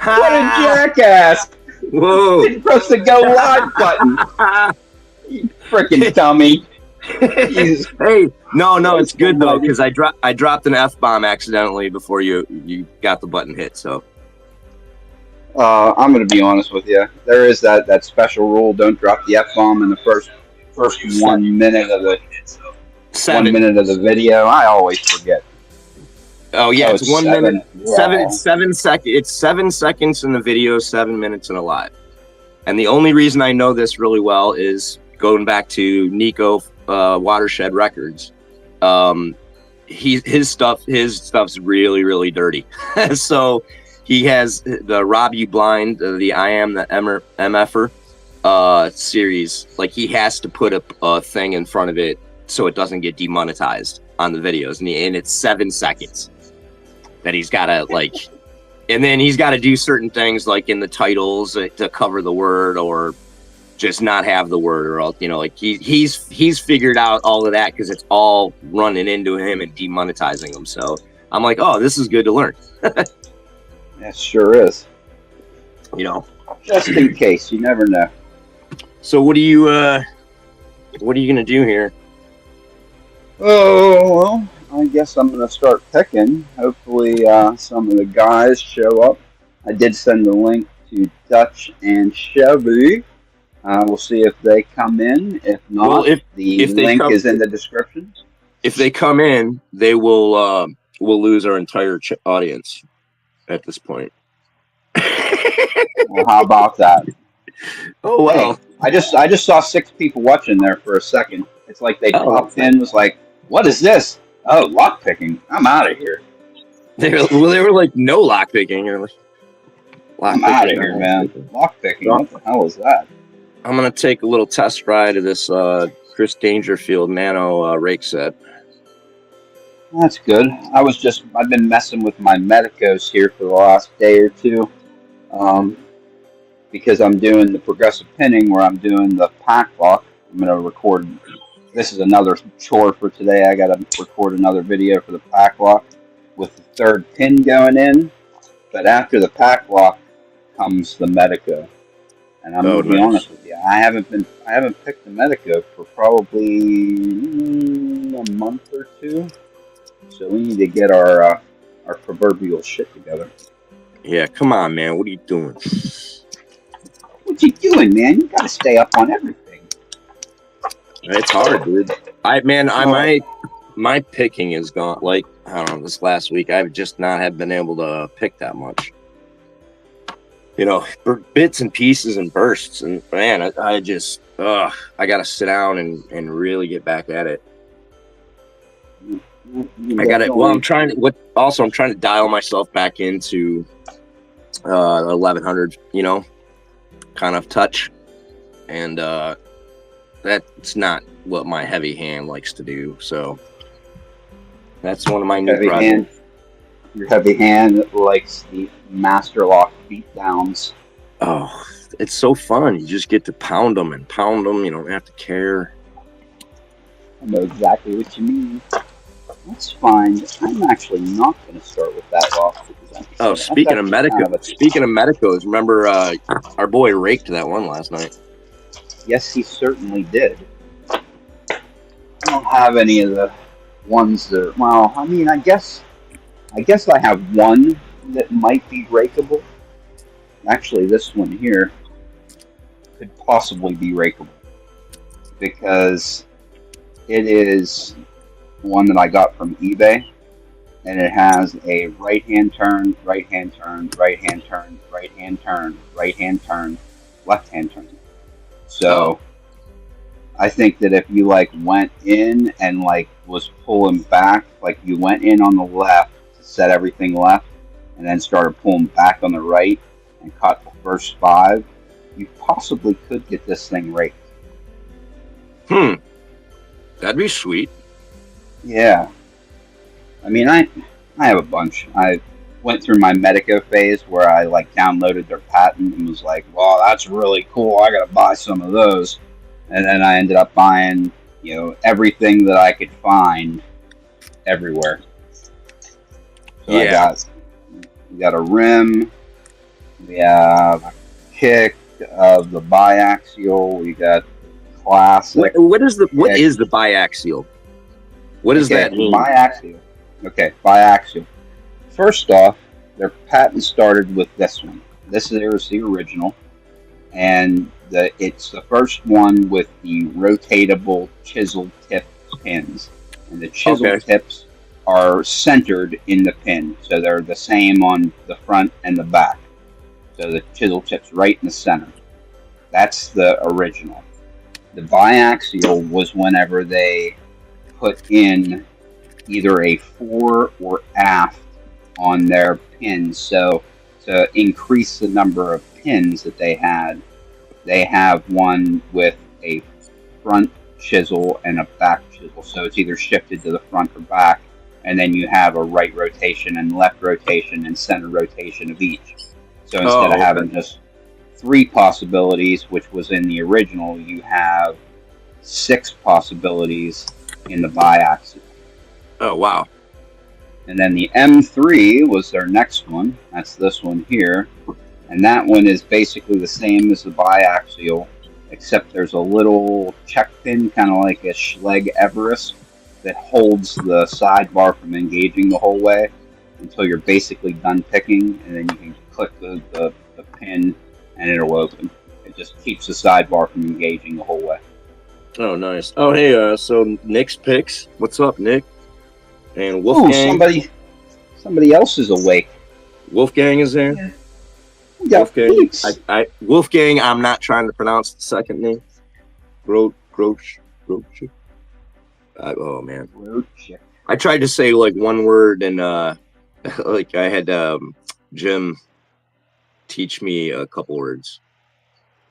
What a jackass! Whoa! Didn't press the go live button. You freaking dummy! Hey, no, it's good though because I dropped an F-bomb accidentally before you got the button hit. So I'm going to be honest with you. There is that special rule: don't drop the F-bomb in the first 1 minute of the 1 minute of the video. I always forget. Oh yeah, it's 1 minute, wow. 7 seconds. It's 7 seconds in the video, 7 minutes in a live. And the only reason I know this really well is going back to Nico Watershed Records. His stuff's really, really dirty. So he has the Rob You Blind, the I Am the MFer series. Like he has to put a thing in front of it so it doesn't get demonetized on the videos, and it's 7 seconds that he's got to like, and then he's got to do certain things like in the titles to cover the word or just not have the word, or like he's figured out all of that because it's all running into him and demonetizing him. So I'm like, oh, this is good to learn. That sure is. Just in case, you never know. So what are you gonna do here? Oh, well, I guess I'm going to start picking. Hopefully some of the guys show up. I did send the link to Dutch and Chevy. We'll see if they come in. If not, the link is in the description. If they come in, they will we'll lose our entire audience at this point. Well, how about that? Oh, well. Hey, I just saw 6 people watching there for a second. It's like they popped in, was like, what is this? Oh, lock picking. I'm out of here. They were like, no lock picking. I'm out of here, man. Lock picking. What the hell is that? I'm gonna take a little test ride of this Chris Dangerfield Nano rake set. That's good. I've been messing with my Medicos here for the last day or two, because I'm doing the progressive pinning where I'm doing the pack lock. I'm gonna record. This is another chore for today. I gotta record another video for the pack lock with the 3rd pin going in. But after the pack lock comes the Medico, and I'm gonna be honest with you. I haven't picked the Medico for probably a month or 2. So we need to get our proverbial shit together. Yeah, come on, man. What are you doing? What you doing, man? You gotta stay up on everything. It's hard, dude. My picking is gone. Like, I don't know, this last week, I've just not been able to pick that much. Bits and pieces and bursts. And man, I just, I got to sit down and really get back at it. I got it. Well, I'm trying to dial myself back into 1100, kind of touch. And, that's not what my heavy hand likes to do. So that's one of my new projects. Your heavy hand likes the master lock beatdowns. Oh, it's so fun. You just get to pound them. You don't have to care. I know exactly what you mean. That's fine. I'm actually not going to start with that lock. Oh, speaking of Medicos, remember our boy raked that one last night. Yes, he certainly did. I don't have any of the ones that. Well, I mean, I guess I have one that might be rakeable. Actually, this one here could possibly be rakeable because it is one that I got from eBay, and it has a right-hand turn, right-hand turn, right-hand turn, right-hand turn, right-hand turn, left-hand turn. So I think that if you went in and was pulling back, you went in on the left to set everything left and then started pulling back on the right and caught the first 5, you possibly could get this thing raked. That'd be sweet. Yeah. I mean, I have a bunch. I went through my Medico phase where I downloaded their patent and was like, well, that's really cool. I got to buy some of those. And then I ended up buying, everything that I could find everywhere. So yeah. I got a rim, We have kick of the biaxial. We got classic What kick. is the biaxial? What does Okay, that mean? biaxial. Okay, biaxial. First off, their patent started with this one. This is the original, and it's the first one with the rotatable chisel tip pins. And the chisel Okay. tips are centered in the pin, so they're the same on the front and the back. So the chisel tip's right in the center. That's the original. The biaxial was whenever they put in either a fore or aft on their pins. So to increase the number of pins that they have one with a front chisel and a back chisel. So it's either shifted to the front or back, and then you have a right rotation and left rotation and center rotation of each. So instead of having just 3 possibilities, which was in the original, you have 6 possibilities in the biaxial. Oh wow. And then the M3 was their next one. That's this one here. And that one is basically the same as the biaxial, except there's a little check pin, kind of like a Schleg Everest, that holds the sidebar from engaging the whole way until you're basically done picking, and then you can click the pin and it'll open. It just keeps the sidebar from engaging the whole way. Oh nice. Oh hey, so Nick's picks. What's up, Nick? And Ooh, Wolfgang. somebody else is awake. Wolfgang is there. Yeah. We got Wolfgang. peeps. Wolfgang. I'm not trying to pronounce the second name. Groch. Oh man. Roach. I tried to say like one word, and like I had Jim teach me a couple words.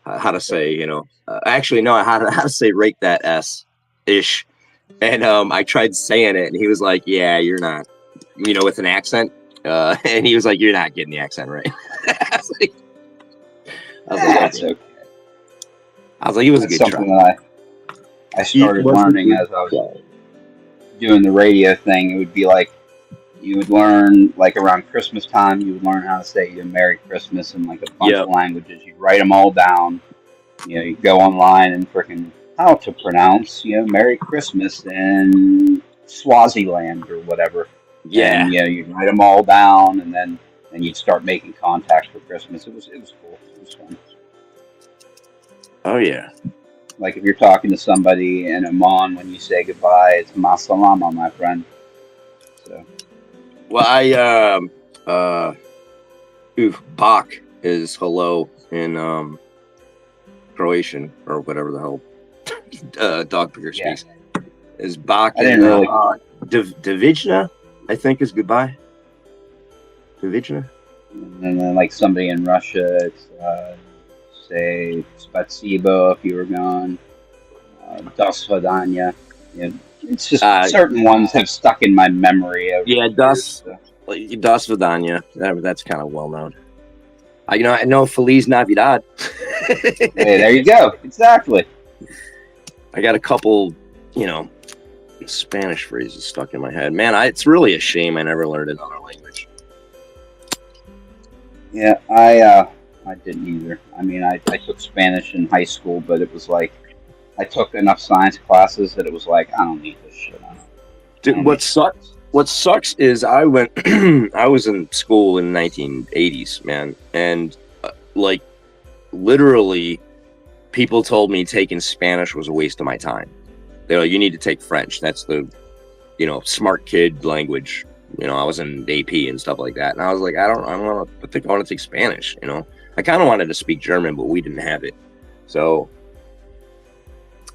How to say, actually no, how to say rate that S ish. And I tried saying it, and he was like, "Yeah, you're not," with an accent. And he was like, "You're not getting the accent right." I was like, That's okay. he was a That's good something try. that I started learning as I was doing the radio thing. It would be like you would learn, like around Christmas time, you would learn how to say Merry Christmas in like a bunch of languages. You'd write them all down. You go online and freaking how to pronounce, Merry Christmas in Swaziland or whatever. Yeah. And you'd write them all down, and then you'd start making contact for Christmas. It was cool. It was fun. Oh yeah. Like if you're talking to somebody in Oman, when you say goodbye, it's masalama, my friend. So. Well, Bach is hello in Croatian or whatever the hell dog picker speaks. Is Bach and Devijna, I think, is goodbye. Devijna. And then like somebody in Russia, it's say Spatsibo if you were gone. Das Svidanya. It's just certain ones have stuck in my memory. Das Svidanya. That's kind of well known. I know Feliz Navidad. Hey, there you go. Exactly. I got a couple, Spanish phrases stuck in my head. Man, it's really a shame I never learned another language. Yeah, I didn't either. I mean, I took Spanish in high school, but it was like I took enough science classes that it was like I don't need this shit. Dude, what sucks is I was in school in the 1980s, man, and like literally people told me taking Spanish was a waste of my time. They're like, you need to take French. That's the smart kid language. I was in AP and stuff like that, and I was like, I think I want to take Spanish. I kind of wanted to speak German, but we didn't have it. So,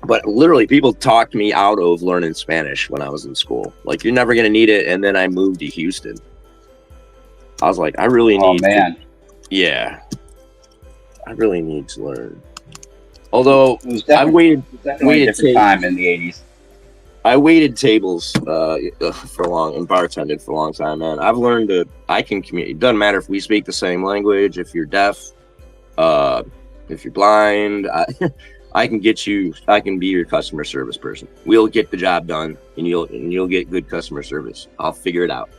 but literally, people talked me out of learning Spanish when I was in school. Like, you're never gonna need it. And then I moved to Houston. I was like, I really need. Oh man. I really need to learn. Although I waited time in the 80s. I waited tables for long and bartended for a long time, man. I've learned that I can communicate. It doesn't matter if we speak the same language, if you're deaf, if you're blind. I can get you. I can be your customer service person. We'll get the job done, and you'll get good customer service. I'll figure it out.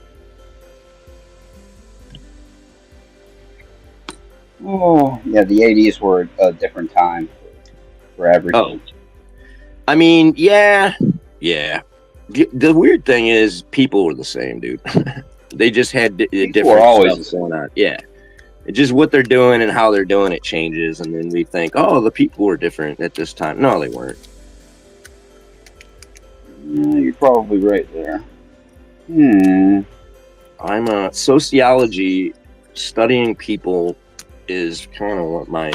Oh, yeah, the '80s were a different time for Oh, everything. I mean, yeah, yeah. The weird thing is, people were the same, dude. They just had People were different always stuff the same. going on. Yeah, it's just what they're doing and how they're doing it changes, and then we think, oh, the people were different at this time. No, they weren't. Yeah, you're probably right there. Hmm. I'm a sociology. Studying people is kind of what my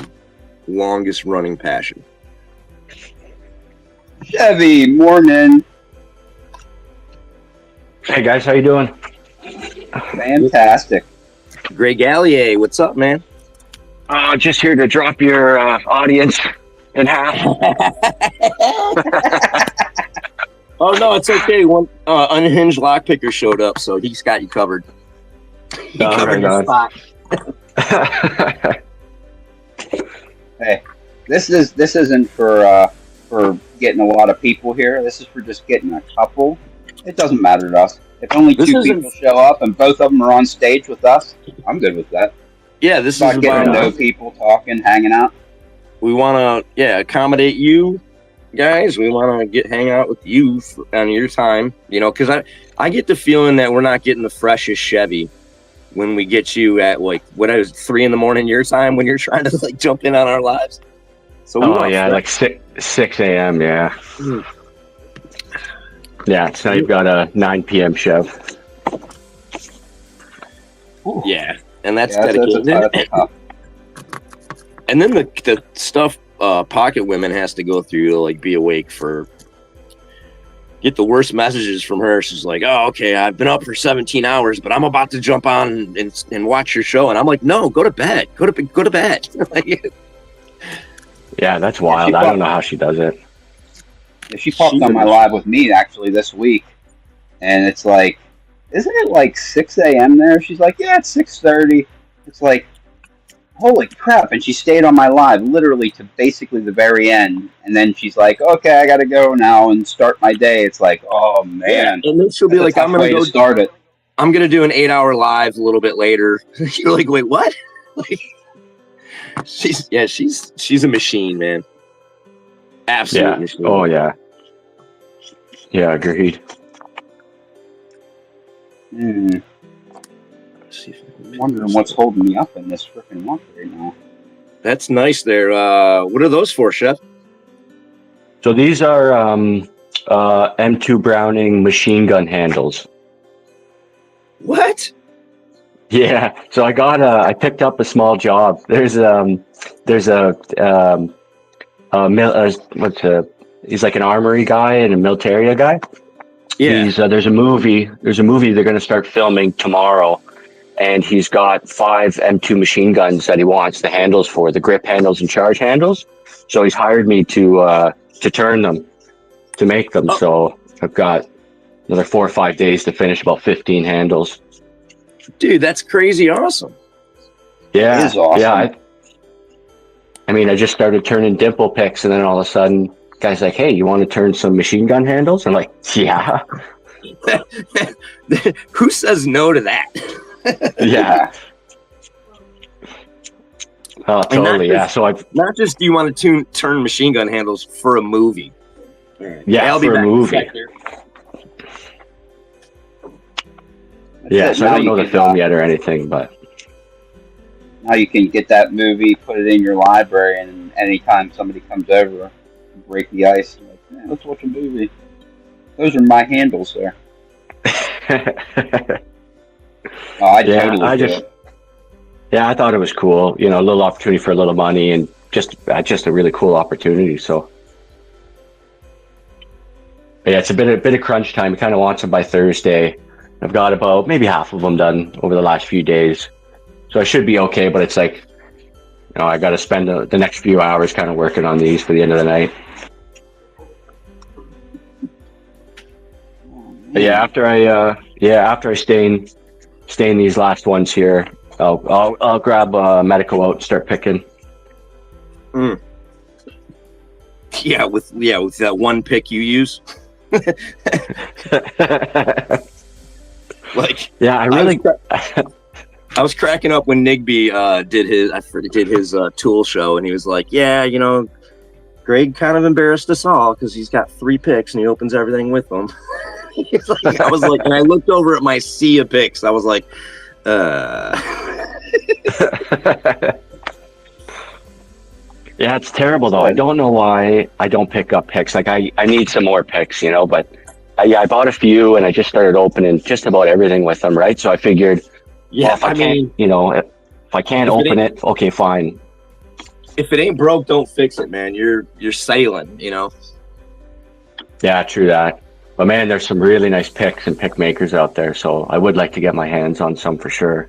longest running passion. Chevy, morning. Hey guys, how you doing? Fantastic. Greg Allier, what's up, man? Just here to drop your audience in half. Oh no, it's okay. One unhinged lockpicker showed up, so he's got you covered. He covered your spot. Hey, this isn't for getting a lot of people here. This is for just getting a couple. It doesn't matter to us. If only This two isn't- people show up and both of them are on stage with us, I'm good with that. Yeah, this About is getting about to know people, talking, hanging out. we want to accommodate you guys. We want to hang out with you on your time, because I get the feeling that we're not getting the freshest Chevy when we get you at like what is 3 a.m. your time when you're trying to like jump in on our lives. So we want like 6 a.m. Yeah, Mm. yeah. So you've got a 9 p.m. Chev. yeah, and that's Yeah, dedicated. that's a tough. And then the stuff Pocket Women has to go through to like be awake for get the worst messages from her. She's like, oh, okay, I've been up for 17 hours, but I'm about to jump on and watch your show. And I'm like, no, go to bed. Go to bed. Yeah, that's wild. I don't know how she does it. Yeah, she popped on my live with me actually this week, and it's like, isn't it like 6 a.m. there? She's like, yeah, it's 6:30. It's like, holy crap! And she stayed on my live literally to basically the very end, and then she's like, okay, I gotta go now and start my day. It's like, oh man, and then she'll be that's like, a tough I'm gonna way go to start it. I'm gonna do an 8-hour live a little bit later. You're like, wait, what? She's a machine, man. Absolute Yeah. machine. Oh yeah. Yeah, agreed. Hmm. Let's see if I can I'm pick wondering this what's up. holding me up in this freaking month right now. That's nice there. What are those for, Chef? So these are M2 Browning machine gun handles. What? Yeah. So I picked up a small job. There's he's like an armory guy and a militaria guy. Yeah. There's a movie they're going to start filming tomorrow, and he's got 5 M2 machine guns that he wants the handles for, the grip handles and charge handles. So he's hired me to turn them, to make them. Oh. So I've got another 4 or 5 days to finish about 15 handles. Dude, that's crazy awesome. Yeah, It is awesome. yeah. I mean, I just started turning dimple picks, and then all of a sudden, guy's like, "Hey, you want to turn some machine gun handles?" I'm like, "Yeah, Who says no to that? yeah." Oh, totally. Yeah. So I've Not just do you want to turn machine gun handles for a movie. yeah I'll be for a back in movie. sector. Yeah. So I Now don't you know the can, film yet or anything, but now you can get that movie, put it in your library, and anytime somebody comes over, break the ice. Like, yeah, let's watch a movie. Those are my handles there. Oh, I yeah, totally do it. yeah, I thought it was cool. You know, a little opportunity for a little money, and just a really cool opportunity. So, but yeah, it's a bit of crunch time. He kind of wants them by Thursday. I've got about maybe half of them done over the last few days, so I should be okay. But it's like, I got to spend the next few hours kind of working on these for the end of the night. But yeah, after I stain these last ones here, I'll grab Medico out and start picking. Mm. Yeah, with that one pick you use. Like, Yeah, I was cracking up when Nigby did his tool show, and he was like, "Yeah, Greg kind of embarrassed us all because he's got 3 picks and he opens everything with them." I was like, and I looked over at my sea of picks. I was like, Yeah, it's terrible though. I don't know why I don't pick up picks. Like I need some more picks, but I bought a few and I just started opening just about everything with them, right? So I figured, yeah, if I can't, if I can't open it, okay, fine. If it ain't broke, don't fix it, man. You're sailing, Yeah, true that. But man, there's some really nice picks and pick makers out there, so I would like to get my hands on some for sure.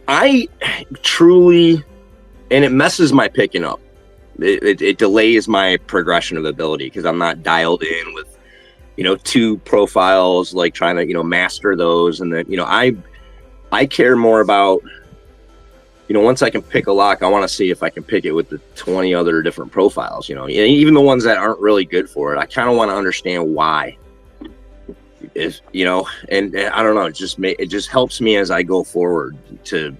I truly, and it messes my picking up. It delays my progression of ability because I'm not dialed in with, 2 profiles, like trying to, master those. And then, I care more about, once I can pick a lock, I want to see if I can pick it with the 20 other different profiles, even the ones that aren't really good for it. I kind of want to understand why. And I don't know, it just helps me as I go forward to,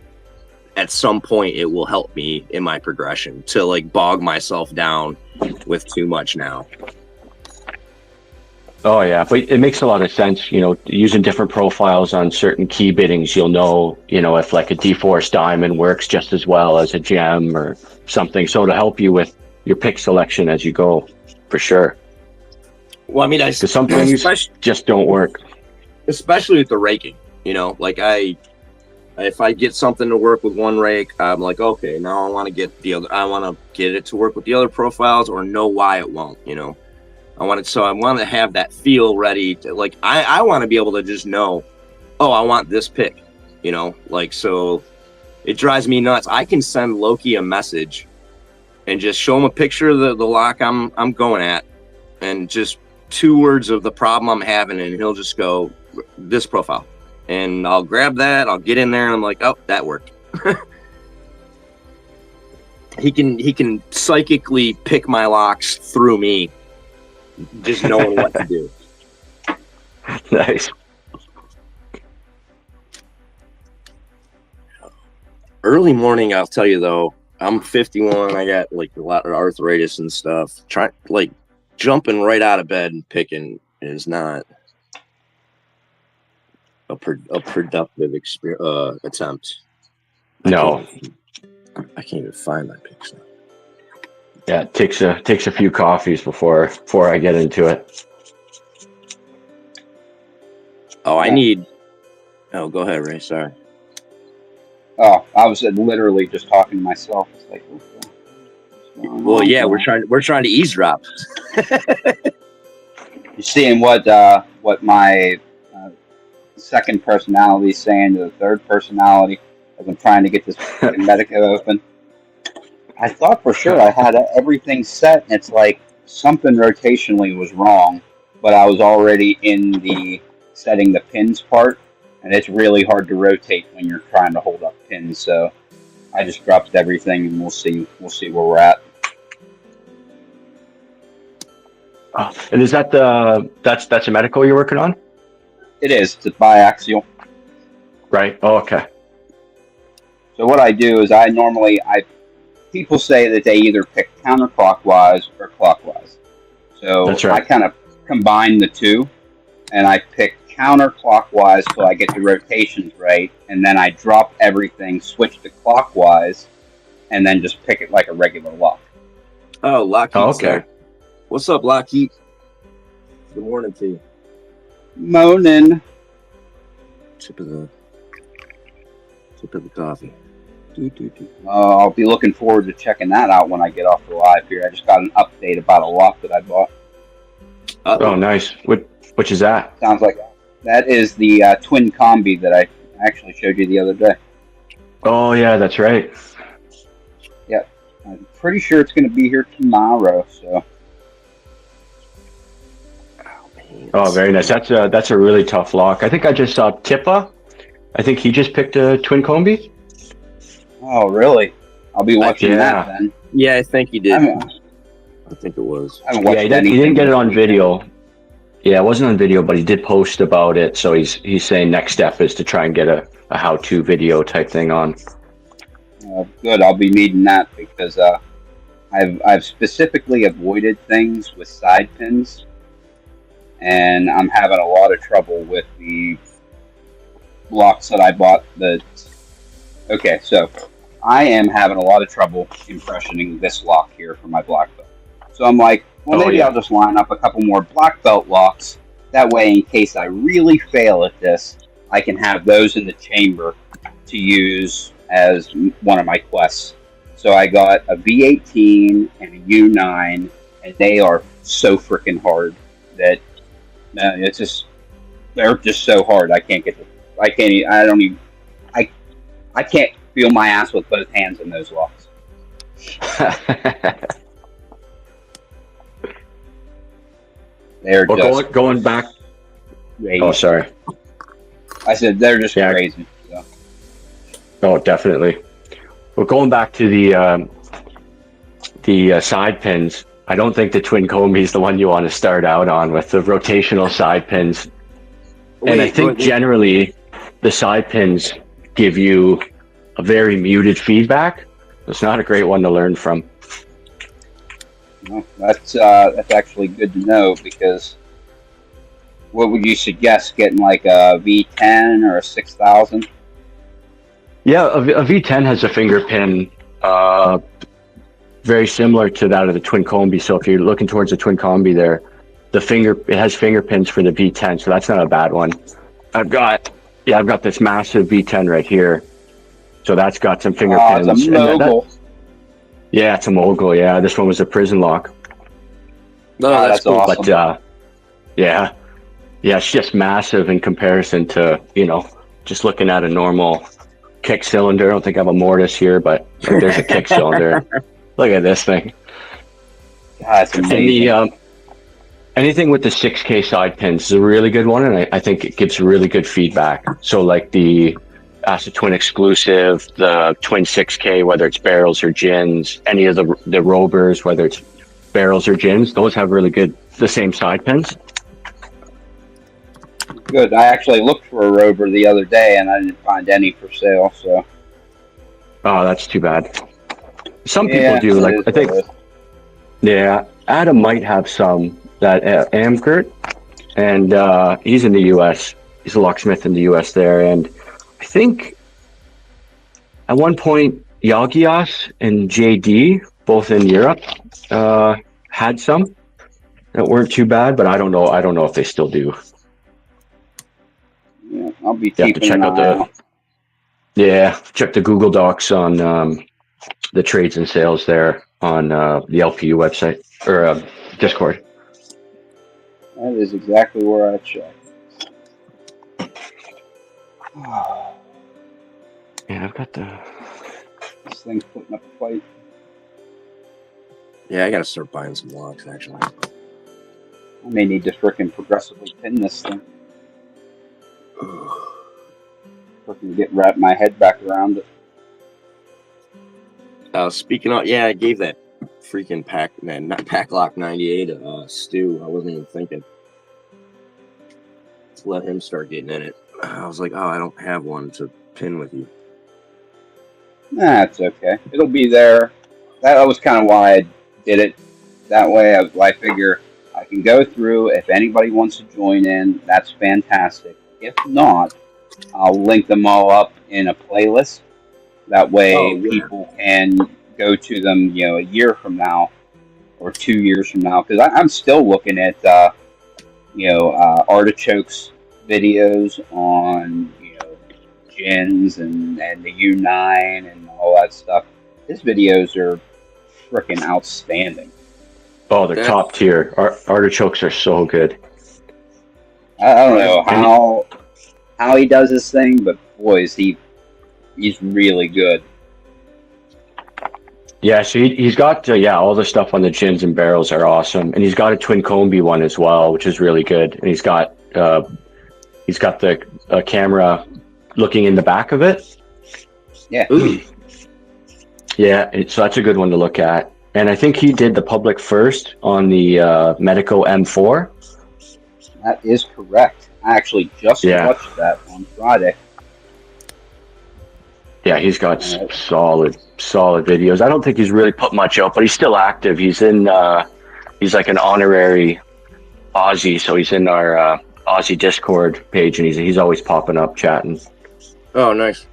at some point, it will help me in my progression to like bog myself down with too much now. Oh yeah, but it makes a lot of sense, using different profiles on certain key biddings, you'll know, if like a D-Force diamond works just as well as a gem or something. So to help you with your pick selection as you go, for sure. Well, I mean, because some things just don't work. Especially with the raking, like if I get something to work with one rake, I'm like, okay, now I want to get it to work with the other profiles or know why it won't, I want to have that feel ready to, like, I want to be able to just know, oh, I want this pick, so it drives me nuts. I can send Loki a message and just show him a picture of the lock I'm going at and just 2 words of the problem I'm having, and he'll just go, this profile. And I'll grab that, I'll get in there, and I'm like, oh, that worked. He can psychically pick my locks through me, just knowing what to do. Nice. Early morning, I'll tell you though, I'm 51. I got like a lot of arthritis and stuff. Jumping right out of bed and picking is not a productive attempt. No, I can't even find my picks now. Yeah, it takes a few coffees before I get into it. Oh, go ahead, Ray. Sorry. Oh, I was literally just talking to myself. It's like, well, yeah, we're trying to eavesdrop. You're seeing what my second personality is saying to the third personality as I'm trying to get this Medica open. I thought for sure I had everything set, and it's like something rotationally was wrong, but I was already in the setting the pins part, and it's really hard to rotate when you're trying to hold up pins. So I just dropped everything, and we'll see where we're at. And is that that's a medical you're working on? It is. It's biaxial. Right. Oh, okay. So what I do is people say that they either pick counterclockwise or clockwise. So that's right. I kind of combine the two, and I pick counterclockwise till I get the rotations right, and then I drop everything, switch to clockwise, and then just pick it like a regular lock. Oh, Lockheed. Oh, okay. Sir. What's up, Lockheed? Good morning to you. Moaning. Tip of the coffee. I'll be looking forward to checking that out when I get off the live here. I just got an update about a lock that I bought. Oh, nice. Which is that? Sounds like that is the twin combi that I actually showed you the other day. Oh, yeah, that's right. Yep. I'm pretty sure it's going to be here tomorrow, so. Oh, very nice. That's a really tough lock. I think I just saw Tippa. I think he just picked a twin combi. Oh, really? I'll be watching that then. Yeah, I think he did. I think it was. I haven't watched he didn't get it on video. Yeah, it wasn't on video, but he did post about it. So he's saying next step is to try and get a a how-to video type thing on. Good, I'll be needing that because I've specifically avoided things with side pins, and I'm having a lot of trouble with the blocks that I bought. Okay, so I am having a lot of trouble impressioning this lock here for my black belt. So I'm like, well, maybe I'll just line up a couple more black belt locks. That way, in case I really fail at this, I can have those in the chamber to use as one of my quests. So I got a V18 and a U9, and they are so freaking hard that it's just they're just so hard. I can't get I can't. I don't even. I can't feel my ass with both hands in those locks. They're just going back. Crazy. Oh, sorry. I said they're just crazy. So. Oh, definitely. Well, going back to the side pins, I don't think the twin combi is the one you want to start out on with the rotational side pins. And I think generally the side pins give you a very muted feedback. It's not a great one to learn from. Well, that's actually good to know, because what would you suggest, getting like a V10 or a 6000? Yeah, a V10 has a finger pin very similar to that of the twin combi. So if you're looking towards the twin combi there, it has finger pins for the V10, so that's not a bad one. I've got this massive V10 right here, so that's got some finger pins. It's a mogul. Yeah, it's a mogul. Yeah, this one was a prison lock. No, that's cool. Awesome. But yeah, it's just massive in comparison to just looking at a normal kick cylinder. I don't think I have a mortise here, but there's a kick cylinder. Look at this thing. That's amazing. And anything with the 6K side pins is a really good one, and I think it gives really good feedback. So like the Acid Twin exclusive, the Twin 6K, whether it's barrels or gins, any of the Robers, whether it's barrels or gins, those have really good, the same side pins. Good. I actually looked for a Rover the other day, and I didn't find any for sale. So. Oh, that's too bad. Some people do. Like I think. Yeah, Adam might have some that Amgert, and he's in the U.S. He's a locksmith in the U.S. there, and I think at one point Yagias and JD, both in Europe, had some that weren't too bad, but I don't know. I don't know if they still do. Yeah, I'll be keeping an eye out. Yeah, check the Google Docs on the trades and sales there on the LPU website or Discord. That is exactly where I check. Yeah, I've got this thing's putting up a fight. Yeah, I gotta start buying some locks, actually. I may need to frickin' progressively pin this thing. Frickin' wrap my head back around it. Speaking of, I gave that freaking Packlock 98 Stu. I wasn't even thinking. Let's let him start getting in it. I was like, I don't have one to pin with you. Nah, it's okay. It'll be there. That was kind of why I did it that way. I figure I can go through. If anybody wants to join in, that's fantastic. If not, I'll link them all up in a playlist. That way people can go to them, a year from now or 2 years from now. Because I'm still looking at, Artichoke's videos on, gins and the U9 and all that stuff. His videos are freaking outstanding. Oh, they're top tier. Artichokes are so good. I don't know how he does this thing, but boy, he's really good. Yeah, so he's got all the stuff on the gins and barrels are awesome, and he's got a twin combi one as well, which is really good. And he's got the camera looking in the back of it. Yeah. Yeah, so that's a good one to look at. And I think he did the public first on the Medico M4. That is correct. I actually just watched that on Friday. Yeah, he's got All right. solid videos. I don't think he's really put much out, but he's still active. He's like an honorary Aussie, so he's in our Aussie Discord page, and he's always popping up chatting. Oh, nice.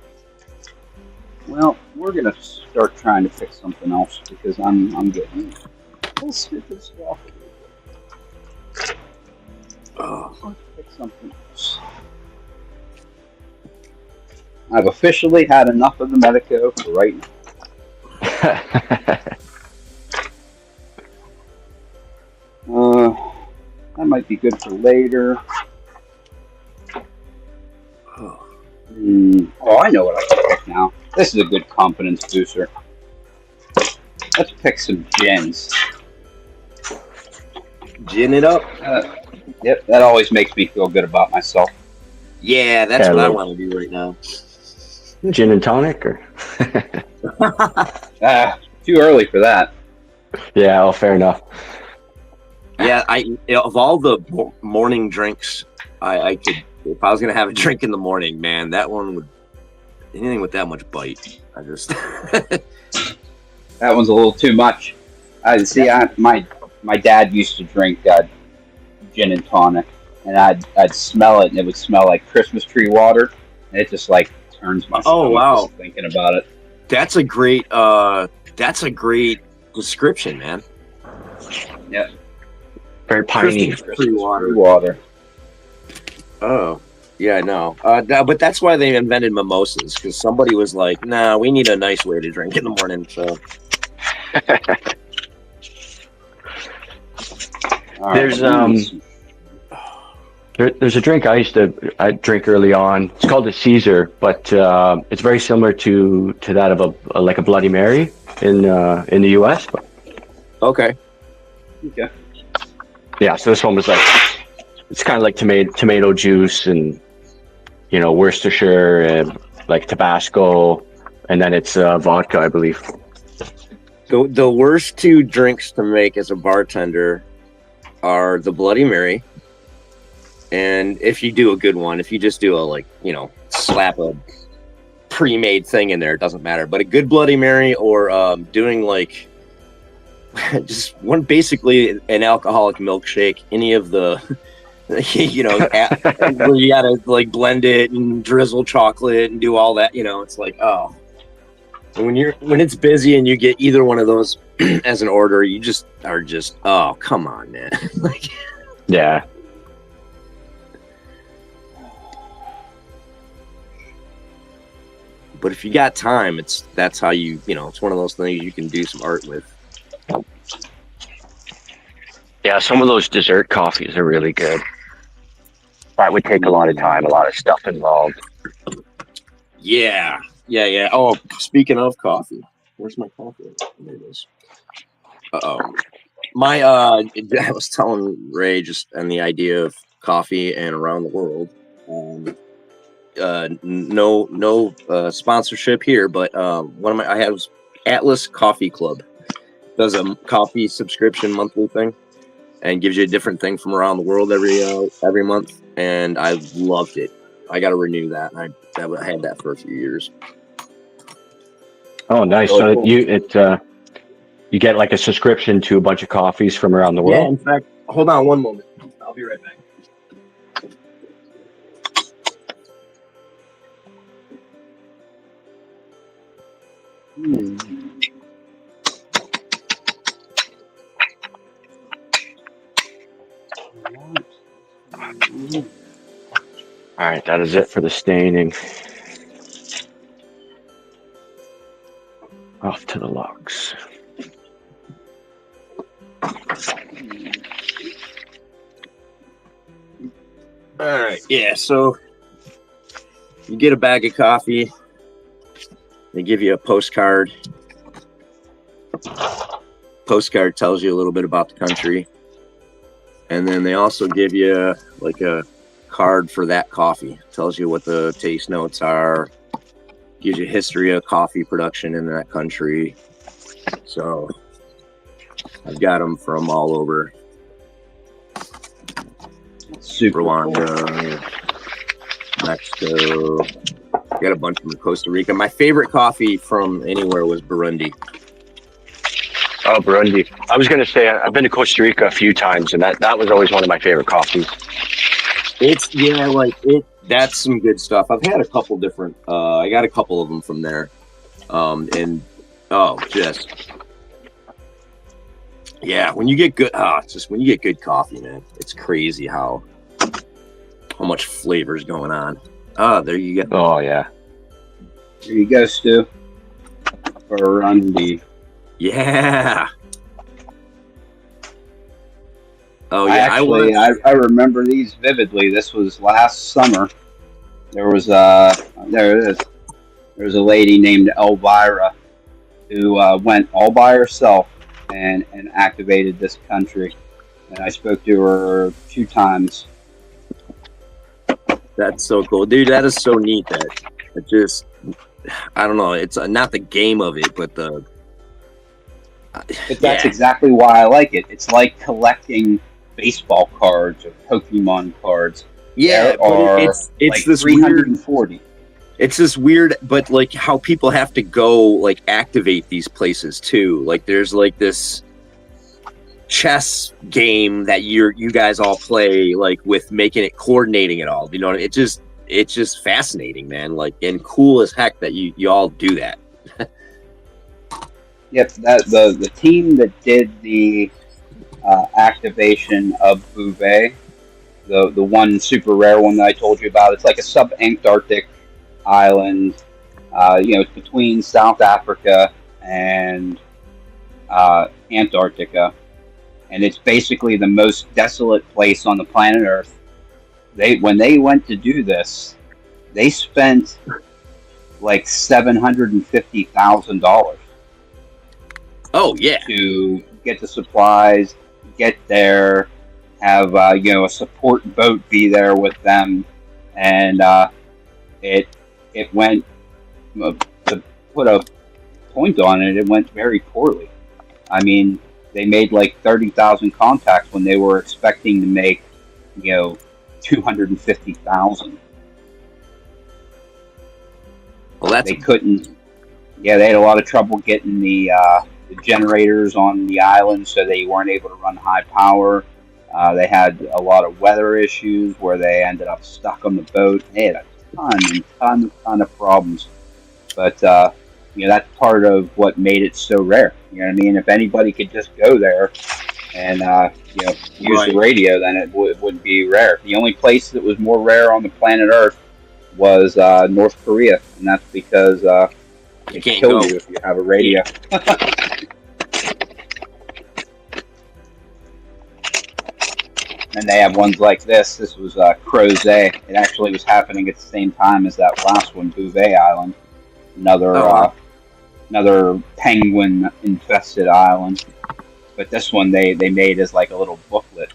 Well, we're gonna start trying to fix something else because I'm getting this stupid stuff. Oh. Let's fix something else. I've officially had enough of the Medico for right now. That might be good for later. Oh, I know what I can pick now. This is a good confidence booster. Let's pick some gins. Gin it up. Yep, that always makes me feel good about myself. Yeah, that's what I want to do right now. Gin and tonic, or? Too early for that. Yeah, well, fair enough. Yeah, of all the morning drinks, I could, if I was gonna have a drink in the morning, man, that one would, anything with that much bite. I just that one's a little too much. My dad used to drink gin and tonic, and I'd smell it, and it would smell like Christmas tree water, and it just like turns my stomach just thinking about it. That's a great description, man. Yeah. Very piney. Tree water. Oh, yeah, no. But that's why they invented mimosas, because somebody was like, "Nah, we need a nice way to drink in the morning." So there's a drink I drink early on. It's called a Caesar, but it's very similar to that of a Bloody Mary in the US. Okay. Yeah, so this one was like, it's kind of like tomato juice and, Worcestershire and like Tabasco, and then it's vodka, I believe. The worst two drinks to make as a bartender are the Bloody Mary, and if you do a good one, if you just do slap a pre-made thing in there, it doesn't matter. But a good Bloody Mary, or doing like just one, basically an alcoholic milkshake, any of the where you gotta like blend it and drizzle chocolate and do all that, it's like, oh, when it's busy and you get either one of those as an order, you just are oh, come on, man. Like, yeah. But if you got time, that's how it's one of those things you can do some art with. Yeah, some of those dessert coffees are really good. That would take a lot of time, a lot of stuff involved. Yeah. Oh, speaking of coffee, where's my coffee? There it is. Uh-oh. I was telling Ray just on the idea of coffee and around the world. No sponsorship here, but I have Atlas Coffee Club. Does a coffee subscription monthly thing and gives you a different thing from around the world every month, and I loved it. I got to renew that. I had that for a few years. Oh, nice! Really so cool. You get like a subscription to a bunch of coffees from around the world. Yeah, in fact, hold on one moment. I'll be right back. All right, that is it for the staining. Off to the locks. All right, yeah, so you get a bag of coffee, they give you a postcard. Postcard tells you a little bit about the country, and then they also give you like a card for that coffee. Tells you what the taste notes are, gives you history of coffee production in that country. So I've got them from all over. Super Rwanda, Mexico. I got a bunch from Costa Rica. My favorite coffee from anywhere was Burundi. Oh, Burundi. I was going to say, I've been to Costa Rica a few times, and that was always one of my favorite coffees. That's some good stuff. I've had a couple different, I got a couple of them from there. When you get good, when you get good coffee, man, it's crazy how much flavor is going on. There you go. Oh, yeah. There you go, Stu. Burundi. Yeah. Oh yeah. I remember these vividly. This was last summer. There was there it is. There was a lady named Elvira who went all by herself and activated this country. And I spoke to her 2 times. That's so cool, dude. That is so neat. That it just, I don't know. It's not the game of it, but the. But that's exactly why I like it. It's like collecting baseball cards or Pokemon cards. Yeah, it's like this 340. Weird, it's this weird, but like how people have to go like activate these places too. Like there's like this chess game that you guys all play, like with making it coordinating it all. You know, it's just fascinating, man. Like, and cool as heck that you all do that. Yep, that the team that did the activation of Bouvet, the one super rare one that I told you about. It's like a sub-Antarctic island. It's between South Africa and Antarctica, and it's basically the most desolate place on the planet Earth. When they went to do this, they spent like $750,000. Oh yeah, to get the supplies, get there, have a support boat be there with them, and it went, to put a point on it, it went very poorly. I mean, they made like 30,000 contacts when they were expecting to make 250,000. Well, they couldn't. Yeah, they had a lot of trouble getting the generators on the island, so they weren't able to run high power. They had a lot of weather issues where they ended up stuck on the boat. They had a ton of problems. But that's part of what made it so rare. You know what I mean? If anybody could just go there and use the radio, then it would be rare. The only place that was more rare on the planet Earth was North Korea, and that's because it can kill you if you have a radio. And they have ones like this. This was Crozet. It actually was happening at the same time as that last one, Bouvet Island. Another penguin-infested island. But this one they made as like a little booklet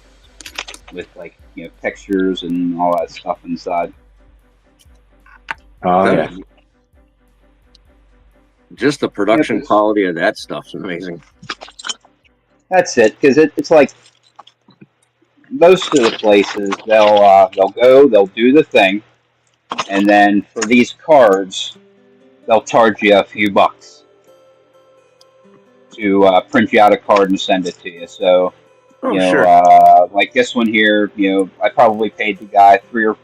with like pictures and all that stuff inside. Oh yeah. Just the production quality of that stuff's amazing. That's it, because it's like most of the places they'll go, they'll do the thing, and then for these cards they'll charge you a few bucks to print you out a card and send it to you. So like this one here, I probably paid the guy $3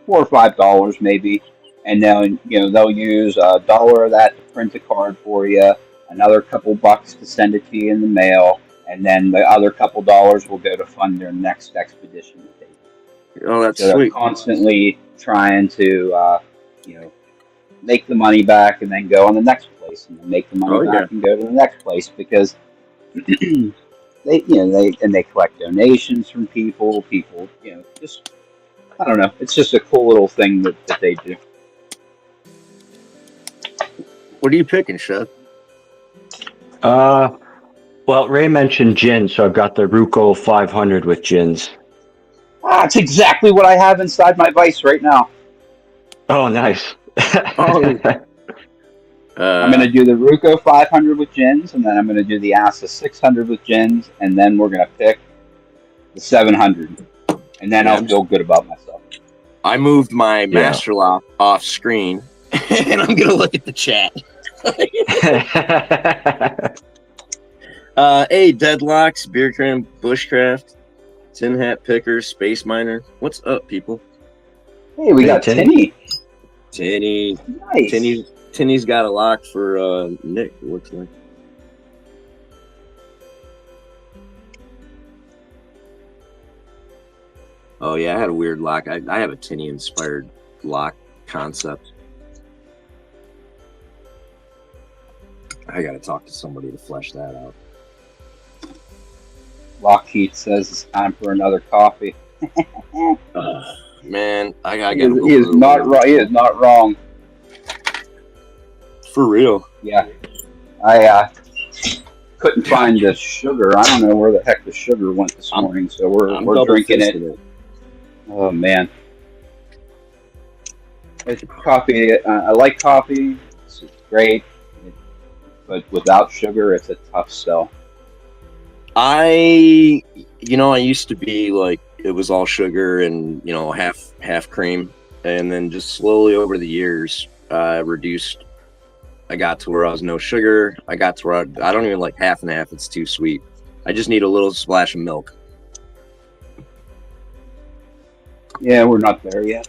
or $4 maybe. And then, they'll use $1 of that to print a card for you, another couple bucks to send it to you in the mail, and then the other couple dollars will go to fund their next expedition that they do. Oh, that's so sweet. They're constantly trying to, make the money back and then go on the next place, and then make the money back and go to the next place, because they collect donations from people. People, just, I don't know. It's just a cool little thing that they do. What are you picking, Chef? Well, Ray mentioned gin, so I've got the Ruco 500 with gins. That's exactly what I have inside my vise right now. Oh, nice. I'm going to do the Ruco 500 with gins, and then I'm going to do the Asa 600 with gins, and then we're going to pick the 700. And then I'll feel good about myself. I moved my master lock off screen, and I'm gonna look at the chat. Hey, Deadlocks, Beer Cram, Bushcraft, Tin Hat Picker, Space Miner. What's up, people? Hey, we got Tinny. Tinny. Nice. Tinny's got a lock for Nick, it looks like. Oh, yeah, I had a weird lock. I have a Tinny-inspired lock concept. I gotta talk to somebody to flesh that out. Lockheed says it's time for another coffee. Man, I gotta He get is, he is not wrong. He is not wrong. For real. Yeah. I couldn't find the sugar. I don't know where the heck the sugar went this morning, so we're drinking it. Oh man. It's coffee. I like coffee. It's great. But without sugar, it's a tough sell. I used to be like, it was all sugar and, half cream. And then just slowly over the years, reduced. I got to where I was no sugar. I got to where I don't even like half and half. It's too sweet. I just need a little splash of milk. Yeah, we're not there yet.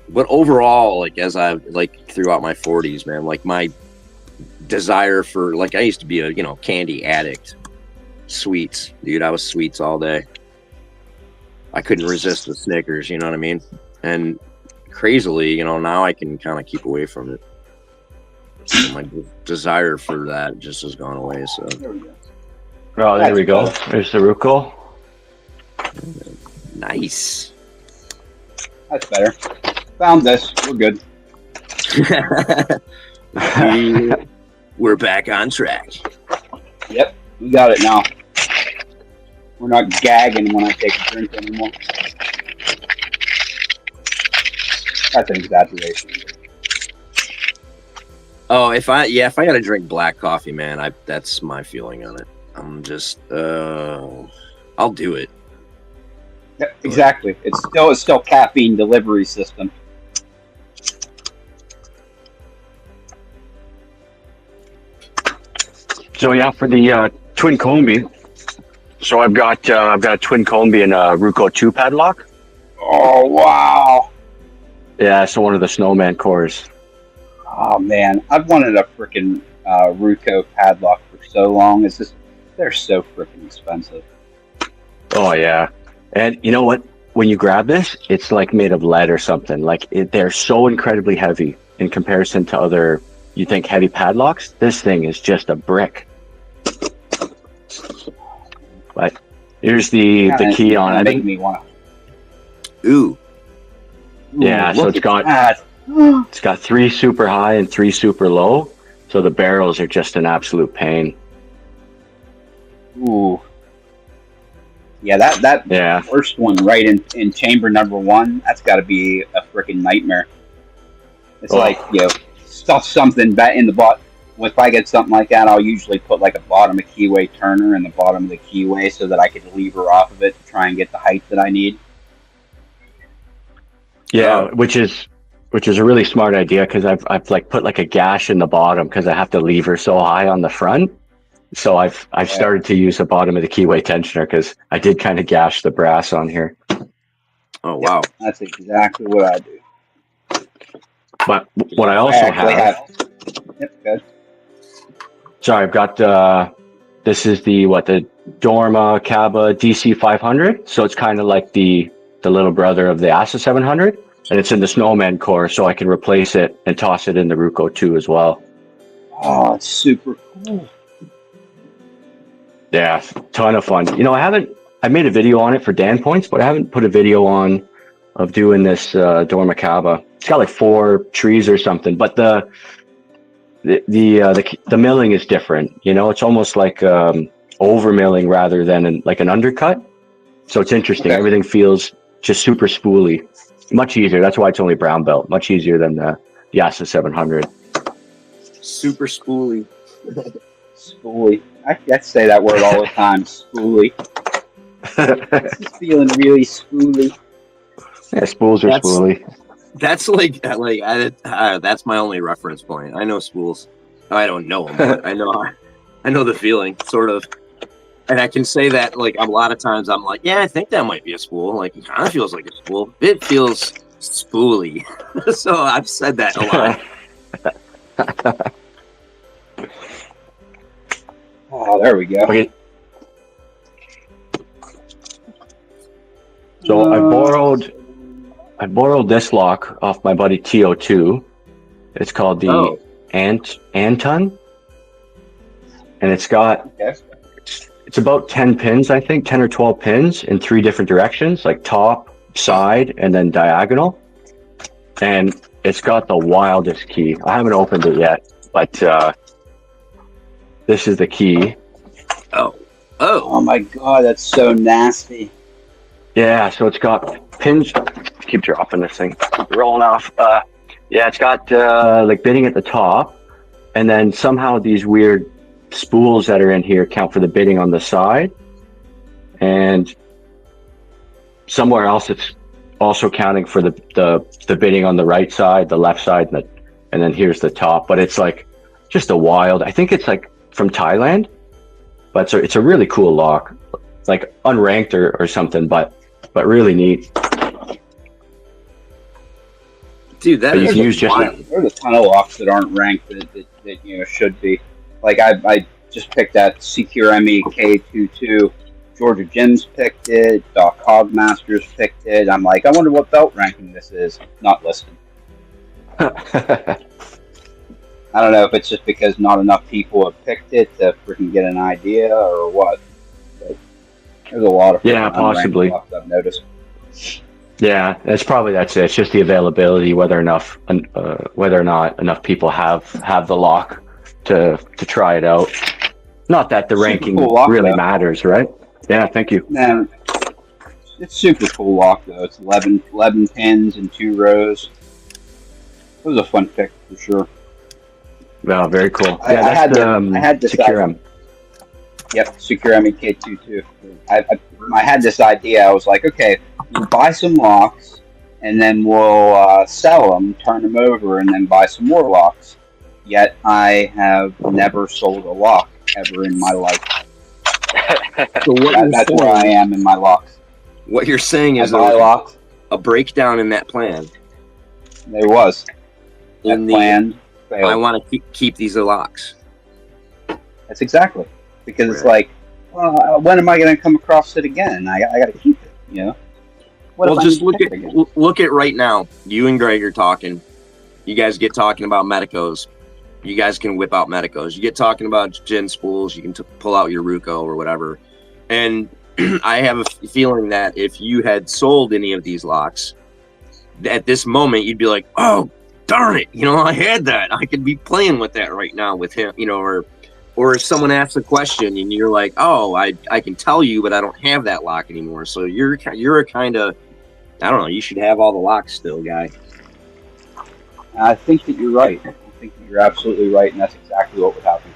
But overall, like, as I throughout my 40s, man, like my desire for, like, I used to be a candy addict. Sweets, dude. I was sweets all day. I couldn't resist the Snickers, you know what I mean? And crazily, now I can kind of keep away from it. So my desire for that just has gone away. So there we go. Oh, there we go. There's the Ruko. Nice. That's better. Found this. We're good. We're back on track. Yep, we got it now. We're not gagging when I take a drink anymore. That's an exaggeration. Oh, if I gotta drink black coffee, man, that's my feeling on it. I'm just I'll do it. Yeah, exactly. It's still caffeine delivery system. So yeah, for the twin combi. So I've got a twin combi and a Ruko 2 padlock. Oh wow! Yeah, so one of the snowman cores. Oh man, I've wanted a freaking Ruko padlock for so long. It's just they're so freaking expensive. Oh yeah, and you know what? When you grab this, it's like made of lead or something. Like they're so incredibly heavy in comparison to other, you think, heavy padlocks. This thing is just a brick. But here's the key on it. Make me want to. Ooh. Yeah, so it's got 3 super high and 3 super low. So the barrels are just an absolute pain. Ooh. Yeah, that first one right in chamber number 1, that's got to be a freaking nightmare. It's like, stuff something back in the bottom. If I get something like that, I'll usually put like a bottom of keyway turner in the bottom of the keyway so that I can lever off of it to try and get the height that I need. Yeah, which is a really smart idea because I've like put like a gash in the bottom because I have to lever so high on the front. So I've started to use the bottom of the keyway tensioner because I did kind of gash the brass on here. Oh wow, that's exactly what I do. But what I also have. Yep, good. Sorry, I've got this is the Dorma Kaba DC 500. So it's kind of like the little brother of the Asa 700, and it's in the Snowman core, so I can replace it and toss it in the Ruko 2 as well. Oh, it's super cool. Yeah, ton of fun. I made a video on it for Dan Points, but I haven't put a video on of doing this Dorma Kaba. It's got like 4 trees or something, but the milling is different. It's almost like over milling rather than like an undercut. So it's interesting. Okay. Everything feels just super spooly. Much easier. That's why it's only brown belt. Much easier than the Asa 700. Super spooly. Spooly. I say that word all the time. Spooly. This is feeling really spooly. Yeah, spools are spooly. That's that's my only reference point. I know spools. I don't know them, but I know the feeling, sort of. And I can say that like a lot of times I'm like, yeah, I think that might be a spool. Like it kind of feels like a spool. It feels spooly. So I've said that a lot. Oh, there we go. Okay. So I borrowed this lock off my buddy TO2. It's called the Anton, and it's got it's about 10 pins, I think, 10 or 12 pins in 3 different directions, like top, side, and then diagonal. And it's got the wildest key. I haven't opened it yet, but this is the key. Oh my god, that's so nasty. Yeah, so it's got pins. Keep dropping this thing, rolling off. Yeah, it's got like bitting at the top, and then somehow these weird spools that are in here count for the bitting on the side, and somewhere else it's also counting for the bitting on the right side, the left side, and then here's the top. But it's like just a wild. I think it's like from Thailand, but it's a really cool lock, like unranked or something, but really neat. Dude, that is there's a ton of locks that aren't ranked that should be. Like I just picked that Secure ME K22. Georgia Jim's picked it. Doc Hogmasters picked it. I'm like, I wonder what belt ranking this is. Not listed. I don't know if it's just because not enough people have picked it to freaking get an idea or what. But there's a lot of possibly locks I've noticed. Yeah, that's it. It's just the availability, whether or not enough people have the lock to try it out. Not that the ranking really matters, right? Yeah, thank you. Man, it's super cool lock though. It's 11 pins in 2 rows. It was a fun pick for sure. Wow, very cool. I had this Secure M. Yep, Secure ME K22. I had this idea. I was like, okay, we'll buy some locks, and then we'll sell them, turn them over, and then buy some more locks. Yet I have never sold a lock ever in my life. So that's where I am in my locks. What you're saying is locks. A breakdown in that plan. There was. That plan failed. I want to keep these locks. That's exactly. Because it's like, when am I going to come across it again? I got to keep it, you know? Well, just look at right now. You and Greg are talking. You guys get talking about medicos. You guys can whip out medicos. You get talking about gin spools. You can pull out your Ruco or whatever. And I have a feeling that if you had sold any of these locks, at this moment, you'd be like, oh, darn it. I had that. I could be playing with that right now with him, or if someone asks a question and you're like, oh, I can tell you, but I don't have that lock anymore. So you're a kind of, I don't know, you should have all the locks still, guy. I think that you're right. I think that you're absolutely right, and that's exactly what would happen.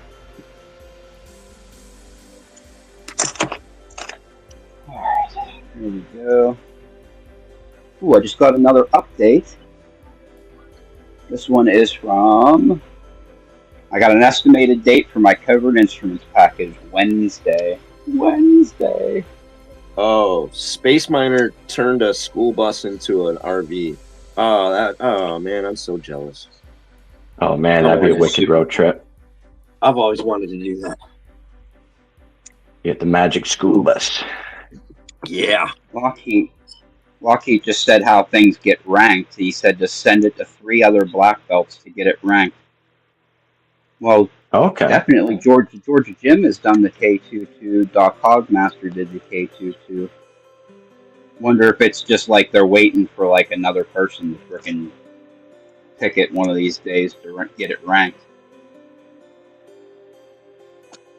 All right, here we go. Ooh, I just got another update. This one is from... I got an estimated date for my covered instruments package, Wednesday. Oh, Space Miner turned a school bus into an RV. Oh man, I'm so jealous. Oh man, that'd be a wicked road trip. I've always wanted to do that. Get the magic school bus. Yeah. Lockheed just said how things get ranked. He said to send it to 3 other black belts to get it ranked. Well, okay. Definitely Georgia Jim has done the K22. Doc Hogmaster did the K22. Wonder if it's just like they're waiting for like another person to frickin' pick it one of these days to get it ranked.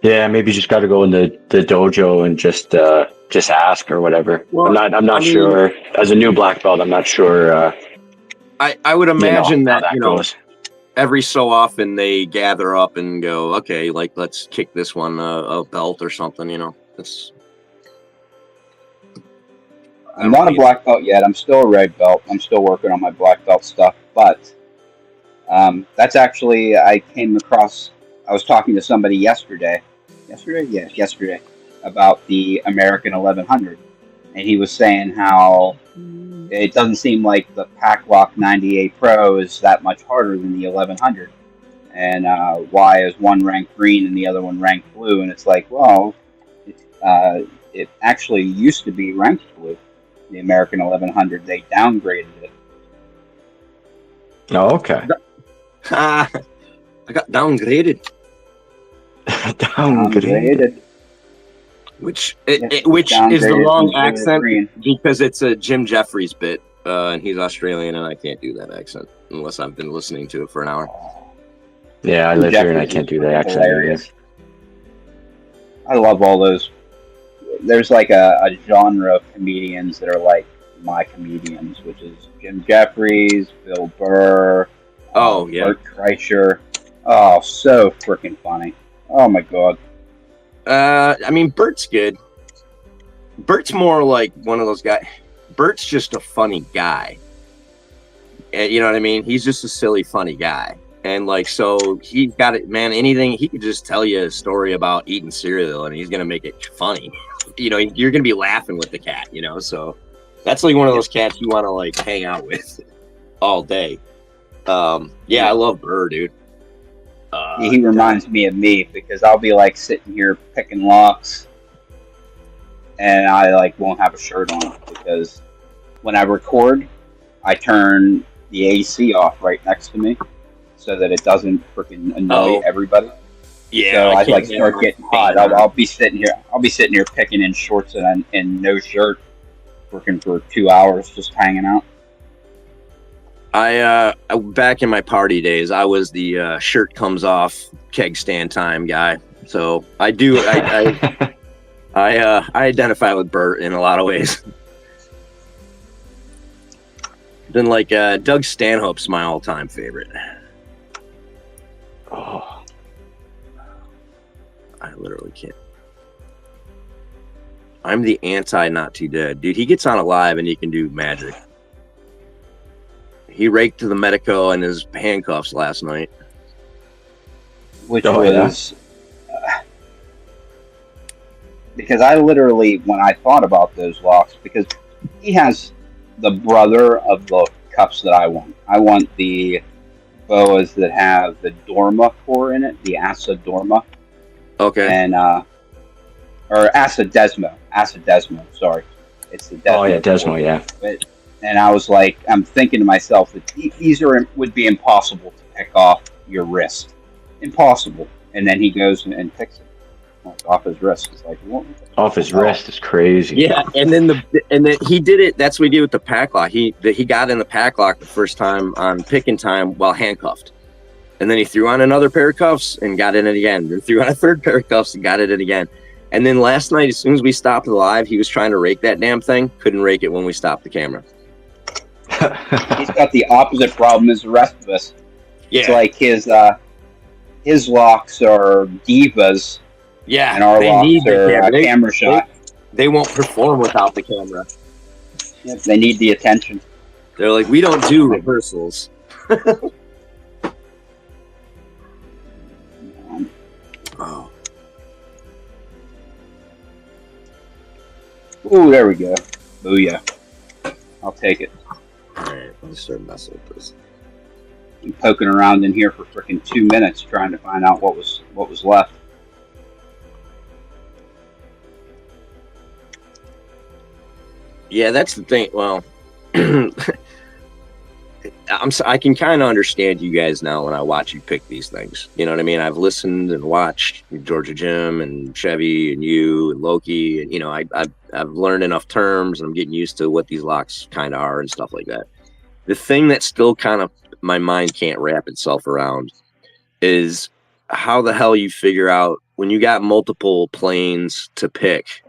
Yeah, maybe you just got to go in the dojo and just ask or whatever. Well, I'm not sure. As a new black belt, I'm not sure. I would imagine that goes. Every so often they gather up and go, okay, like let's kick this one a belt or something. I'm not a black belt yet. I'm still a red belt. I'm still working on my black belt stuff. But that's actually, I came across, I was talking to somebody yesterday. Yesterday? Yeah, yesterday. About the American 1100. And he was saying how it doesn't seem like the Paclock 98 Pro is that much harder than the 1100. And why is one ranked green and the other one ranked blue? And it's like, well, it actually used to be ranked blue. The American 1100, they downgraded it. Oh, okay. I got downgraded. Downgraded. Which Yes, is the wrong downgraded accent green. because it's a Jim Jeffries bit, and he's Australian, and I can't do that accent unless I've been listening to it for an hour. Yeah, I live here and I Jeffries can't is do that accent. hilarious. I love all those. There's like a genre of comedians that are like my comedians, which is Jim Jeffries, Bill Burr, Oh yeah. Bert Kreischer. Oh, so freaking funny. Oh my god. I mean, Bert's good. Bert's more like one of those guys. Bert's just a funny guy. And you know what I mean? He's just a silly, funny guy. And like, so he got it, man. Anything he could just tell you a story about eating cereal, and he's gonna make it funny. You know, you're gonna be laughing with the cat. You know, so that's like one of those cats you want to like hang out with all day. Yeah, I love Burr, dude. He reminds me of me because I'll be like sitting here picking locks, and I like won't have a shirt on because when I record, I turn the AC off right next to me so that it doesn't freaking annoy everybody. Yeah, So I like can't start getting hot. I'll be sitting here. I'll be sitting here picking in shorts and no shirt, working for 2 hours, just hanging out. I back in my party days, I was the shirt comes off keg stand time guy. So I do I identify with Bert in a lot of ways. Then like Doug Stanhope's my all-time favorite. Oh, I literally can't. I'm the anti Not Too Dead. Dude, he gets on it live and he can do magic. He raked the Medico in his handcuffs last night. Which was because I literally, when I thought about those locks, because he has the brother of the cuffs that I want the boas that have the Dorma core in it, the Asa Dorma. Okay. And or Asa Desmo, sorry. It's the Desmo. Oh yeah, Desmo, yeah. And I was like, I'm thinking to myself that these would be impossible to pick off your wrist. Impossible. And then he goes and picks it off his wrist. It's like, what? Off his wrist is crazy. Yeah, and then he did it. That's what he did with the pack lock. He got in the pack lock the first time on picking time while handcuffed, and then he threw on another pair of cuffs and got in it again. Then threw on a third pair of cuffs and got in it again. And then last night, as soon as we stopped the live, he was trying to rake that damn thing. Couldn't rake it when we stopped the camera. He's got the opposite problem as the rest of us. Yeah. It's like his locks are divas. Yeah, and our locks are camera shot. They won't perform without the camera. Yep, they need the attention. They're like, we don't do rehearsals. Oh. Ooh, there we go. Booyah. I'll take it. Alright, let's start messing with this. I'm poking around in here for freaking 2 minutes trying to find out what was left. Yeah, that's the thing. Well, I can kind of understand you guys now when I watch you pick these things. You know what I mean? I've listened and watched Georgia Jim and Chevy and you and Loki, and you know, I've learned enough terms and I'm getting used to what these locks kind of are and stuff like that. The thing that still kind of my mind can't wrap itself around is how the hell you figure out when you got multiple planes to pick,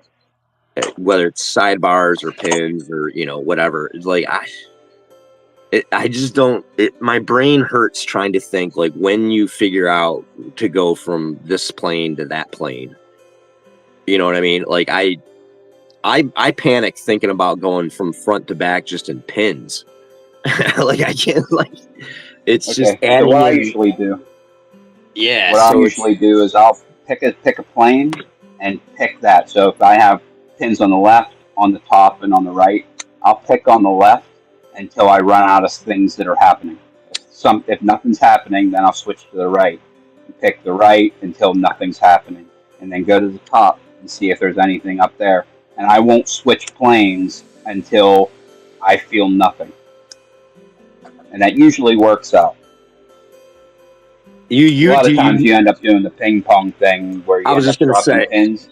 whether it's sidebars or pins or, you know, whatever. It's like, I just don't, my brain hurts trying to think like when you figure out to go from this plane to that plane, you know what I mean? Like I panic thinking about going from front to back just in pins. Like I can't like it's just Okay, so adding what I in. usually do, Yeah, what I'll so usually do is I'll pick a plane and pick that. So if I have pins on the left, on the top, and on the right, I'll pick on the left until I run out of things that are happening. If nothing's happening, then I'll switch to the right and pick the right until nothing's happening, and then go to the top and see if there's anything up there. And I won't switch planes until I feel nothing, and that usually works out. A you lot do of times you you end up doing the ping pong thing where you I was end up just gonna dropping say pins.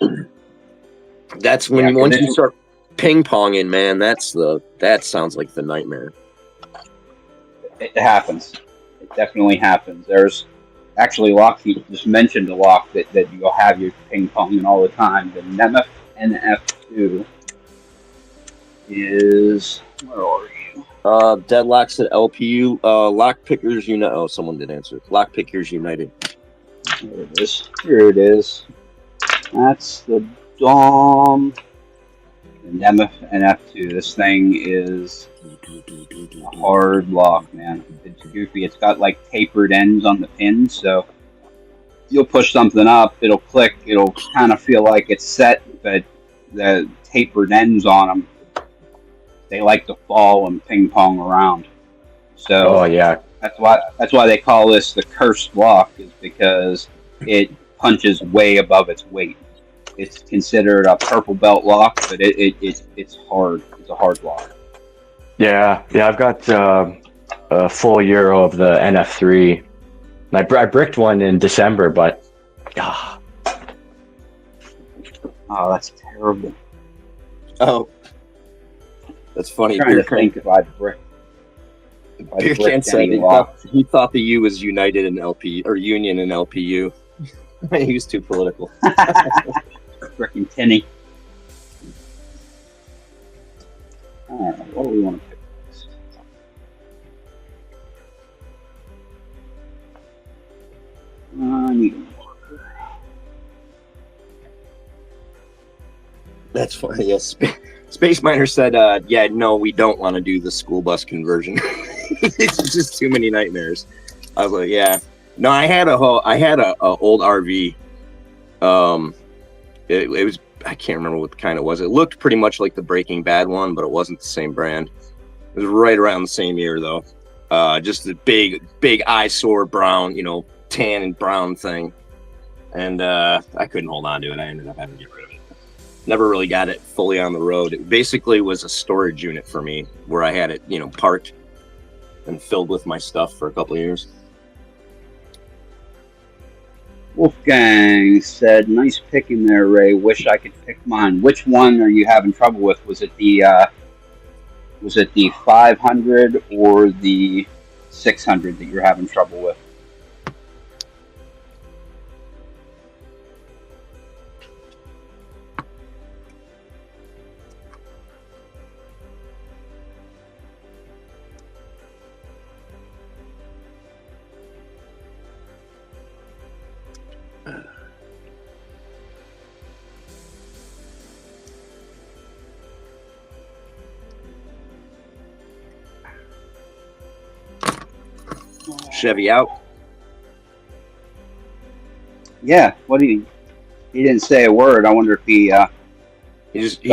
that's Yeah, when once you because start ping ponging, man, that sounds like the nightmare. it happens. It definitely happens. There's actually Lockheed just mentioned a lock that you'll have your ping ponging all the time. The Nemeth NF2 is, where are you? Deadlocks at LPU. Lock Pickers United. Oh, someone did answer. Lock Pickers United. There it is. Here it is. That's the DOM. The Nemeth NF2. This thing is a hard lock, man. It's goofy. It's got like tapered ends on the pins, so you'll push something up, it'll click, it'll kind of feel like it's set, but the tapered ends on them, they like to fall and ping pong around. So Oh yeah, that's why they call this the cursed lock, is because it punches way above its weight. It's considered a purple belt lock, but it's hard. It's a hard lock. yeah. I've got a full year of the NF3. I bricked one in December, but Oh, that's terrible. Oh, that's funny. I'm trying to think if I'd brick. Beer Can said he thought the U was United in LP or Union in LPU. He was too political. Frickin' tinny. Alright, what do we want to pick next? I need a marker. That's funny. Yes. Space Miner said, "Yeah, no, we don't want to do the school bus conversion. It's just too many nightmares." I was like, "Yeah, no, I had a old RV. It was I can't remember what kind it was. It looked pretty much like the Breaking Bad one, but it wasn't the same brand. It was right around the same year though. Just a big eyesore brown, tan and brown thing, and I couldn't hold on to it. I ended up having to get rid of it. Never really got it fully on the road. It basically was a storage unit for me where I had it, parked and filled with my stuff for a couple of years. Wolfgang said, "Nice picking there, Ray. Wish I could pick mine. Which one are you having trouble with? Was it the 500 or the 600 that you're having trouble with?" Chevy out. Yeah. What do you? He didn't say a word. I wonder if he He got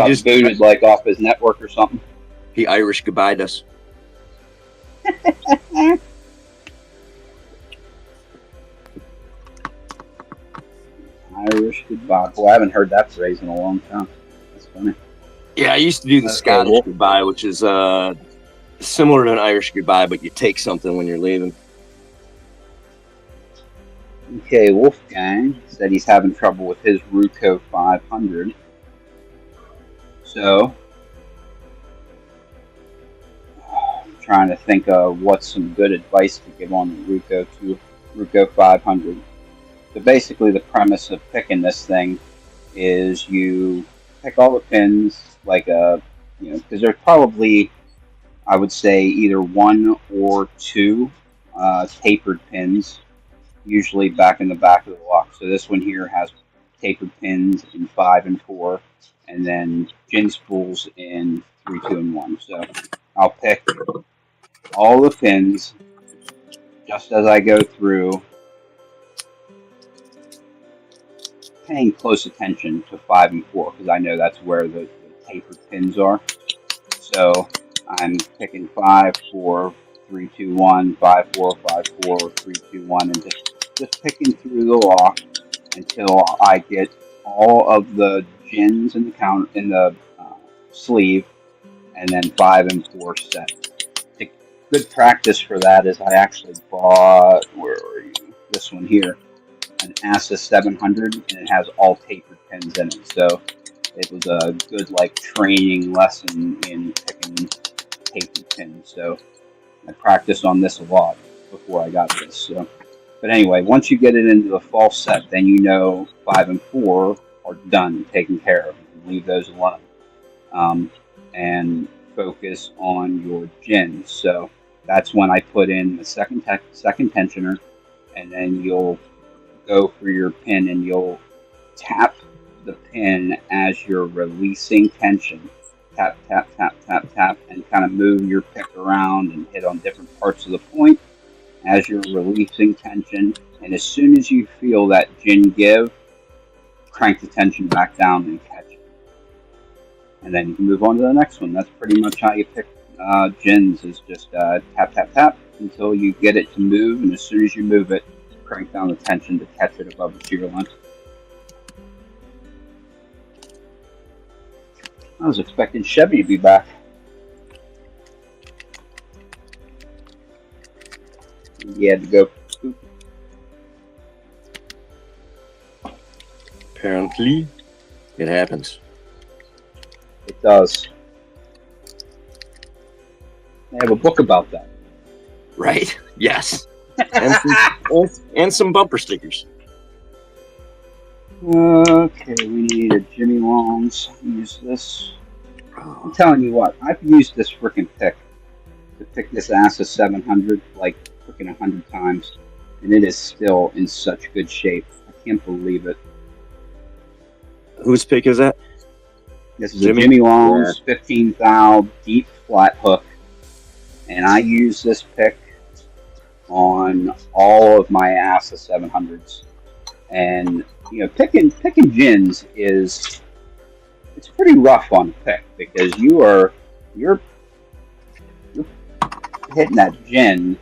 just booted like off his network or something. he Irish goodbye us. Irish goodbye. Boy, I haven't heard that phrase in a long time. That's funny. Yeah, I used to do the Okay, Scottish well- goodbye, which is similar to an Irish goodbye, but you take something when you're leaving. Okay, Wolfgang said he's having trouble with his Ruco 500. So, I'm trying to think of what's some good advice to give on the Ruco 500. So basically, the premise of picking this thing is you pick all the pins, because there's probably, I would say, either one or two tapered pins, usually back in the back of the lock. So this one here has tapered pins in 5 and 4, and then gin spools in 3, 2, and 1. So I'll pick all the pins just as I go through, paying close attention to 5 and 4 because I know that's where the tapered pins are. So I'm picking 5, 4, 3, 2, 1, 5, 4, 5, 4, 3, 2, 1, and just picking through the lock until I get all of the gins in the sleeve, and then 5 and 4 set. A good practice for that is I actually bought, where are you? This one here, an ASA 700, and it has all tapered pins in it. So it was a good training lesson in picking tapered pins. So I practiced on this a lot before I got this. So, but anyway, once you get it into the false set, then you know 5 and 4 are done, taken care of. You can leave those alone, and focus on your gins. So that's when I put in the second tensioner, and then you'll go for your pin and you'll tap the pin as you're releasing tension. Tap, tap, tap, tap, tap, and kind of move your pick around and hit on different parts of the point as you're releasing tension. And as soon as you feel that gin give, crank the tension back down and catch it. And then you can move on to the next one. That's pretty much how you pick gins, is just tap, tap, tap until you get it to move. And as soon as you move it, crank down the tension to catch it above the shear line. I was expecting Chevy to be back. He had to go. Apparently, it happens. It does. They have a book about that. Right? Yes. And some bumper stickers. Okay, we need a Jimmy Long's. Use this. I'm telling you what, I've used this freaking pick to pick this ASA 700 like freaking 100 times, and it is still in such good shape. I can't believe it. Whose pick is that? This is a Jimmy Long's 15 thou deep flat hook, and I use this pick on all of my ASA 700s. And picking gins it's pretty rough on the pick because you're hitting that gin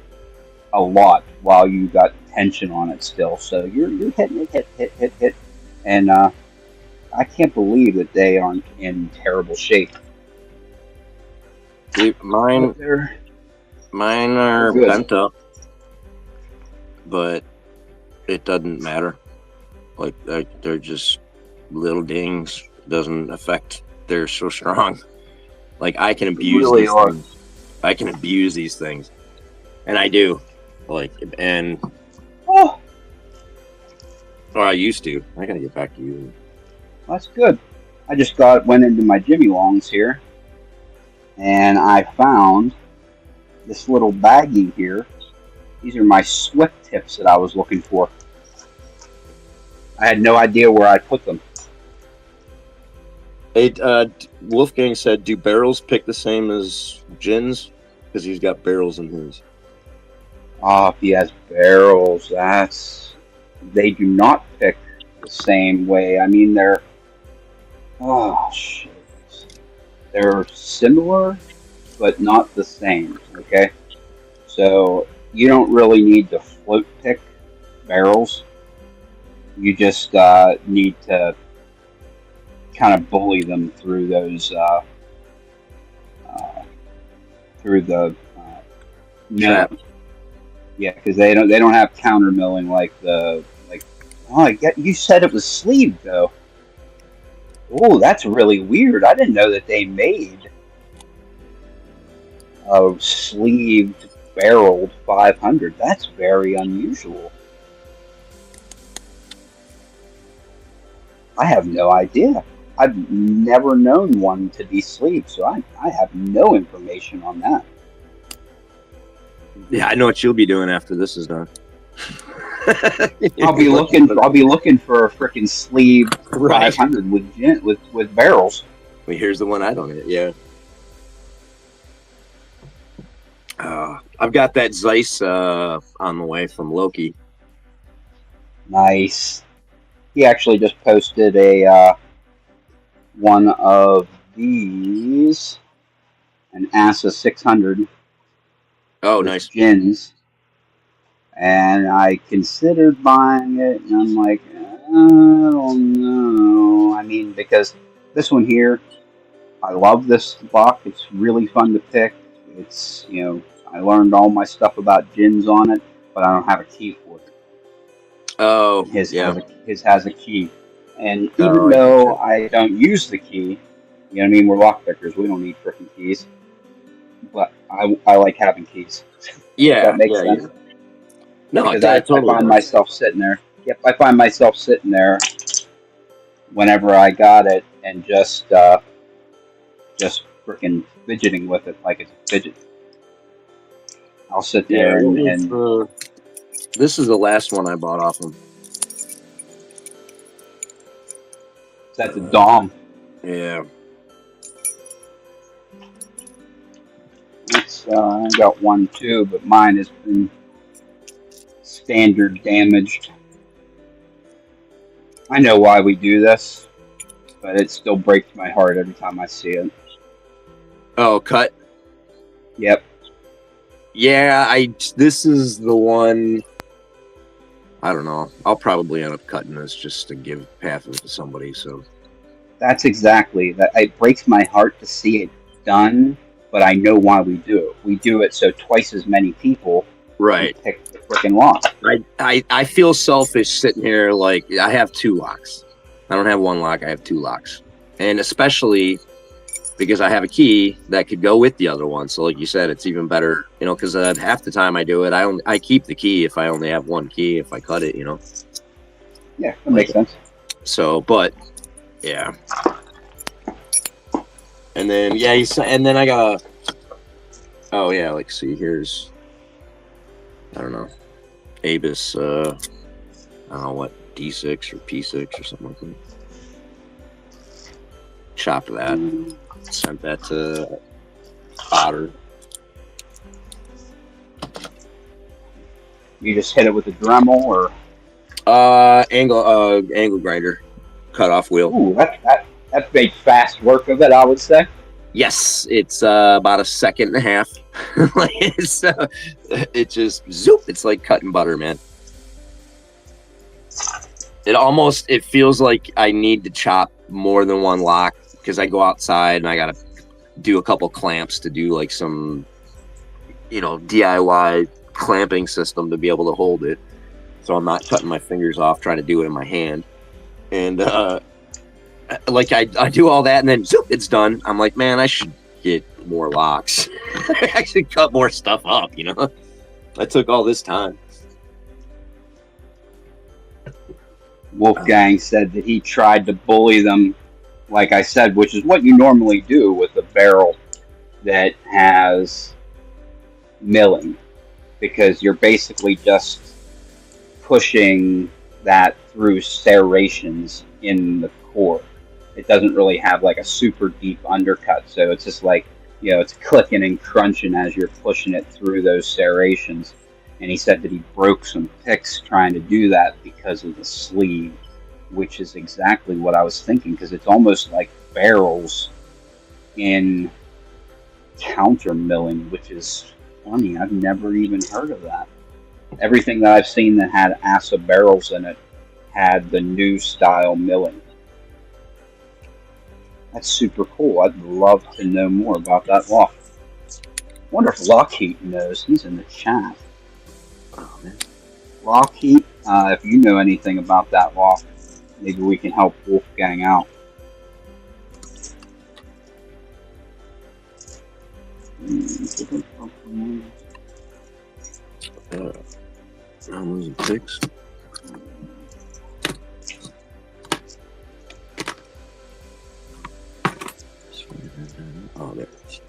a lot while you got tension on it still. So you're hitting it, hit, and I can't believe that they aren't in terrible shape. Mine are bent up, but it doesn't matter. Like they're just little dings. Doesn't affect. They're so strong. Like I can abuse really these things. I can abuse these things, and I do. Or I used to. I gotta get back to you. That's good. I just went into my Jimmy Longs here, and I found this little baggie here. These are my Swift tips that I was looking for. I had no idea where I put them. Hey, Wolfgang said, do barrels pick the same as gins? Because he's got barrels in his. Oh, if he has barrels, they do not pick the same way. I mean, they're similar, but not the same, okay? So you don't really need to float pick barrels. You just need to kind of bully them through those through the mill. Yeah, because they don't have counter milling like Oh, I get you said it was sleeved though. Oh, that's really weird. I didn't know that they made a sleeved barreled 500. That's very unusual. I have no idea. I've never known one to be sleeved, so I have no information on that. Yeah, I know what you'll be doing after this is done. I'll be looking. I'll be looking for a freaking sleeve Right. 500 with barrels. Well, here's the one I don't hit. Yeah. I've got that Zeiss on the way from Loki. Nice. He actually just posted a one of these, an ASA 600 Oh, with nice. gins, and I considered buying it, and I'm like, I don't know. I mean, because this one here, I love this lock. It's really fun to pick. It's, I learned all my stuff about gins on it, but I don't have a key for it. Oh, His yeah. his has a key, and Oh, even I though gotcha. I don't use the key, you know what I mean. We're lock pickers. We don't need freaking keys, but I like having keys. If that Yeah, makes yeah, sense, yeah. No, because it I totally find does. myself sitting there. Yep, I find myself sitting there whenever I got it and just freaking fidgeting with it like it's a fidget. I'll sit Yeah, there what and was this is the last one I bought off him. set the dom. Yeah. It's I got one too, but mine has been standard damaged. I know why we do this, but it still breaks my heart every time I see it. Oh, cut. Yep. Yeah, this is the one. I don't know. I'll probably end up cutting this just to give half of it to somebody. So That's exactly that. It breaks my heart to see it done, but I know why we do it. We do it so twice as many people can right. pick the freaking lock. I feel selfish sitting here. Like, I have 2 locks. I don't have 1 lock. I have 2 locks, and especially because I have a key that could go with the other one. So, like you said, it's even better, because half the time I do it, I keep the key if I only have 1 key. If I cut it, Yeah, that makes sense. So, but yeah, and then and then I got. Oh yeah, like see, here's, I don't know, Abus. I don't know what, D6 or P6 or something like that. Chopped that, sent that to Otter. You just hit it with a Dremel, or Angle grinder, cut off wheel. ooh, that made fast work of it. I would say. Yes, it's about a second and a half. Like it just zoop. It's like cutting butter, man. It feels like I need to chop more than 1 lock because I go outside and I gotta do a couple clamps to do like some, DIY clamping system to be able to hold it. So I'm not cutting my fingers off trying to do it in my hand. And like I do all that and then zoop, it's done. I'm like, man, I should get more locks. I should cut more stuff up, I took all this time. Wolfgang said that he tried to bully them, like I said, which is what you normally do with a barrel that has milling, because you're basically just pushing that through serrations in the core. It doesn't really have like a super deep undercut, so it's just like, it's clicking and crunching as you're pushing it through those serrations. And he said that he broke some picks trying to do that because of the sleeve, which is exactly what I was thinking, because it's almost like barrels in counter milling, which is funny. I've never even heard of that. Everything that I've seen that had ASA barrels in it had the new style milling. That's super cool. I'd love to know more about that lock. Wonder if Lockheed knows. He's in the chat. Oh, man. Lockheed, if you know anything about that lock, maybe we can help Wolfgang out. I'm losing picks. Oh, there it is.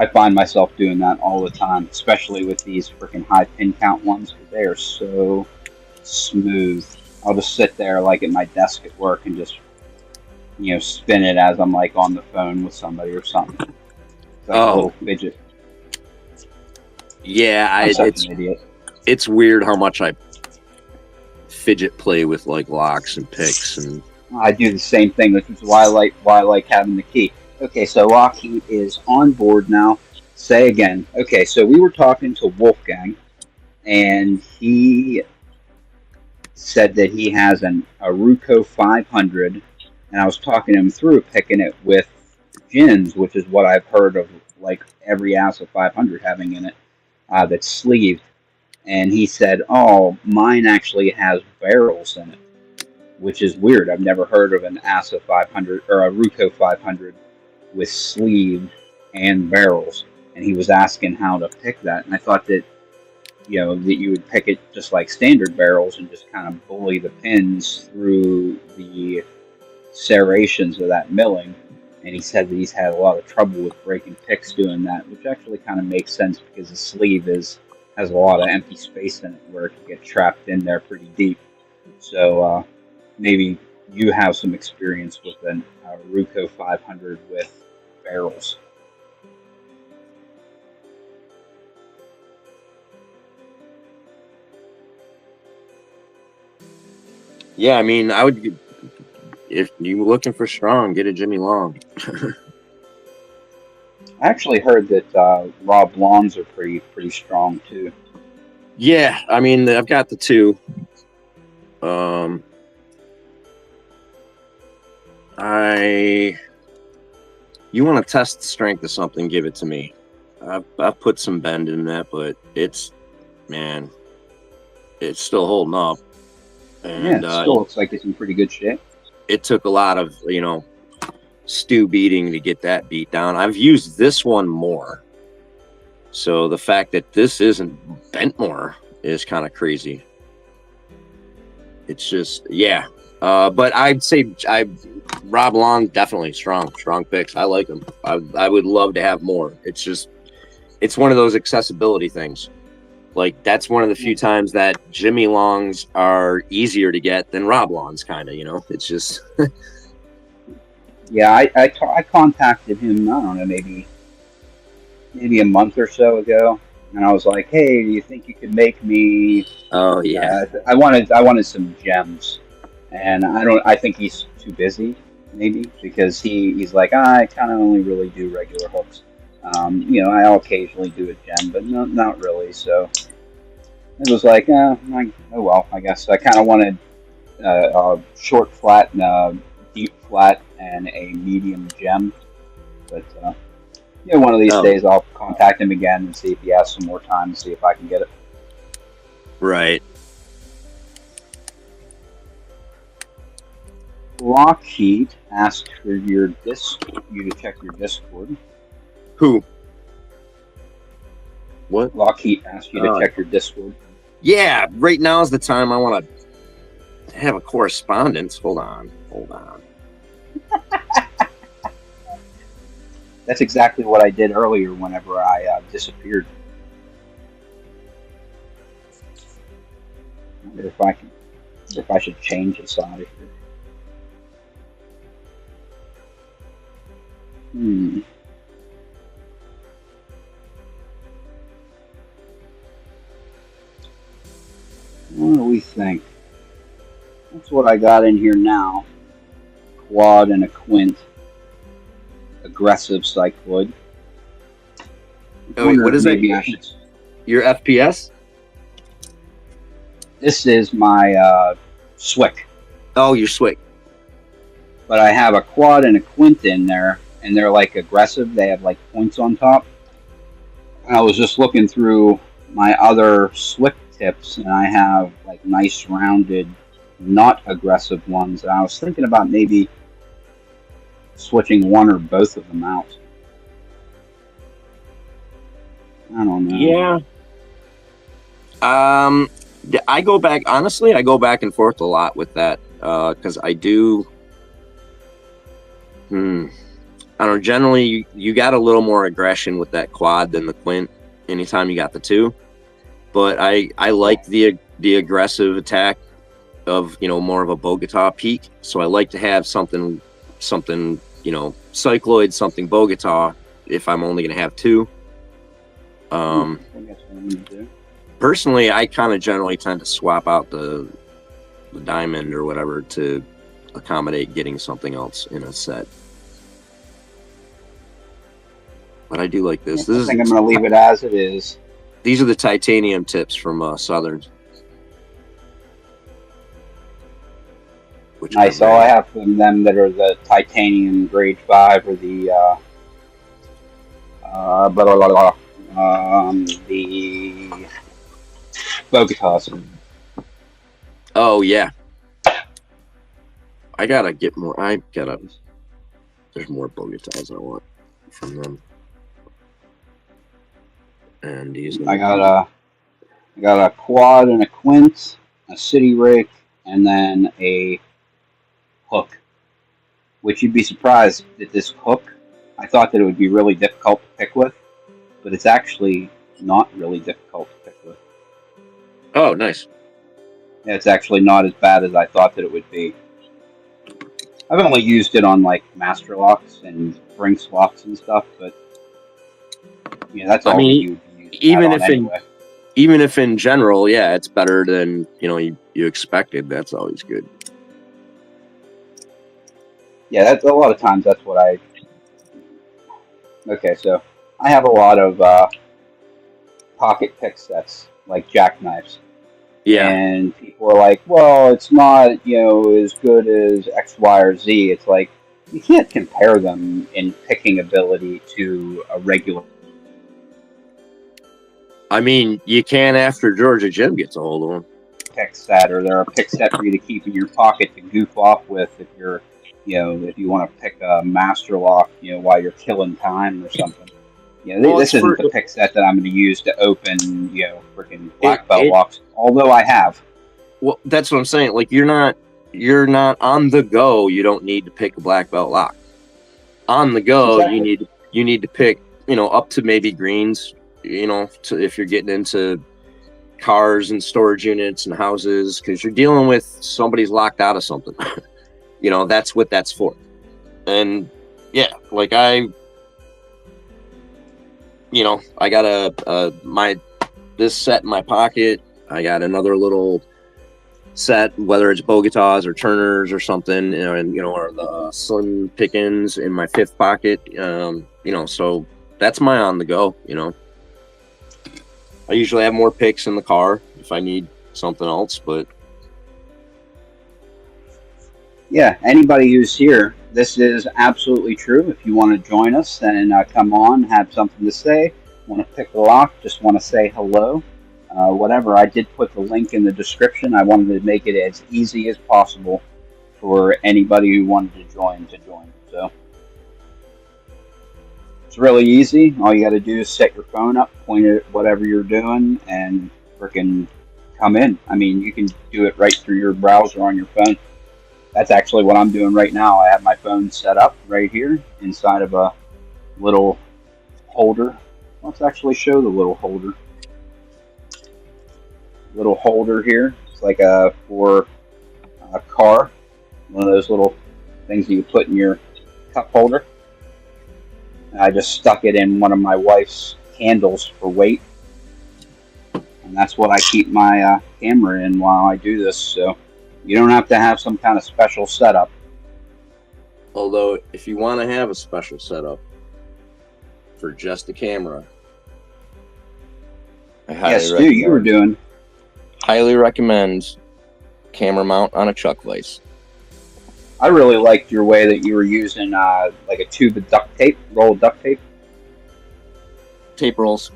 I find myself doing that all the time, especially with these freaking high pin count ones, because they are so smooth. I'll just sit there like at my desk at work and just spin it as I'm like on the phone with somebody or something. It's like a Oh, little fidget. yeah, I'm such an idiot. it's weird how much I fidget play with like locks and picks and I do the same thing, which is why I like having the key. Okay, so Lockheed is on board now. Say again. Okay, so we were talking to Wolfgang, and he said that he has a Ruco 500, and I was talking him through picking it with gins, which is what I've heard of, like every ASSA 500 having in it that's sleeved. And he said, "Oh, mine actually has barrels in it," which is weird. I've never heard of an ASSA 500 or a Ruco 500 with sleeved and barrels. And he was asking how to pick that, and I thought that that you would pick it just like standard barrels and just kind of bully the pins through the serrations of that milling. And he said that he's had a lot of trouble with breaking picks doing that, which actually kind of makes sense because the sleeve has a lot of empty space in it where it can get trapped in there pretty deep. So maybe you have some experience with a Ruco 500 with barrels. yeah, I mean, I would, if you're looking for strong, get a Jimmy Long. I actually heard that Rob Blondes are pretty strong too. Yeah, I mean, I've got the two. You want to test the strength of something, give it to me. I've put some bend in that, but it's still holding up. And Yeah, it still looks like it's in pretty good shape. it took a lot of Stu beating to get that beat down. I've used this one more, so the fact that this isn't bent more is kind of crazy. It's just but I'd say Rob Long definitely strong picks. I like him. I would love to have more. It's one of those accessibility things. Like, that's one of the few times that Jimmy Longs are easier to get than Rob Longs, kind of, It's just... Yeah, I contacted him, I don't know, maybe a month or so ago, and I was like, "Hey, do you think you could make me?" Oh, yeah. I wanted some gems, and I think he's too busy, maybe, because he's like, I kind of only really do regular hooks. I'll occasionally do a gem, but not really. So it was like, oh well, I guess I kind of wanted a short flat and a deep flat and a medium gem. But one of these days I'll contact him again and see if he has some more time to see if I can get it. Right. Lockheed asked for you to check your Discord. Who? What? Lockheed asked you to check your Discord. Yeah, right now is the time I want to have a correspondence. Hold on. That's exactly what I did earlier whenever I disappeared. I wonder if I should change the size. What do we think? That's what I got in here now. Quad and a quint. Aggressive cycloid. Oh, wait, what is that? Your FPS? This is my Swick. Oh, your Swick. But I have a quad and a quint in there, and they're like aggressive. They have like points on top. I was just looking through my other Swick tips, and I have like nice rounded, not aggressive ones. And I was thinking about maybe switching one or both of them out. I don't know. Yeah. I go back and forth a lot with that because I do. I don't know, generally you got a little more aggression with that quad than the Quint anytime you got the 2. But I like the aggressive attack of, you know, more of a Bogota peak. So I like to have something, you know, cycloid, something Bogota if I'm only going to have 2. Personally, I kind of generally tend to swap out the diamond or whatever to accommodate getting something else in a set. But I do like this. I think I'm going to leave it as it is. These are the titanium tips from Southern. Nice. All I have from them that are the titanium grade 5 or the the Bogotas. Oh yeah. I gotta get more. There's more Bogotas I want from them. And I got a quad and a Quint, a city rake, and then a hook. Which you'd be surprised that this hook, I thought that it would be really difficult to pick with, but it's actually not really difficult to pick with. Oh, nice. Yeah, it's actually not as bad as I thought that it would be. I've only used it on like master locks and Brinks locks and stuff, but yeah, that's all you use. Even if in general, yeah, it's better than you expected. That's always good. Yeah, that's a lot of times. That's what I. Okay, so I have a lot of pocket pick sets like jackknives. Yeah. And people are like, well, it's not, as good as X, Y, or Z. It's like, you can't compare them in picking ability to a regular. I mean, you can after Georgia Jim gets a hold of them. Pick set, or they're a pick set for you to keep in your pocket to goof off with if you're, if you want to pick a master lock, while you're killing time or something. This isn't the pick set that I'm going to use to open, freaking black belt locks. Although I have. Well, that's what I'm saying. Like you're not on the go. You don't need to pick a black belt lock. On the go, exactly. you need to pick, up to maybe greens. If you're getting into cars and storage units and houses, because you're dealing with somebody's locked out of something. That's what that's for. And yeah, like I got this set in my pocket. I got another little set, whether it's Bogotas or Turners or something, or the Slim Pickens in my 5th pocket. So that's my on the go. I usually have more picks in the car if I need something else, but yeah, anybody who's here, this is absolutely true. If you want to join us and come on, have something to say, want to pick a lock, just want to say hello, whatever. I did put the link in the description. I wanted to make it as easy as possible for anybody who wanted to join. So it's really easy. All you got to do is set your phone up, point it at whatever you're doing, and freaking come in. I mean, you can do it right through your browser on your phone. That's actually what I'm doing right now. I have my phone set up right here inside of a little holder. Let's actually show the little holder. Little holder here. It's like for a car. One of those little things you put in your cup holder. And I just stuck it in one of my wife's candles for weight. And that's what I keep my camera in while I do this. So you don't have to have some kind of special setup. Although, if you want to have a special setup for just the camera, Stu, you were doing. Highly recommend camera mount on a chuck vise. I really liked your way that you were using like a tube of roll of duct tape. Tape rolls.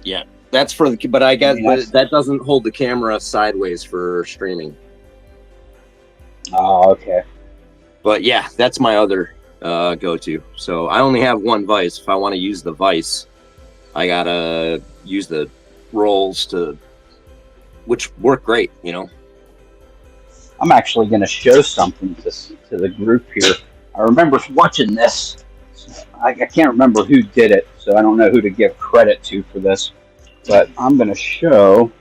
Yeah, that's for the. But I guess that doesn't hold the camera sideways for streaming. Oh, okay. But yeah, that's my other go-to. So I only have one vise. If I want to use the vise, I gotta use the rolls which work great, I'm actually going to show something to the group here. I remember watching this I can't remember who did it, so I don't know who to give credit to for this. But I'm going to show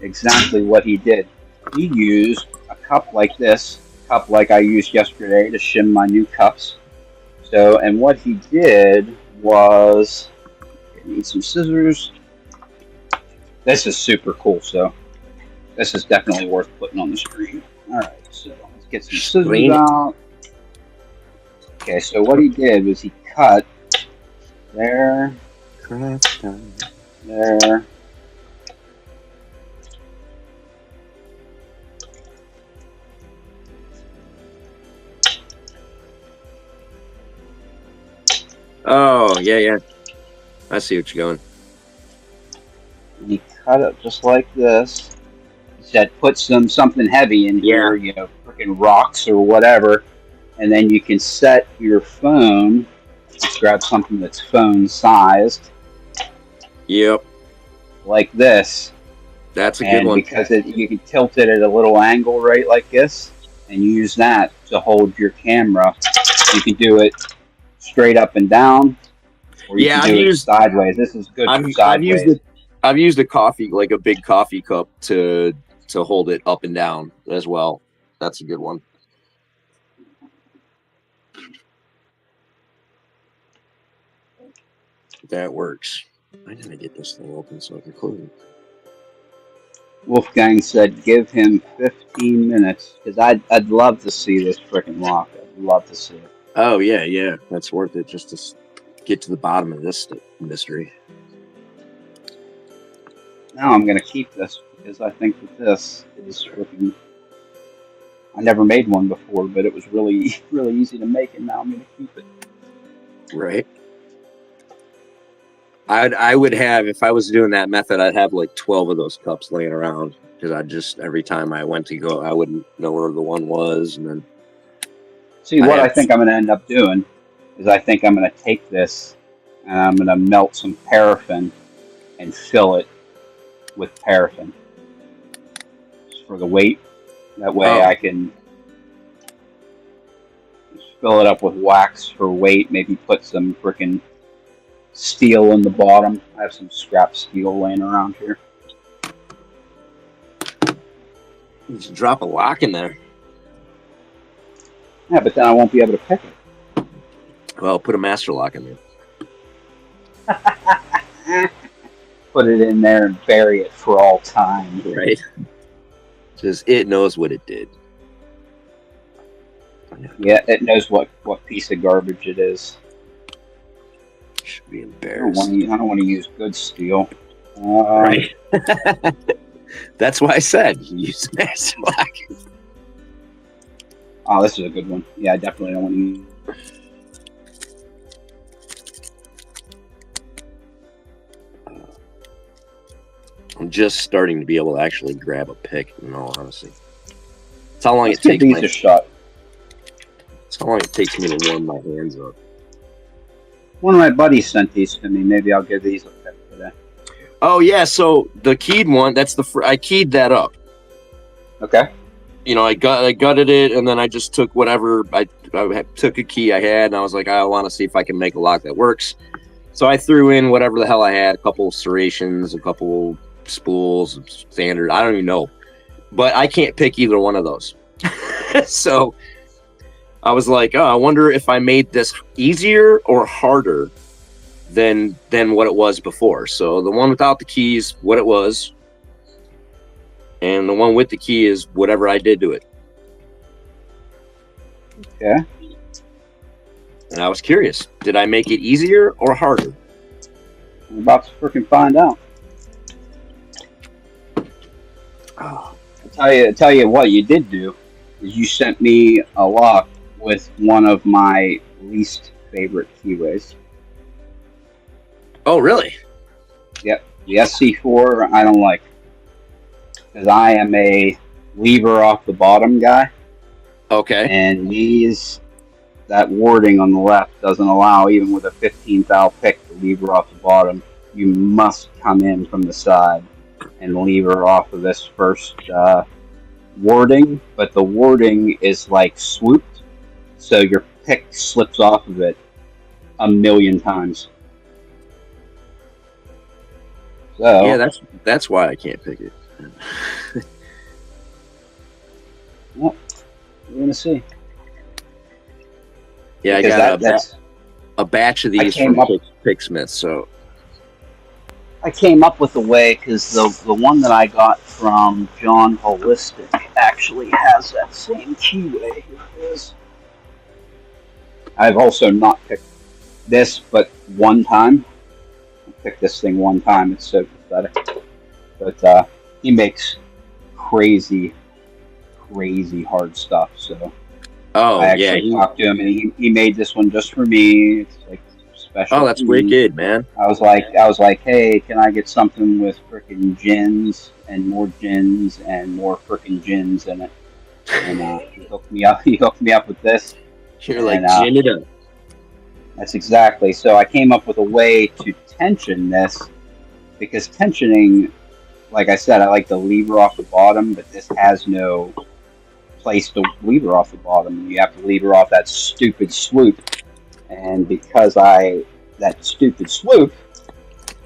exactly what he did. He used a cup like this, a cup like I used yesterday to shim my new cups. So, and what he did was, I need some scissors. This is super cool, so this is definitely worth putting on the screen. All right, so let's get some scissors out. Okay, so what he did was he cut there, there. Oh, yeah. I see what you're going. And he cut it just like this. He said, put something heavy in here, you know, freaking rocks or whatever, and then you can set your phone. Just grab something that's phone sized. Yep. Like this. That's a good one. And because you can tilt it at a little angle, right, like this, and use that to hold your camera. You can do it straight up and down, or you can do it sideways. This is good for sideways. I've used a coffee, like a big coffee cup, to hold it up and down as well. That's a good one. That works. I gotta get this thing open so I can close it. Wolfgang said, "Give him 15 minutes because I'd love to see this freaking lock. I'd love to see it." Oh yeah, that's worth it just to get to the bottom of this mystery. Now I'm gonna keep this because I think that this is freaking. I never made one before, but it was really easy to make, and now I'm gonna keep it. Right. I would have, if I was doing that method, I'd have like 12 of those cups laying around because I just, every time I went to go, I wouldn't know where the one was. And then see, what I think I'm going to end up doing is I think I'm going to take this and I'm going to melt some paraffin and fill it with paraffin just for the weight. That way I can just fill it up with wax for weight, maybe put some freaking steel in the bottom. I have some scrap steel laying around here. You should drop a lock in there. Yeah, but then I won't be able to pick it. Well, put a master lock in there. Put it in there and bury it for all time. Right. Just it knows what it did. Yeah, it knows what piece of garbage it is. Should be embarrassed. I don't want to use good steel. Right. That's why I said use master lock. Oh, this is a good one. Yeah, I definitely don't want to use. I'm just starting to be able to actually grab a pick, in all honesty. That's how long it takes. These a shot. That's how long it takes me to warm my hands up. One of my buddies sent these to me. Maybe I'll give these a pick today. Oh yeah, so the keyed one. That's I keyed that up. Okay. You know, I gutted it, and then I just took whatever I took a key I had, and I was like, I want to see if I can make a lock that works. So I threw in whatever the hell I had, a couple serrations, a couple spools, standard. I don't even know, but I can't pick either one of those. So I was like, oh, I wonder if I made this easier or harder than what it was before. So the one without the key is what it was, and the one with the key is whatever I did to it. Okay. And I was curious, did I make it easier or harder? I'm about to freaking find out. Oh. I'll tell you what you did do is you sent me a lock with one of my least favorite keyways. Oh, really? Yep. The SC4 I don't like. Because I am a lever off the bottom guy. Okay. And that warding on the left doesn't allow, even with a 15th thou pick, to lever off the bottom. You must come in from the side and lever off of this first warding. But the warding is like swooped, so your pick slips off of it. a million times. So Yeah, that's why I can't pick it. well, we're gonna see. Yeah, I Because got a batch of these from Picksmith. So I came up with a way because the one that I got from John Holistic actually has that same keyway. Here it is. I've also not picked this, but one time. I picked this thing one time. It's so pathetic. But he makes crazy, crazy hard stuff. So oh I yeah, actually talked to him, and he made this one just for me. It's like special. oh that's wicked, man. I was like, hey, can I get something with frickin' gins and more gins and more frickin' gins in it? And he hooked me up. He hooked me up with this. You're And, like gin it up. That's exactly. So I came up with a way to tension this because tensioning, like I said, I like the lever off the bottom, but this has no place to lever off the bottom. You have to lever off that stupid swoop. And because that stupid swoop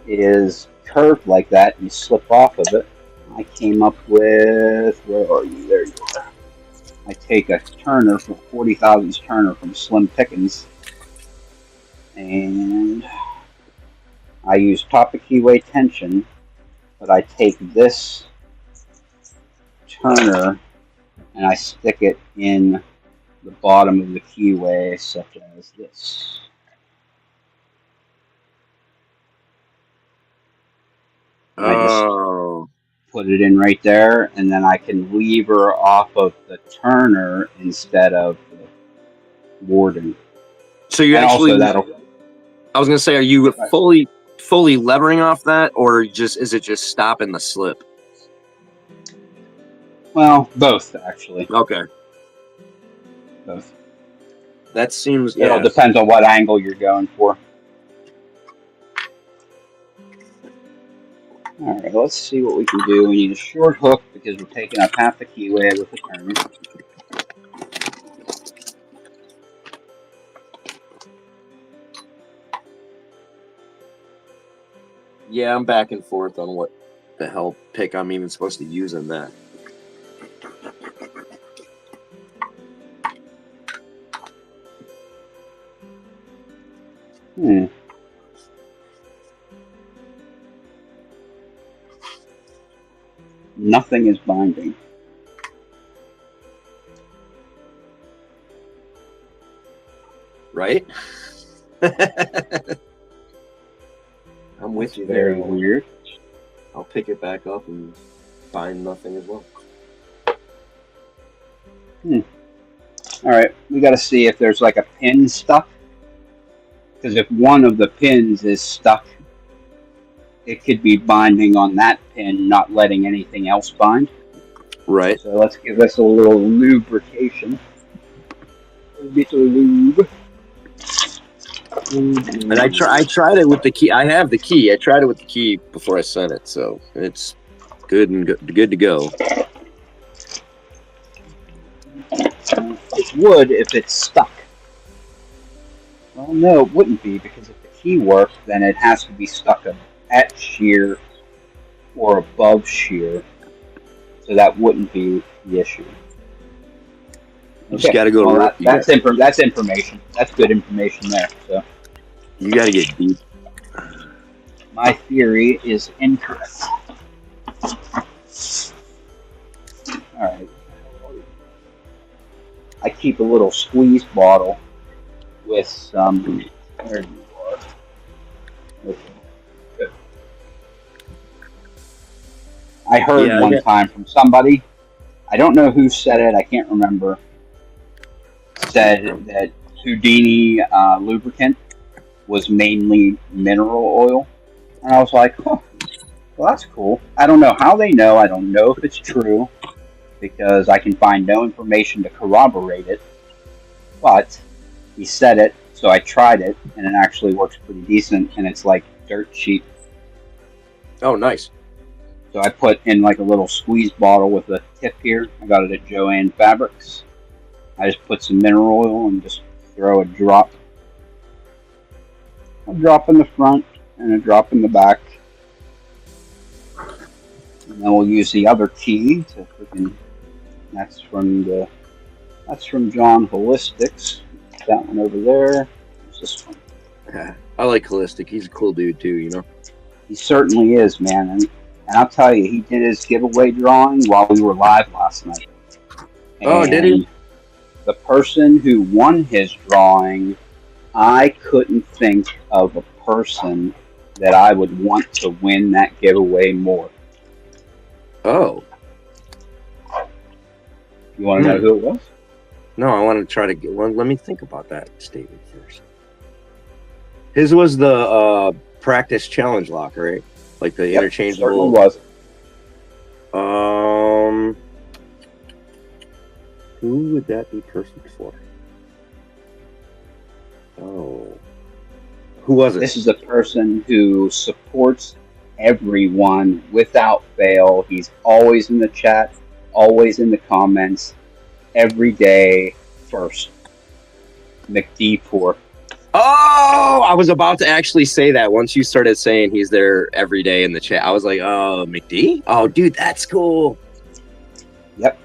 is curved like that, you slip off of it. I came up with, where are you? There you are. I take a Turner from 40,000 Turner from Slim Pickens, and I use top of keyway tension, but I take this Turner and I stick it in the bottom of the keyway, such as this. And I just put it in right there, and then I can lever off of the Turner instead of the Warden. So you and actually, also I was gonna say, are you fully levering off that, or is it just stopping the slip? well, both actually. Okay, Both. that seems It all depends on what angle you're going for. All right, let's see what we can do. We need a short hook because we're taking up half the keyway with the Turner. Yeah, I'm back and forth on what the hell pick I'm even supposed to use in that. Nothing is binding. Right? I'm with you there. Very weird. I'll pick it back up and bind nothing as well. All right, we got to see if there's like a pin stuck. Because if one of the pins is stuck, it could be binding on that pin, not letting anything else bind. Right. So let's give this a little lubrication. A little lube. And I tried it with the key. I have the key. I tried it with the key before I sent it, so it's good to go. It would if it's stuck. Well, no, it wouldn't be, because if the key works, then it has to be stuck at shear or above shear. So that wouldn't be the issue. You just got to go. Well, that's information. That's good information there. So you got to get deep. My theory is incorrect. All right. I keep a little squeeze bottle with some. There you are. Okay. Good. I heard one time from somebody. I don't know who said it. I can't remember. Said that Houdini lubricant was mainly mineral oil, and I was like, "Oh, well, that's cool." I don't know how they know. I don't know if it's true, because I can find no information to corroborate it. But he said it, so I tried it, and it actually works pretty decent, and it's like dirt cheap. Oh, nice. So I put in like a little squeeze bottle with a tip here. I got it at Joann Fabrics. I just put some mineral oil and just throw a drop a drop in the front and a drop in the back. And then we'll use the other key to freaking. That's from John Holistics. That one over there. There's this one. I like Holistic. He's a cool dude too, you know. He certainly is, man. And I'll tell you, he did his giveaway drawing while we were live last night. Oh, did he? The person who won his drawing, I couldn't think of a person that I would want to win that giveaway more. Oh. You want to know who it was? No, I want to try to get one. Let me think about that statement first. His was the practice challenge lock, right? Like the interchangeable. Was. Who would that be perfect for? Oh. Who was it? This is a person who supports everyone without fail. He's always in the chat, always in the comments, every day first. McD4. Oh, I was about to actually say that once you started saying he's there every day in the chat. I was like, oh, McD? Oh, dude, that's cool. Yep.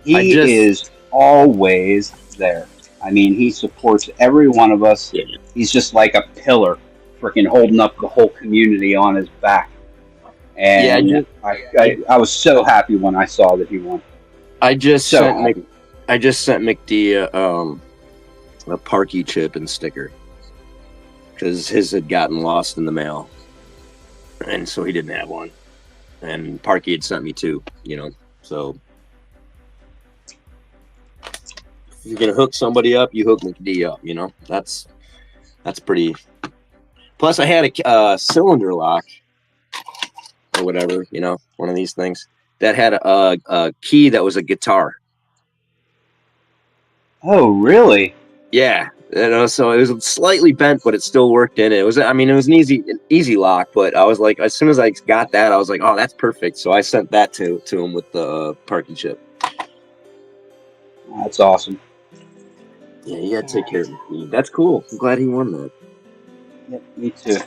He is always there. I mean, he supports every one of us. Yeah. He's just like a pillar, freaking holding up the whole community on his back. And I was so happy when I saw that he won. I just sent McD a Parky chip and sticker because his had gotten lost in the mail, and so he didn't have one. And Parky had sent me two, you know. So if you're gonna hook somebody up, you hook McD up. You know, that's pretty. Plus, I had a cylinder lock or whatever, you know, one of these things that had a key that was a guitar. Oh, really? Yeah, you know, so it was slightly bent, but it still worked in it. It was an easy lock, but I was like, as soon as I got that, I was like, oh, that's perfect. So I sent that to him with the Parky chip. That's awesome. Yeah, you gotta take care of me. That's cool. I'm glad he won that. Yep, me too.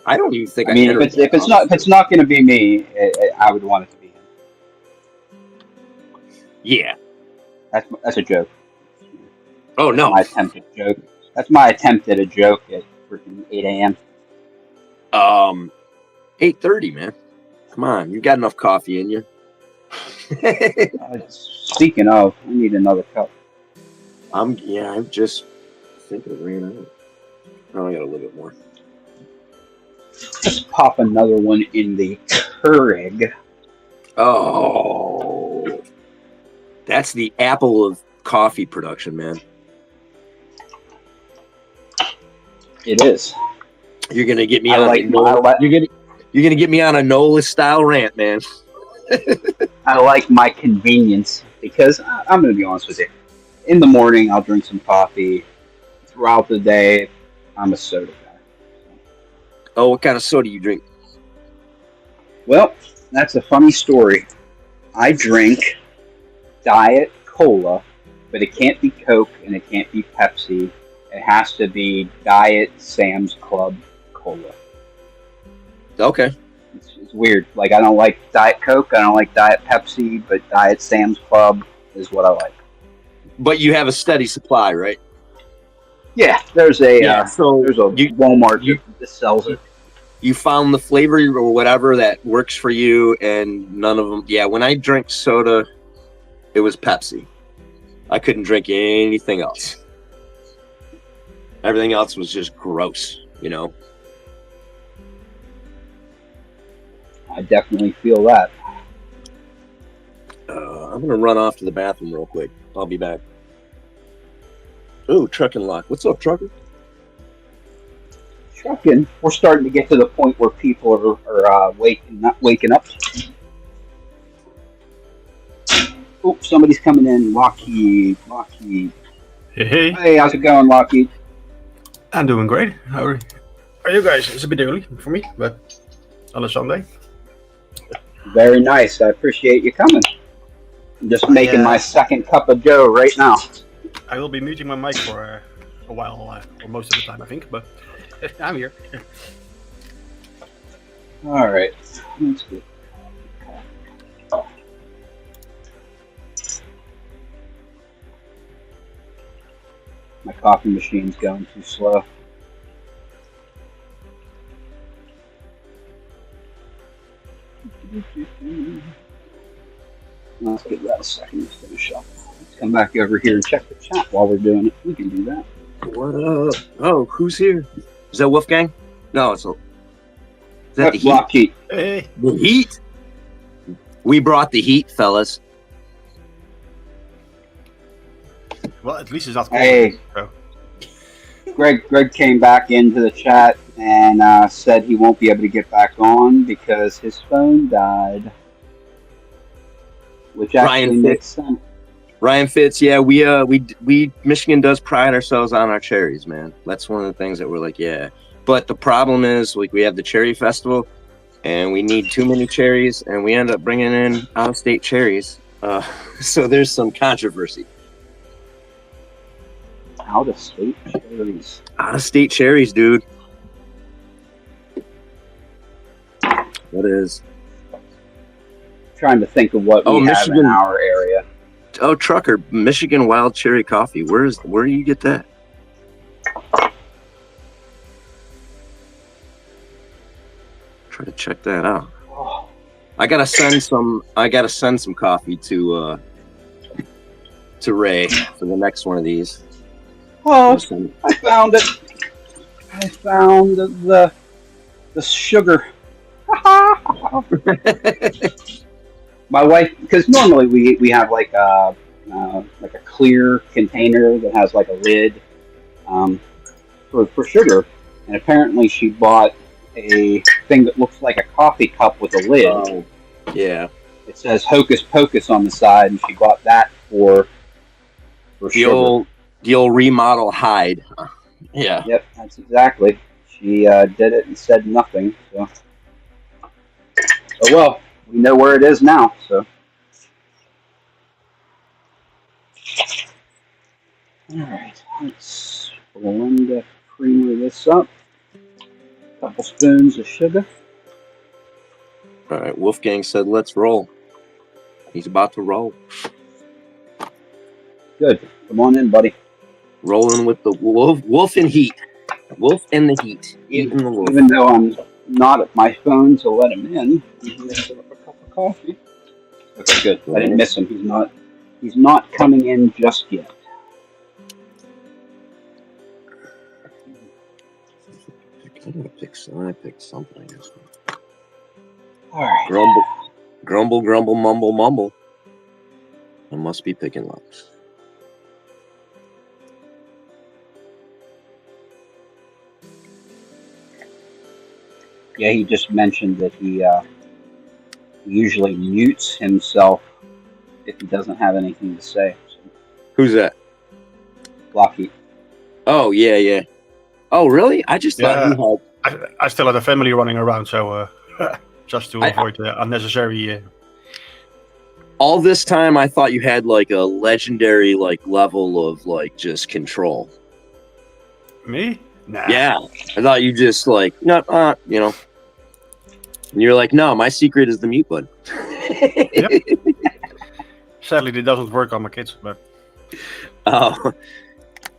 I don't even think. I mean, if it's not going to be me, I would want it to be him. Yeah, that's a joke. Oh no! My attempt at a joke. That's my attempt at a joke at freaking 8 a.m. 8:30, man. Come on, you got enough coffee in you. Speaking of, I need another cup. I'm just thinking it ran out. Oh, I got a little bit more. Let's pop another one in the Keurig. Oh, that's the apple of coffee production, man. It is. You're gonna get me you're gonna get me on a NOLA style rant, man. I like my convenience because I'm gonna be honest with you. In the morning, I'll drink some coffee. Throughout the day, I'm a soda guy. Oh, what kind of soda you drink? Well, that's a funny story. I drink Diet Cola, but it can't be Coke and it can't be Pepsi. It has to be Diet Sam's Club Cola. Okay. It's weird. Like, I don't like Diet Coke, I don't like Diet Pepsi, but Diet Sam's Club is what I like. But you have a steady supply, right? Yeah, there's a Walmart that sells it. You found the flavor or whatever that works for you, and none of them. Yeah, when I drank soda, it was Pepsi. I couldn't drink anything else. Everything else was just gross, you know. I definitely feel that. I'm gonna run off to the bathroom real quick. I'll be back. Oh, trucking lock. What's up, trucker? Trucking. We're starting to get to the point where people are waking up. Oh, somebody's coming in. Lockheed. Hey. Hey, how's it going, Lockheed? I'm doing great. How are you guys? It's a bit early for me, but on a Sunday. Very nice. I appreciate you coming. I'm just making my second cup of Joe right now. I will be muting my mic for a while, or most of the time, I think. But I'm here. All right. That's good. My coffee machine's going too slow. Let's give that a second to finish up. Let's come back over here and check the chat while we're doing it. We can do that. What up? Oh, who's here? Is that Wolfgang? No, is that the heat? Block heat. Hey. The heat? We brought the heat, fellas. Well, at least it's not cold. Hey. So. Greg came back into the chat and said he won't be able to get back on because his phone died. Which actually makes sense. Ryan Fitz, yeah, we Michigan does pride ourselves on our cherries, man. That's one of the things that we're like, yeah. But the problem is, like, we have the cherry festival, and we need too many cherries, and we end up bringing in out-of-state cherries. So there's some controversy. Out-of-state cherries. Out-of-state cherries, dude. What is? Trying to think of what we have Michigan. in our area. Oh, Trucker, Michigan Wild Cherry Coffee. Where do you get that? Try to check that out. Oh, I gotta send some coffee to Ray for the next one of these. I found it. I found the sugar. My wife, because normally we have like a clear container that has like a lid for sugar, and apparently she bought a thing that looks like a coffee cup with a lid. Oh, yeah. It says Hocus Pocus on the side, and she bought that for sugar. The old remodel hide. Yeah. Yep, that's exactly. She did it and said nothing. So, oh well. We know where it is now, so. Alright, let's blend creamer this up. A couple spoons of sugar. All right, Wolfgang said, let's roll. He's about to roll. Good. Come on in, buddy. Rolling with the wolf in heat. Wolf in the heat. Eating the wolf. Even though I'm not at my phone to let him in, I'm going to set up a cup of coffee. Okay, good. I didn't miss him. He's not coming in just yet. I picked something. All right. Grumble, grumble, mumble, mumble. I must be picking locks. Yeah, he just mentioned that he usually mutes himself if he doesn't have anything to say. So, Who's that? Blocky. Oh, yeah. Oh, really? I just thought you had... I still had a family running around, so just to avoid unnecessary... All this time, I thought you had like a legendary like level of like just control. Me? Nah. Yeah, I thought you just like no, you know. And you're like, no, my secret is the mute button. Yep. Sadly, it doesn't work on my kids, but. Oh,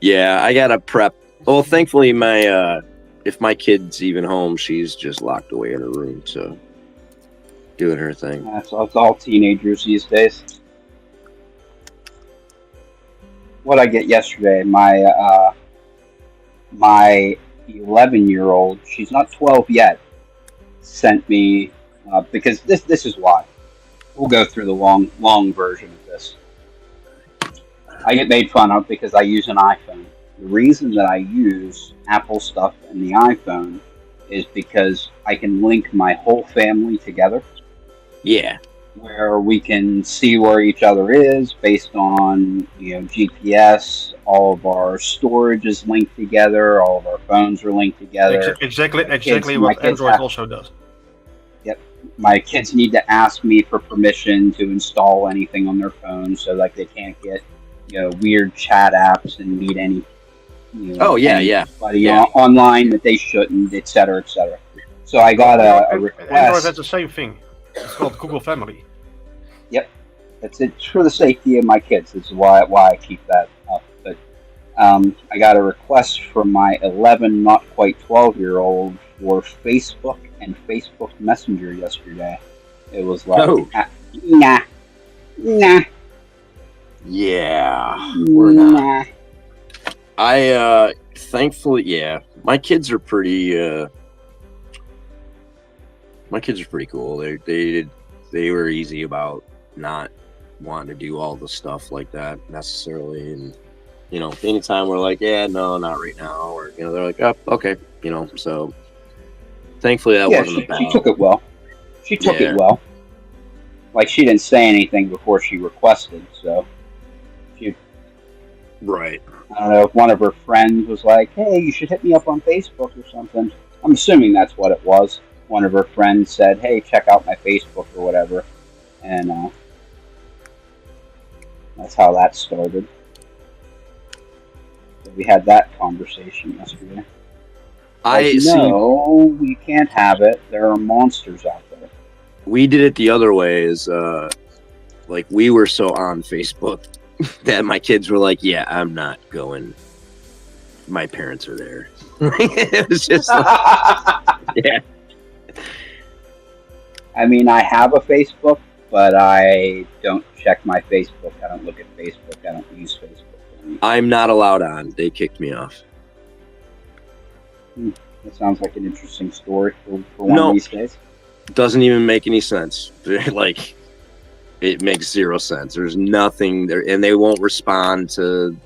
yeah, I gotta prep. Well, thankfully, my if my kid's even home, she's just locked away in her room, so. Doing her thing. It's all teenagers these days. What I get yesterday, my 11-year-old, she's not 12 yet, sent me because this is why. We'll go through the long version of this. I get made fun of because I use an iPhone. The reason that I use Apple stuff in the iPhone is because I can link my whole family together. Yeah. Where we can see where each other is based on, GPS. All of our storage is linked together. All of our phones are linked together. Exactly what Android also does. Yep. My kids need to ask me for permission to install anything on their phone, so like they can't get, weird chat apps and meet any Oh, yeah. Online that they shouldn't, etc., etc. So I got a request. Android has the same thing. It's called Google Family. Yep, it's for the safety of my kids. This is why I keep that up. But I got a request from my 11, not quite 12-year-old for Facebook and Facebook Messenger yesterday. It was like, nah. Yeah, we're not. I thankfully, yeah, my kids are pretty cool. They were easy about not wanting to do all the stuff like that necessarily, and anytime we're like, yeah, no, not right now, or they're like, oh, okay, so thankfully that wasn't a battle. She took it well. She took it well. Like, she didn't say anything before she requested, so she. Right. I don't know if one of her friends was like, hey, you should hit me up on Facebook or something. I'm assuming that's what it was. One of her friends said, hey, check out my Facebook or whatever. And that's how that started. So we had that conversation yesterday. No, we can't have it. There are monsters out there. We did it the other way. Is like, we were so on Facebook that my kids were like, yeah, I'm not going. My parents are there. It was just like, yeah. I mean, I have a Facebook, but I don't check my Facebook. I don't look at Facebook. I don't use Facebook. I'm not allowed on. They kicked me off. That sounds like an interesting story for one of these days. Doesn't even make any sense. Like, it makes zero sense. There's nothing there, and they won't respond to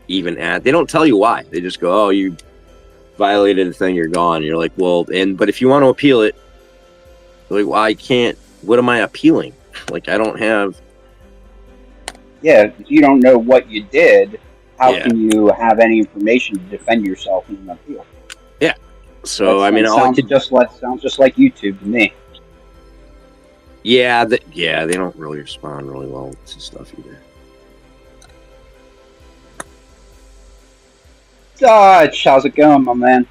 even ad. They don't tell you why. They just go, "Oh, you violated a thing. You're gone." And you're like, "Well," but if you want to appeal it, like, well, I can't. What am I appealing? Like, I don't have. Yeah, if you don't know what you did, how can you have any information to defend yourself in an appeal? Yeah. So I mean, sounds just like YouTube to me. Yeah, they don't really respond really well to stuff either. Dutch, how's it going, my man?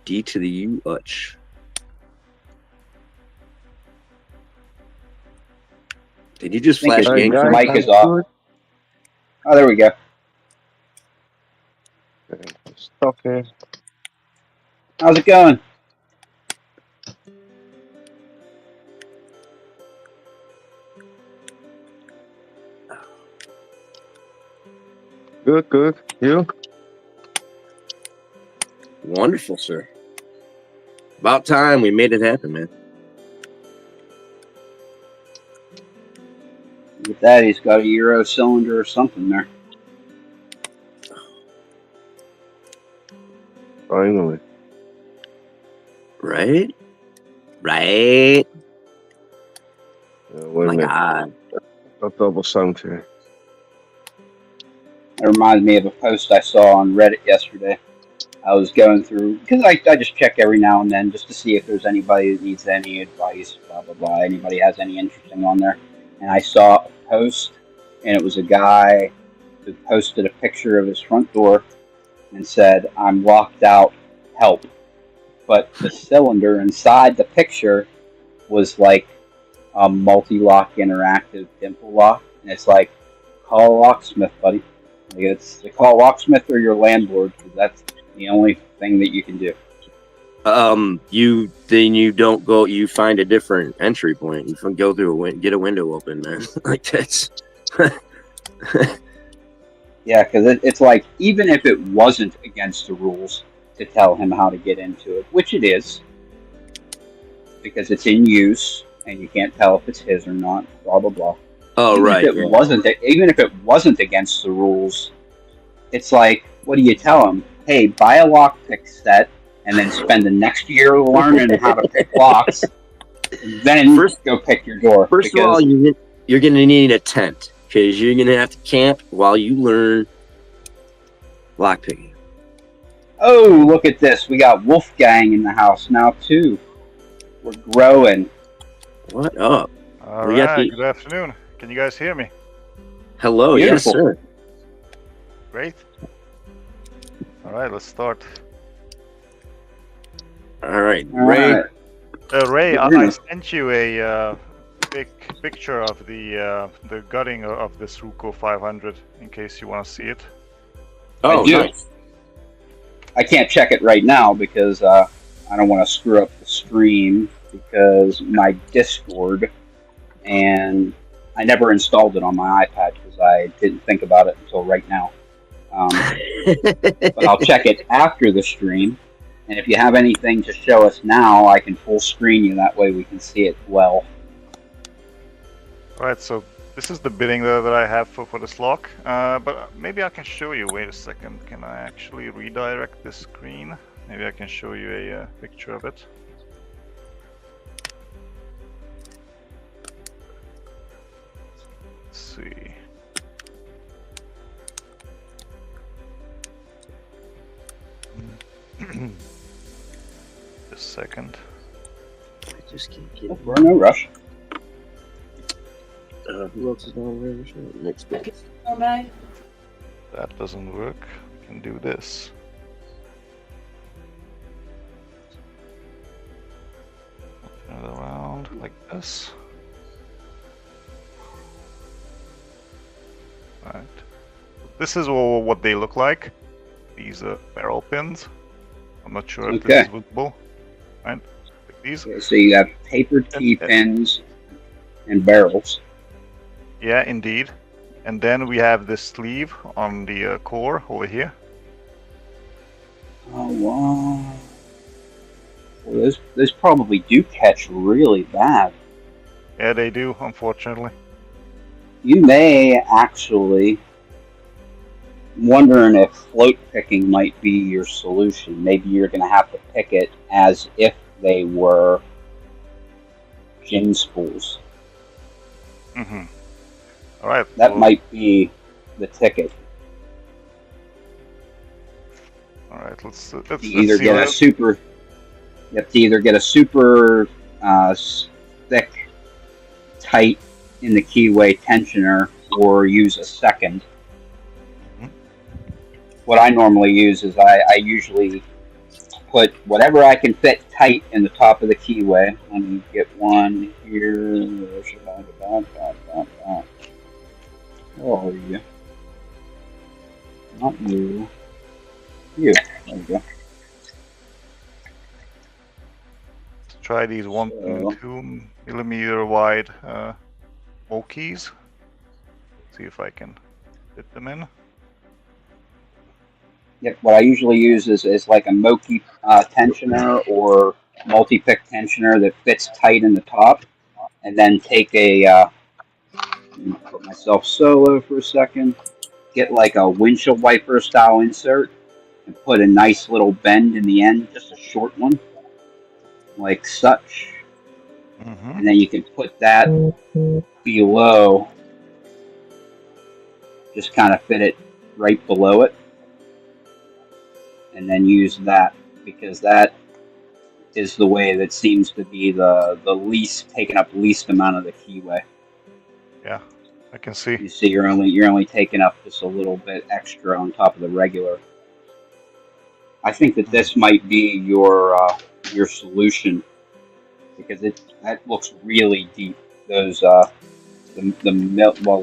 D to the U, Utch. Did you just flash game? Your mic is off. Oh, there we go. Okay. How's it going? Good. You? Wonderful, sir. About time we made it happen, man. With that, he's got a Euro cylinder or something there. Finally. Right? Oh my God. Got double sound here. It reminds me of a post I saw on Reddit yesterday. I was going through, because I just check every now and then just to see if there's anybody that needs any advice, blah, blah, blah, anybody has any interesting on there. And I saw a post, and it was a guy who posted a picture of his front door and said, I'm locked out, help. But the cylinder inside the picture was like a multi-lock interactive dimple lock. And it's like, call a locksmith, buddy. Like, it's call a locksmith or your landlord, because that's the only thing that you can do. You don't go. You find a different entry point. You can go through get a window open, man. Like, that's. Yeah, because it's like, even if it wasn't against the rules to tell him how to get into it, which it is, because it's in use and you can't tell if it's his or not. Blah blah blah. Oh, even right. Even if it wasn't against the rules, it's like, what do you tell him? Hey, buy a lockpick set and then spend the next year learning how to pick locks. Then go pick your door. First of all, you're going to need a tent because you're going to have to camp while you learn lockpicking. Oh, look at this. We got Wolfgang in the house now, too. We're growing. What up? All right, good afternoon. Can you guys hear me? Hello, Beautiful. Yes, sir. Great. All right, let's start. All right, All Ray. right. Ray, I Yeah. sent you a big picture of the gutting of this Ruko 500 in case you want to see it. Oh, I do. nice. I can't check it right now because I don't want to screw up the stream because my Discord, and I never installed it on my iPad because I didn't think about it until right now. But I'll check it after the stream, and if you have anything to show us now, I can full screen you. That way we can see it well. All right, so this is the bidding that I have for this lock, but maybe I can show you. Wait a second, can I actually redirect this screen? Maybe I can show you a picture of it. Let's see. Just a second. I just can't get it. We're in no rush. Who else is on Ray? Next bit. That doesn't work. We can do this. Turn it around like this. Right. This is what they look like. These barrel pins. I'm not sure if this is visible. Right? Like these. Okay, so you have paper T-pins and barrels. Yeah, indeed. And then we have the sleeve on the core over here. Oh wow! Well, those probably do catch really bad. Yeah, they do, unfortunately. You may actually wondering if float picking might be your solution. Maybe you're going to have to pick it as if they were gin spools. Mm-hmm. All right. That might be the ticket. All right. Let's You either see get what- a super. You have to either get a super thick, tight in the keyway tensioner, or use a second. Mhm. What I normally use is I usually put whatever I can fit tight in the top of the keyway. Let me get one here. Where should I get that? Oh, you. Not you. You. There you go. Let's try these 1 So- and 2 millimeter wide Mokies. See if I can fit them in. Yep, what I usually use is like a Moki tensioner or multi-pick tensioner that fits tight in the top, and then take a put myself solo for a second, get like a windshield wiper style insert, and put a nice little bend in the end, just a short one, like such, Mm-hmm. and then you can put that below, just kind of fit it right below it. And then use that, because that is the way that seems to be the least taking up least amount of the keyway. Yeah, I can see. You see, you're only taking up just a little bit extra on top of the regular. I think that this might be your solution, because that looks really deep. Those the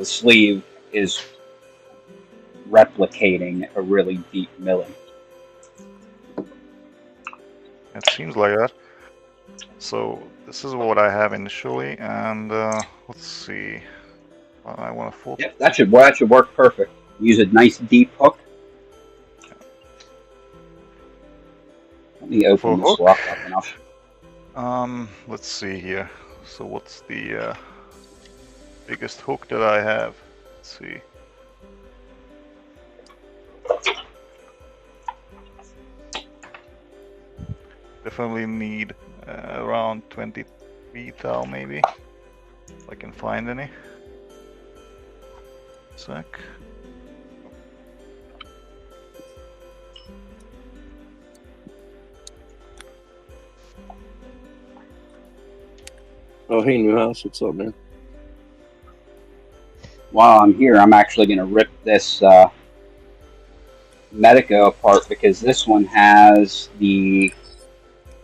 sleeve is replicating a really deep milling. It seems like that. So this is what I have initially, and let's see. I want to full. Yep, that should work perfect. Use a nice deep hook. Let me open this lock up enough. Let's see here. So what's the biggest hook that I have? Let's see. Definitely need around 23 thou maybe. If I can find any. Sec. Oh, hey, Newhouse, what's up, man? While I'm here, I'm actually going to rip this Medica apart because this one has the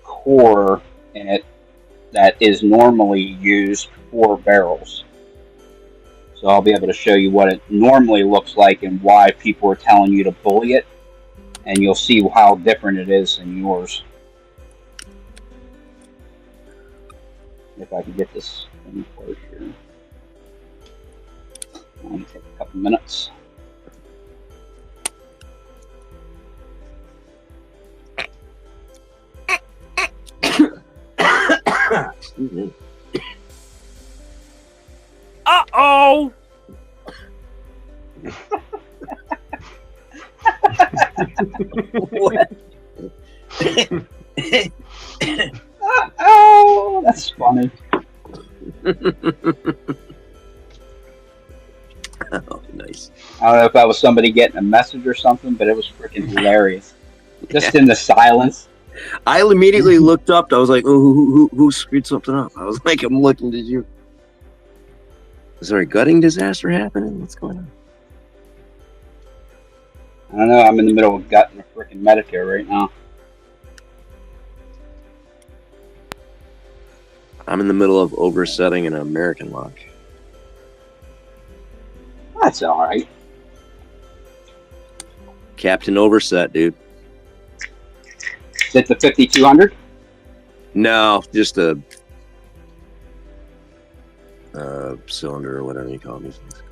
core in it that is normally used for barrels. So I'll be able to show you what it normally looks like and why people are telling you to bully it, and you'll see how different it is than yours. If I can get this thing close here. It'll take a couple minutes. Excuse me. Uh-oh! What? Oh, that's funny. Oh, nice. I don't know if that was somebody getting a message or something, but it was freaking hilarious. Just in the silence. I immediately looked up. I was like, "Oh, who screwed something up?" I was like, "I'm looking. Did you? Is there a gutting disaster happening? What's going on?" I don't know. I'm in the middle of gutting a freaking Medicare right now. I'm in the middle of oversetting an American lock. That's all right. Captain Overset, dude. Is it the 5200? No, just a cylinder or whatever you call these things.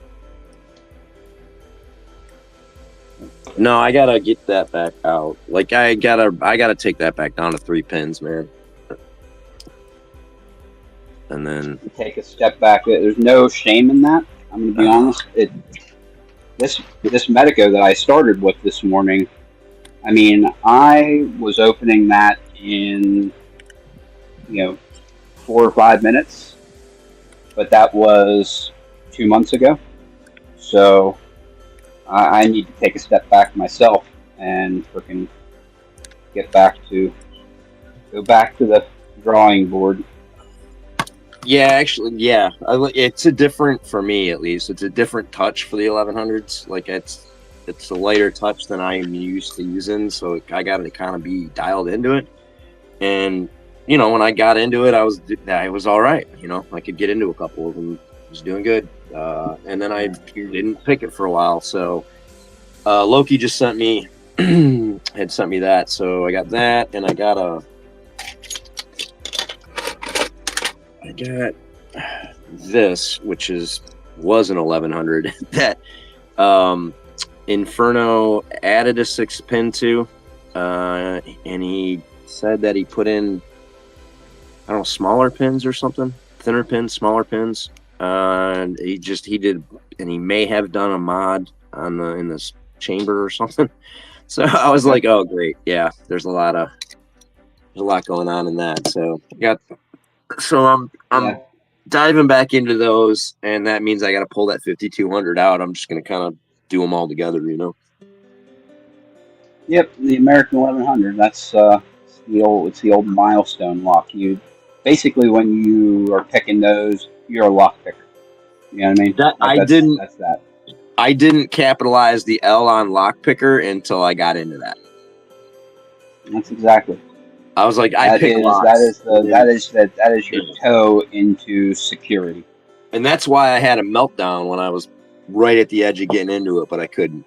No, I gotta get that back out. Like I gotta take that back down to 3 pins, man. And then Take a step back. There's no shame in that. I'm going to be honest. This Medico that I started with this morning, I mean, I was opening that in, 4 or 5 minutes, but that was 2 months ago. So I need to take a step back myself and freaking go back to the drawing board. yeah, actually, yeah, it's a different, for me at least, it's a different touch for the 1100s. Like it's a lighter touch than I'm used to using, so I got to kind of be dialed into it. And when I got into it, I was all right. I could get into a couple of them. I was doing good, and then I didn't pick it for a while. So Loki just had sent me that, so I got that, and I got this, which was an 1100 that Inferno added a 6-pin to, and he said that he put in, I don't know, smaller pins or something, thinner pins, smaller pins. And he did, and he may have done a mod in this chamber or something. So I was like, oh great, yeah. There's a lot going on in that. So I'm diving back into those, and that means I got to pull that 5200 out. I'm just gonna kind of do them all together, Yep, the American 1100. That's it's the old milestone lock. You basically, when you are picking those, you're a lock picker. You know what I mean? That's that. I didn't capitalize the L on lock picker until I got into that. That's exactly. I was like, I pick locks. That is your toe into security. And that's why I had a meltdown when I was right at the edge of getting into it, but I couldn't.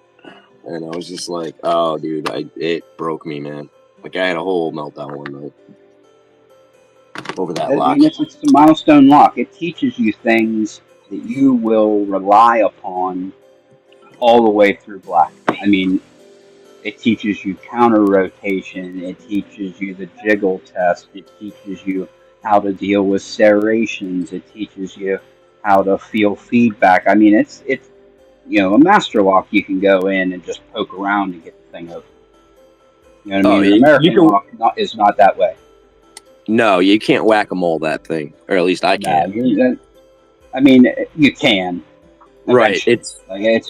And I was just like, oh, dude, it broke me, man. Like, I had a whole meltdown one night over that lock. It's a milestone lock. It teaches you things that you will rely upon all the way through black. I mean, it teaches you counter rotation. It teaches you the jiggle test. It teaches you how to deal with serrations. It teaches you how to feel feedback. I mean, it's a master lock. You can go in and just poke around to get the thing open. You know what I mean? An American lock is not that way. No, you can't whack-a-mole that thing, or at least I can't. I mean, you can. Right, it's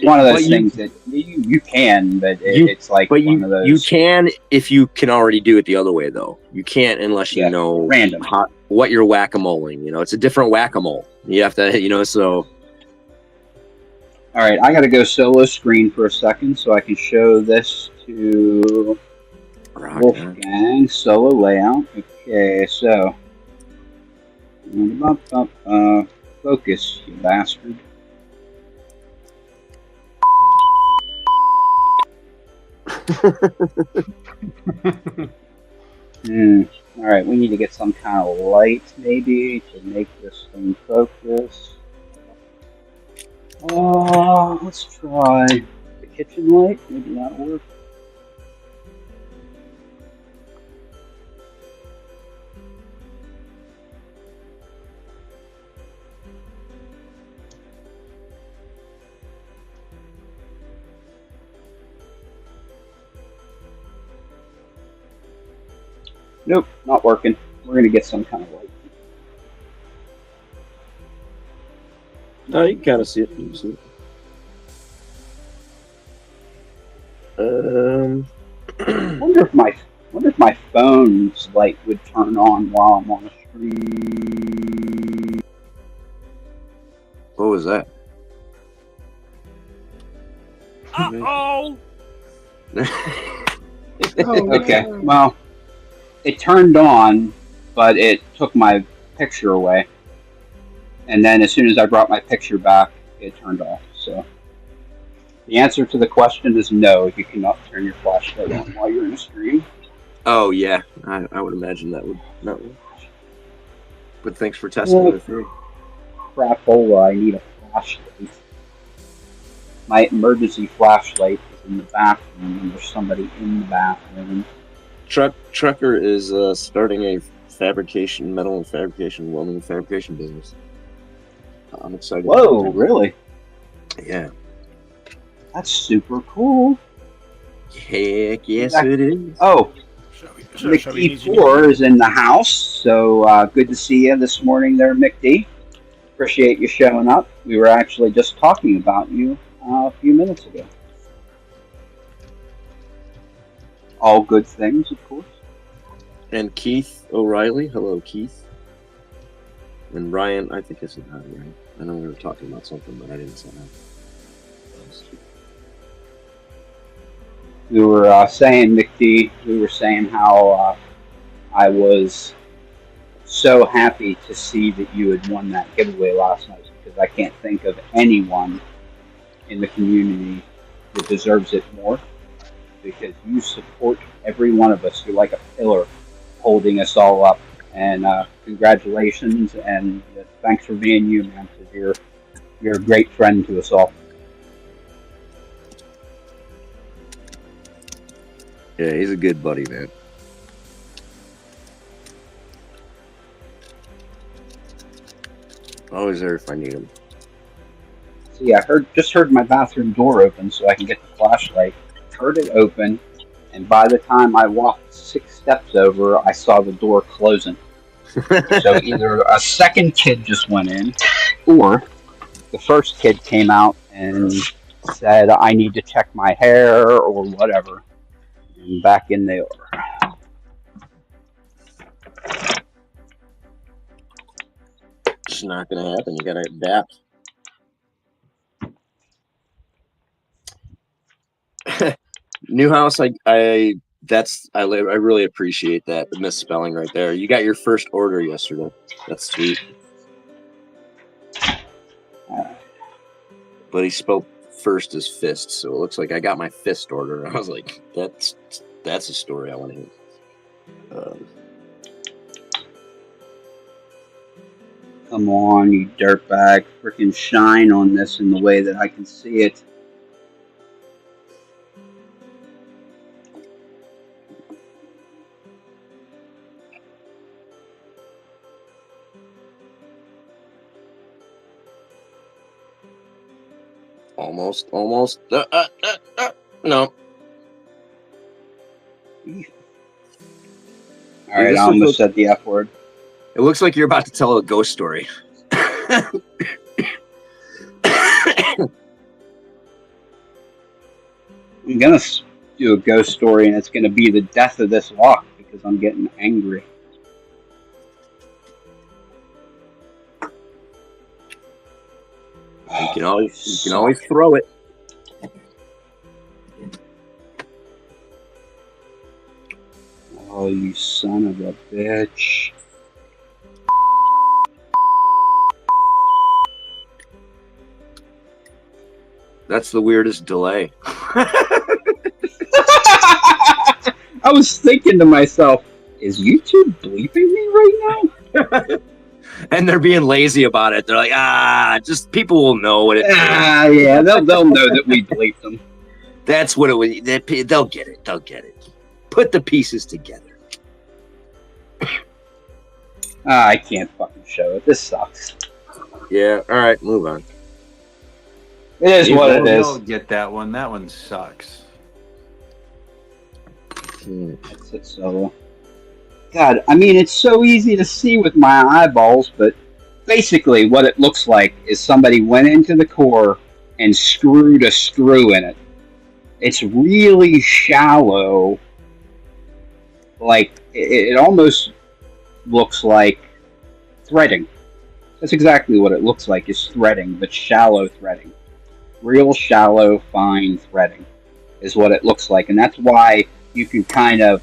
one of those things that you can, but it's like one of those. You can if you can already do it the other way, though. You can't unless you know random what you're whack-a-moling. It's a different whack-a-mole. You have to, so. All right, I got to go solo screen for a second so I can show this to to Rock on. Wolfgang solo layout. Okay, so focus, you bastard. All right, we need to get some kind of light maybe to make this thing focus. Let's try the kitchen light. Maybe that'll work. Nope, not working. We're gonna get some kind of light. No, you can kind of see it. You can see it. Wonder if my phone's light would turn on while I'm on the screen. What was that? Uh-oh! Okay, well, it turned on, but it took my picture away. And then as soon as I brought my picture back, it turned off. So the answer to the question is no. You cannot turn your flashlight on while you're in a stream. Oh yeah, I would imagine that would not work. But thanks for testing it with me. Crapola, I need a flashlight. My emergency flashlight is in the bathroom, and there's somebody in the bathroom. Trucker is starting a metal and fabrication, welding and fabrication business. I'm excited. Whoa, really? Yeah. That's super cool. Heck yes, it is. Oh, Shall we McD4 is in the house, so good to see you this morning there, McD. Appreciate you showing up. We were actually just talking about you a few minutes ago. All good things, of course. And Keith O'Reilly. Hello, Keith. And Ryan, I think I said hi, right? I know we were talking about something, but I didn't say hi. We were saying, McD, we were saying how I was so happy to see that you had won that giveaway last night, because I can't think of anyone in the community that deserves it more, because you support every one of us. You're like a pillar holding us all up. And congratulations, and thanks for being you, man, because you're a great friend to us all. Yeah, he's a good buddy, man. Always there if I need him. See, I just heard my bathroom door open so I can get the flashlight. Heard it open, and by the time I walked 6 steps over, I saw the door closing. So either a second kid just went in, or the first kid came out and said, I need to check my hair or whatever. And back in they are. It's not gonna happen. You gotta adapt. Newhouse, I really appreciate that. The misspelling right there. You got your first order yesterday. That's sweet. But he spoke first as fist, so it looks like I got my fist order. I was like, that's a story I want to hear. Come on, you dirtbag. Freaking shine on this in the way that I can see it. Almost. No. Alright, I almost said the F word. It looks like you're about to tell a ghost story. I'm gonna do a ghost story, and it's gonna be the death of this lock because I'm getting angry. You can always throw it. you son of a bitch. That's the weirdest delay. I was thinking to myself, is YouTube bleeping me right now? And they're being lazy about it. They're like, just people will know what it is. Yeah, they'll know that we bleeped them. That's what it was. They'll get it. They'll get it. Put the pieces together. I can't fucking show it. This sucks. Yeah. All right. Move on. It is what it You'll is. get that one. That one sucks. That's it, so. God, I mean, it's so easy to see with my eyeballs, but basically what it looks like is somebody went into the core and screwed a screw in it. It's really shallow. Like, it almost looks like threading. That's exactly what it looks like, is threading, but shallow threading. Real shallow, fine threading is what it looks like. And that's why you can kind of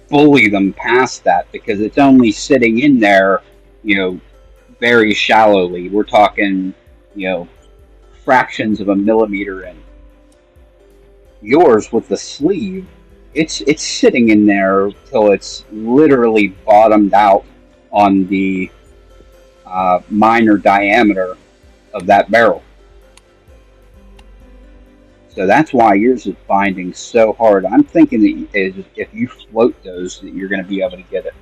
bully them past that, because it's only sitting in there, very shallowly. We're talking, fractions of a millimeter in. Yours with the sleeve, it's sitting in there till it's literally bottomed out on the minor diameter of that barrel. So that's why yours is binding so hard. I'm thinking that if you float those, that you're going to be able to get it.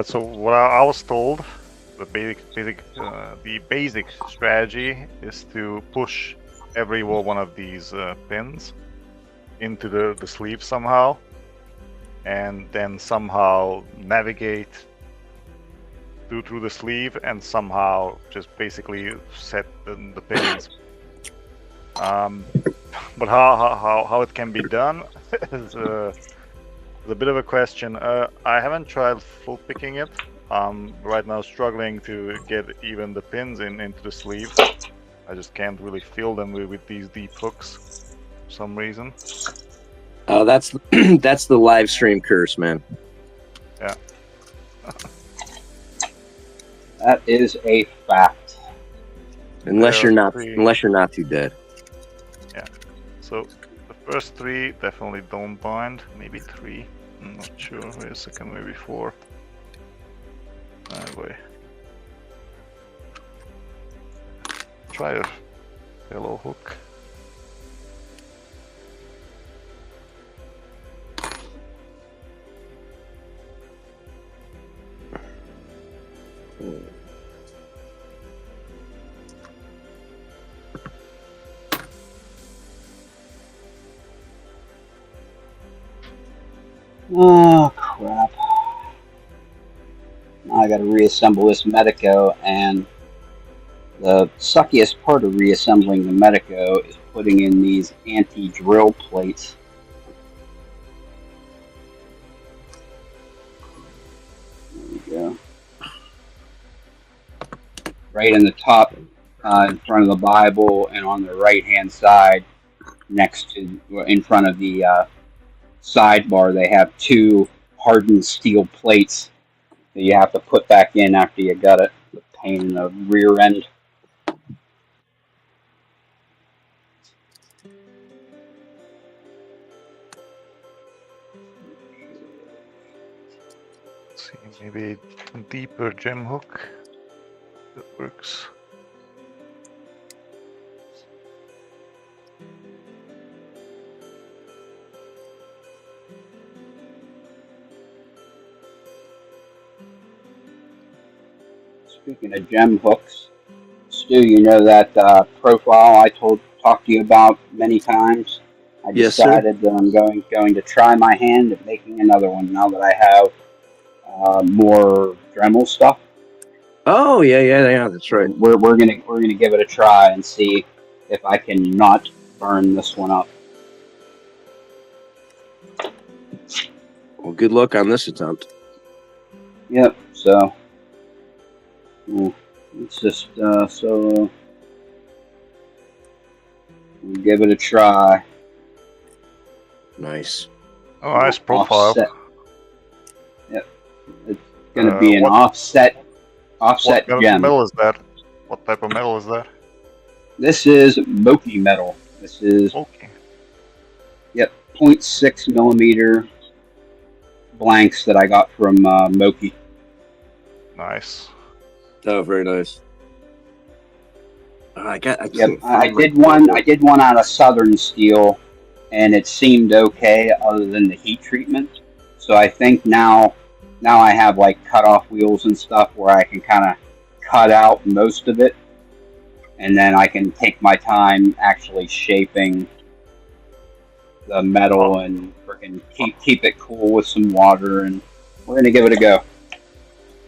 So what I was told, the basic strategy is to push every one of these pins into the sleeve somehow, and then somehow navigate through the sleeve and somehow just basically set the pins. But how it can be done is a bit of a question. I haven't tried full picking it. Right now struggling to get even the pins into the sleeve. I just can't really feel them with these deep hooks for some reason. That's that's the live stream curse, man. Yeah. That is a fact. Unless you're not too dead. Yeah. So the first 3 definitely don't bind. Maybe 3. I'm not sure. Wait a second. Maybe 4. Anyway. Try a yellow hook. Oh, crap. Now I gotta reassemble this Medico, and the suckiest part of reassembling the Medico is putting in these anti-drill plates. There we go. Right in the top, in front of the Bible, and on the right-hand side, in front of the sidebar, they have 2 hardened steel plates that you have to put back in after you got it. The pain in the rear end. Let's see, maybe a deeper gem hook that works. Speaking of gem hooks, Stu, you know that profile I talked to you about many times? I Yes, sir. decided that I'm going to try my hand at making another one now that I have more Dremel stuff. Oh yeah. That's right. We're gonna give it a try and see if I can not burn this one up. Well, good luck on this attempt. Yep. So we'll It's just so we'll give it a try. Nice. Oh, nice profile. Offset. Yep. It's gonna be an offset What gem. metal is that? What type of metal is that? This is Moki metal. This is Okay. 0.6 millimeter blanks that I got from Moki. Nice. Oh, very nice. I Yep, I did one out of Southern Steel, and it seemed okay other than the heat treatment. So I think now I have like cutoff wheels and stuff where I can kind of cut out most of it, and then I can take my time actually shaping the metal and freaking keep it cool with some water, and we're gonna give it a go.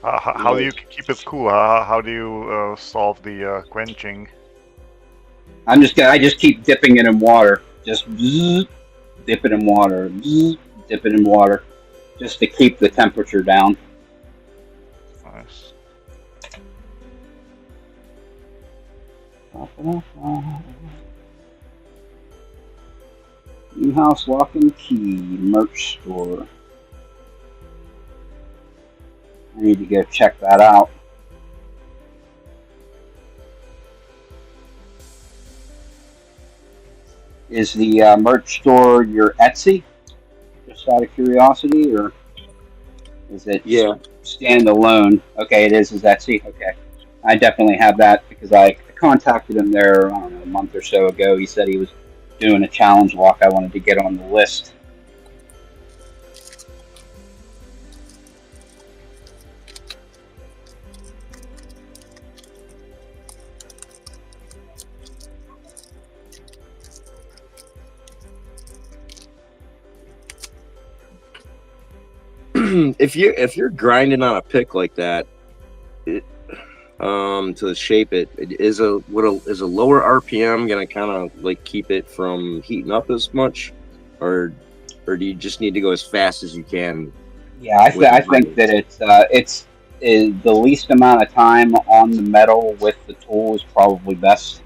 How do you keep it cool? How do you solve the quenching? I just keep dipping it in water. Just dip it in water. Dip it in water. Just to keep the temperature down. Nice. New House Lock and Key merch store. I need to go check that out. Is the merch store your Etsy? Just out of curiosity, or is it standalone? Okay, it is Etsy. Okay, I definitely have that because I contacted him there, I don't know, a month or so ago. He said he was doing a challenge lock. I wanted to get on the list. If you're grinding on a pick like that, to shape it, is a lower RPM gonna kind of like keep it from heating up as much, or do you just need to go as fast as you can? Yeah, I think that it's the least amount of time on the metal with the tool is probably best.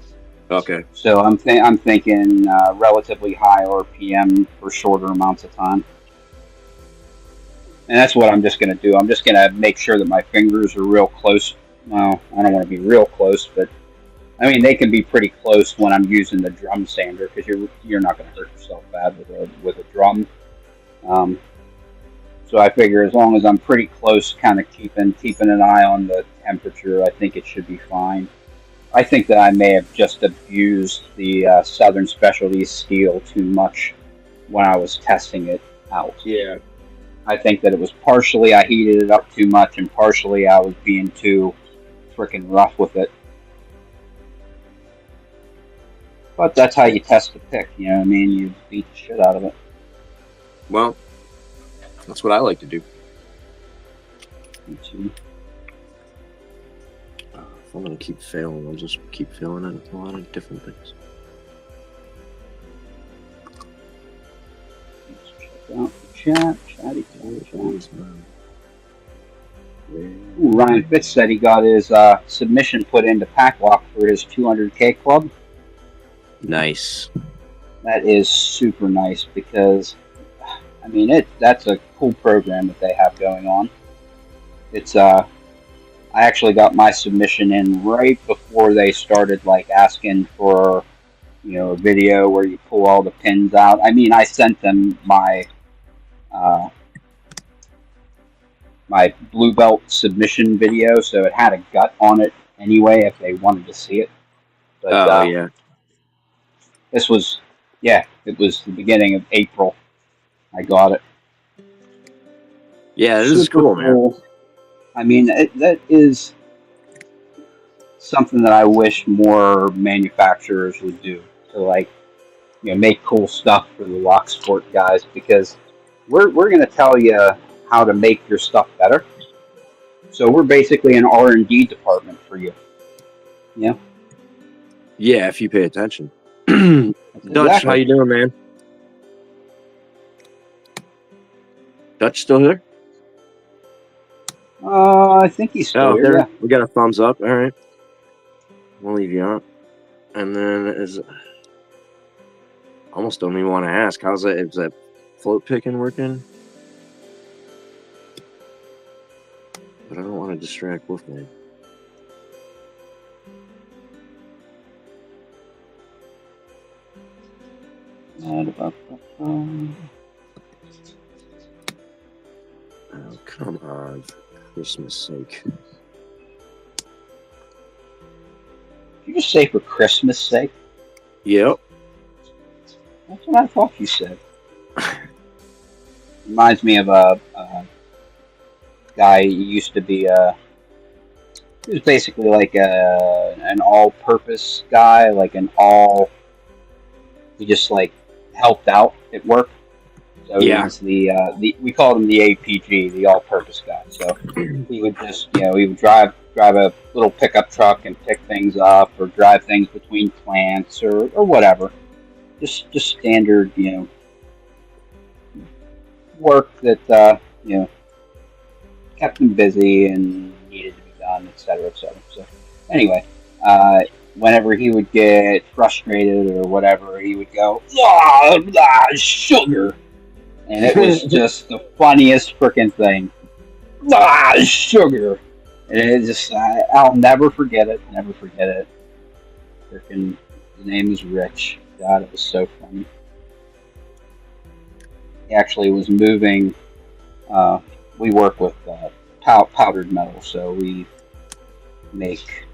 Okay. So I'm thinking relatively high RPM for shorter amounts of time. And that's what I'm just going to do. I'm just going to make sure that my fingers are real close. Well, I don't want to be real close, but I mean they can be pretty close when I'm using the drum sander because you're not going to hurt yourself bad with a drum. So I figure as long as I'm pretty close, kind of keeping an eye on the temperature, I think it should be fine. I think that I may have just abused the Southern Specialties steel too much when I was testing it out. Yeah. I think that it was partially I heated it up too much, and partially I was being too freaking rough with it. But that's how you test the pick, you know what I mean? You beat the shit out of it. Well, that's what I like to do. Me too. If I'm gonna keep failing, I'll just keep failing at a lot of different things. Let's check out the chat. Chatty. Ooh, Ryan Fitz said he got his submission put into Packlock for his 200K club. Nice. That is super nice because, I mean, that's a cool program that they have going on. It's I actually got my submission in right before they started like asking for, you know, a video where you pull all the pins out. I mean, I sent them my my blue belt submission video, so it had a gut on it anyway if they wanted to see it. But, yeah. This was, it was the beginning of April. I got it. Yeah, this is cool, man. I mean, that is something that I wish more manufacturers would do to, like, you know, make cool stuff for the lock sport guys, because we're going to tell you how to make your stuff better. So we're basically an R&D department for you. Yeah. Yeah, if you pay attention. Dutch, Exactly. how you doing, man? Dutch still here? I think he's still here. There. Yeah. We got a thumbs up. All right. We'll leave you out. And then almost don't even want to ask. How's that? Is that float picking working? But I don't want to distract Wolfman. Oh, come on. For Christmas sake. Did you just say for Christmas sake? Yep. That's what I thought you said. Reminds me of a guy who used to be he was basically like an all-purpose guy, like he just like helped out at work. So he was we called him the APG, the all-purpose guy. So he would just, he would drive a little pickup truck and pick things up, or drive things between plants, or whatever. Just standard, work that kept him busy and needed to be done, etc., etc. So anyway, whenever he would get frustrated or whatever, he would go, sugar. And it was just the funniest freaking thing. Sugar. And it just, I'll never forget it. Never forget it. Freaking, his name is Rich. God, it was so funny. He actually was moving. We work with powdered metal, so we make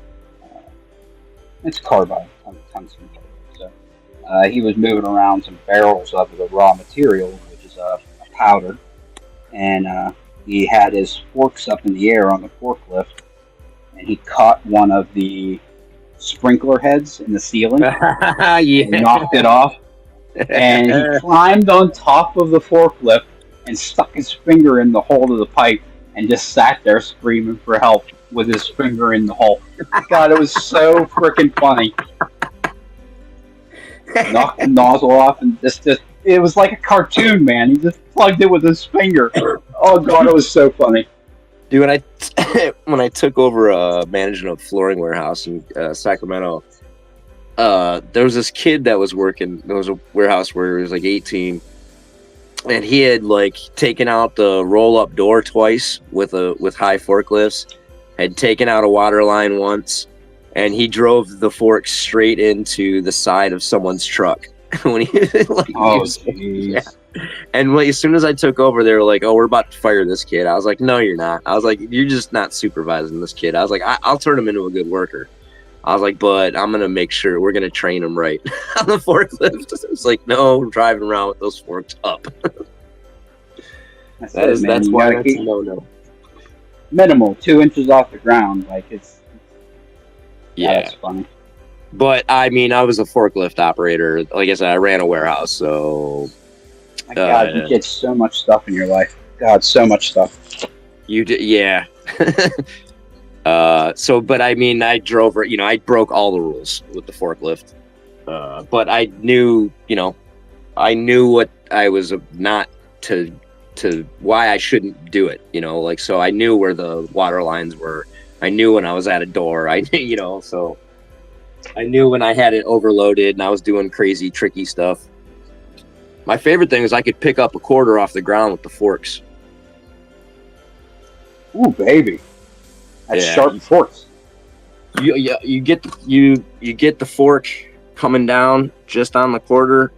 it's carbide, tungsten. So he was moving around some barrels of the raw material, which is a powder, and he had his forks up in the air on the forklift, and he caught one of the sprinkler heads in the ceiling and knocked it off. And he climbed on top of the forklift and stuck his finger in the hole of the pipe and just sat there screaming for help with his finger in the hole. God, it was so freaking funny. Knocked the nozzle off and just it was like a cartoon, man. He just plugged it with his finger. Oh God, it was so funny. Dude, when I took over managing a flooring warehouse in Sacramento, there was this kid that was working. There was a warehouse where he was like 18, and he had like taken out the roll-up door twice with high forklifts, had taken out a water line once, and he drove the fork straight into the side of someone's truck. When he yeah. And as soon as I took over, they were like, "Oh, we're about to fire this kid." I was like, "No, you're not." I was like, "You're just not supervising this kid." I was like, "I'll turn him into a good worker." I was like, "But I'm gonna make sure we're gonna train him right on the forklift." It's like, no, we're driving around with those forks up. That's why that's a no. Minimal, 2 inches off the ground, like it's. Yeah, that's funny. But I mean, I was a forklift operator. Like I said, I ran a warehouse, so. My God, you did so much stuff in your life. God, so much stuff. You did, yeah. But I mean, I drove. I broke all the rules with the forklift. But I knew, what I was not to why I shouldn't do it. So I knew where the water lines were. I knew when I was at a door. I knew, so I knew when I had it overloaded and I was doing crazy, tricky stuff. My favorite thing is I could pick up a quarter off the ground with the forks. Ooh, baby. That's sharp forks. You get the fork coming down just on the quarter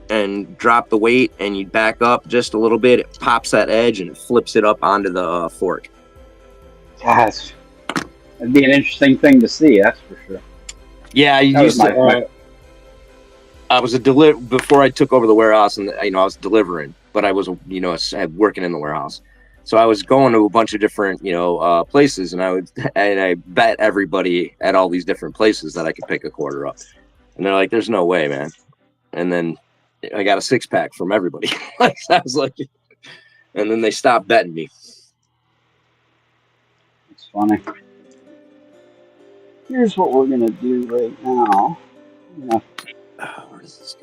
and drop the weight, and you back up just a little bit. It pops that edge and it flips it up onto the fork. Gosh, that'd be an interesting thing to see. That's for sure. Yeah, I was before I took over the warehouse, and I was delivering, but I was working in the warehouse. So I was going to a bunch of different, places, and I bet everybody at all these different places that I could pick a quarter up. And they're like, "There's no way, man." And then I got a 6-pack from everybody. I was like, and then they stopped betting me. It's funny. Here's what we're gonna do right now.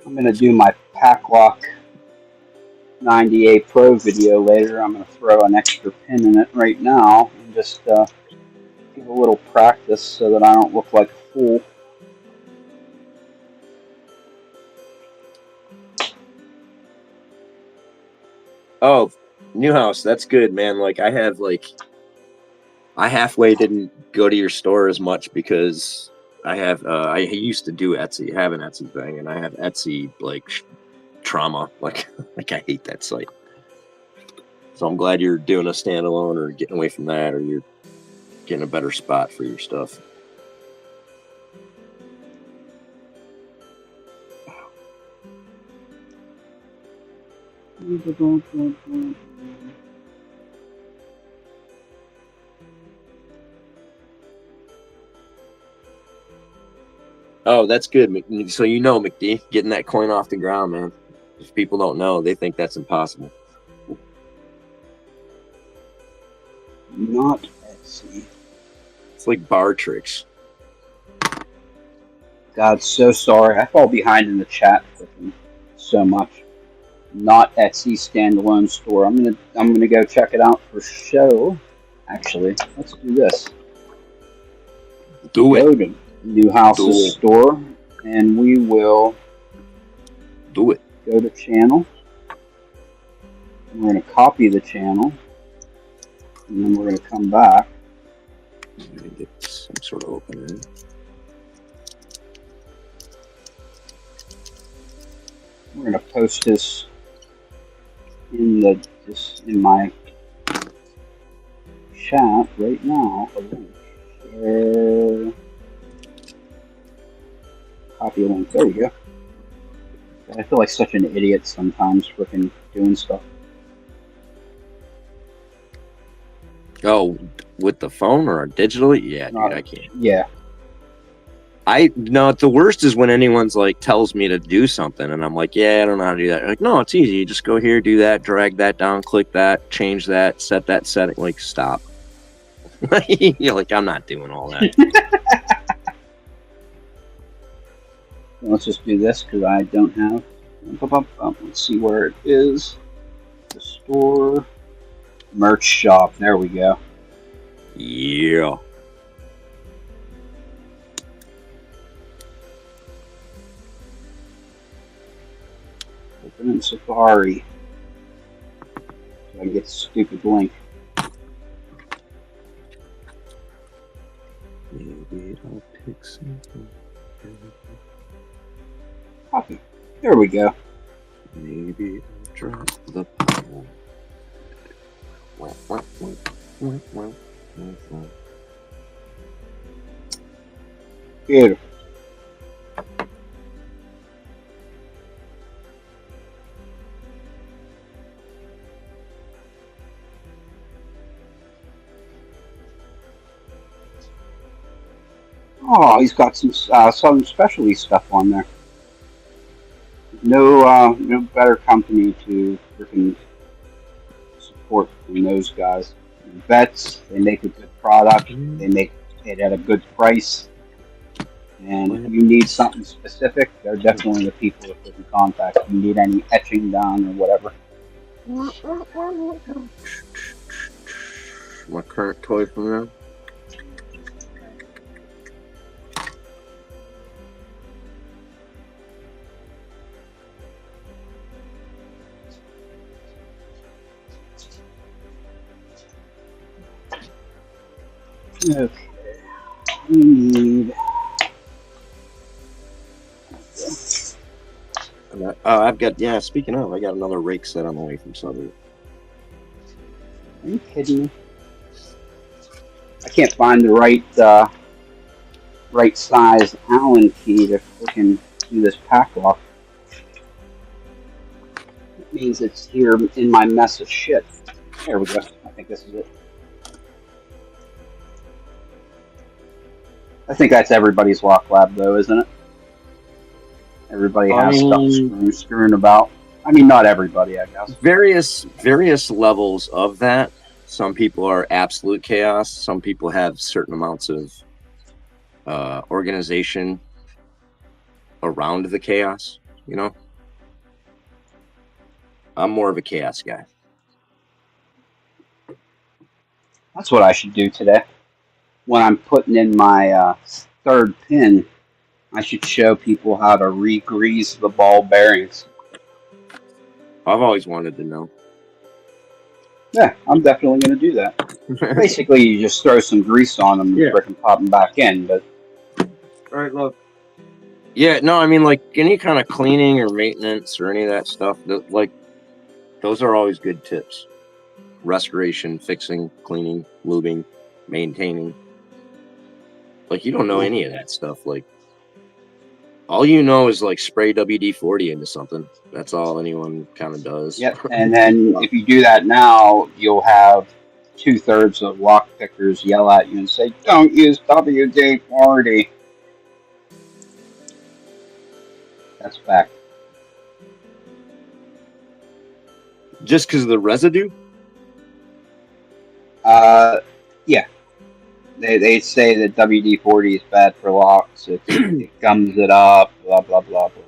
I'm gonna do my Packlock 98 Pro video later. I'm going to throw an extra pin in it right now and just give a little practice so that I don't look like a fool. Oh, new house. That's good, man. Like I halfway didn't go to your store as much because I used to do Etsy, have an Etsy thing, and I have Etsy like trauma. Like I hate that site. So I'm glad you're doing a standalone or getting away from that, or you're getting a better spot for your stuff. Oh, that's good. So McD, getting that coin off the ground, man. If people don't know, they think that's impossible. Not Etsy. It's like bar tricks. God, so sorry. I fall behind in the chat so much. Not Etsy standalone store. I'm gonna go check it out for show. Actually, let's do this. Do it. Go to Newhouse's store, and we will do it. Go to channel. We're gonna copy the channel, and then we're gonna come back. I'm gonna get some sort of opening. We're gonna post this in my chat right now. Share. Copy a link. There we go. I feel like such an idiot sometimes, freaking doing stuff. Oh, with the phone or digitally? Yeah, dude, I can't. Yeah. The worst is when anyone's like tells me to do something and I'm like, yeah, I don't know how to do that. Like, no, it's easy. You just go here, do that, drag that down, click that, change that, set that setting. Like, stop. You're like, I'm not doing all that. Let's just do this because I don't have. Let's see where it is. The store. Merch shop. There we go. Yeah. Open in Safari. So I can get the stupid link. Maybe I'll pick something. Copy. There we go. Maybe I'll drop the power. Beautiful. Oh, he's got some specialty stuff on there. No better company to freaking support than those guys. Vets, they make a good product. They make it at a good price. And if you need something specific, they're definitely the people that you can contact. If you need any etching done or whatever. My current toy from them. Okay. We need. I've got, speaking of, I got another rake set on the way from Southern. Are you kidding me? I can't find the right size Allen key to freaking do this pack off. That means it's here in my mess of shit. There we go. I think this is it. I think that's everybody's lock lab, though, isn't it? Everybody has stuff screwing about. I mean, not everybody, I guess. Various levels of that. Some people are absolute chaos. Some people have certain amounts of organization around the chaos, you know? I'm more of a chaos guy. That's what I should do today. When I'm putting in my third pin, I should show people how to re-grease the ball bearings. I've always wanted to know. Yeah, I'm definitely going to do that. Basically, you just throw some grease on them and Yeah. frickin' pop them back in. But All right, look. Yeah, no, I mean, like any kind of cleaning or maintenance or any of that stuff, like those are always good tips. Restoration, fixing, cleaning, lubing, maintaining. Like you don't know any of that stuff. Like all you know is like spray WD-40 into something. That's all anyone kind of does. yep. And then if you do that now, you'll have 2/3 of lock pickers yell at you and say, "Don't use WD-40." That's fact. Just because of the residue? Yeah. They say that WD-40 is bad for locks. It gums it up. Blah blah blah blah.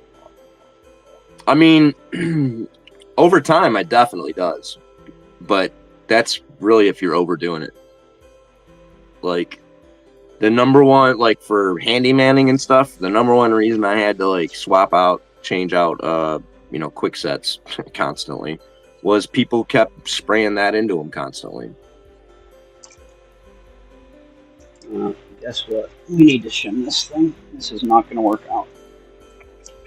I mean, over time, it definitely does. But that's really if you're overdoing it. Like, the number one, like, for handymanning and stuff, the number one reason I had to, like, change out, quick sets constantly was people kept spraying that into them constantly. Guess what? We need to shim this thing. This is not going to work out.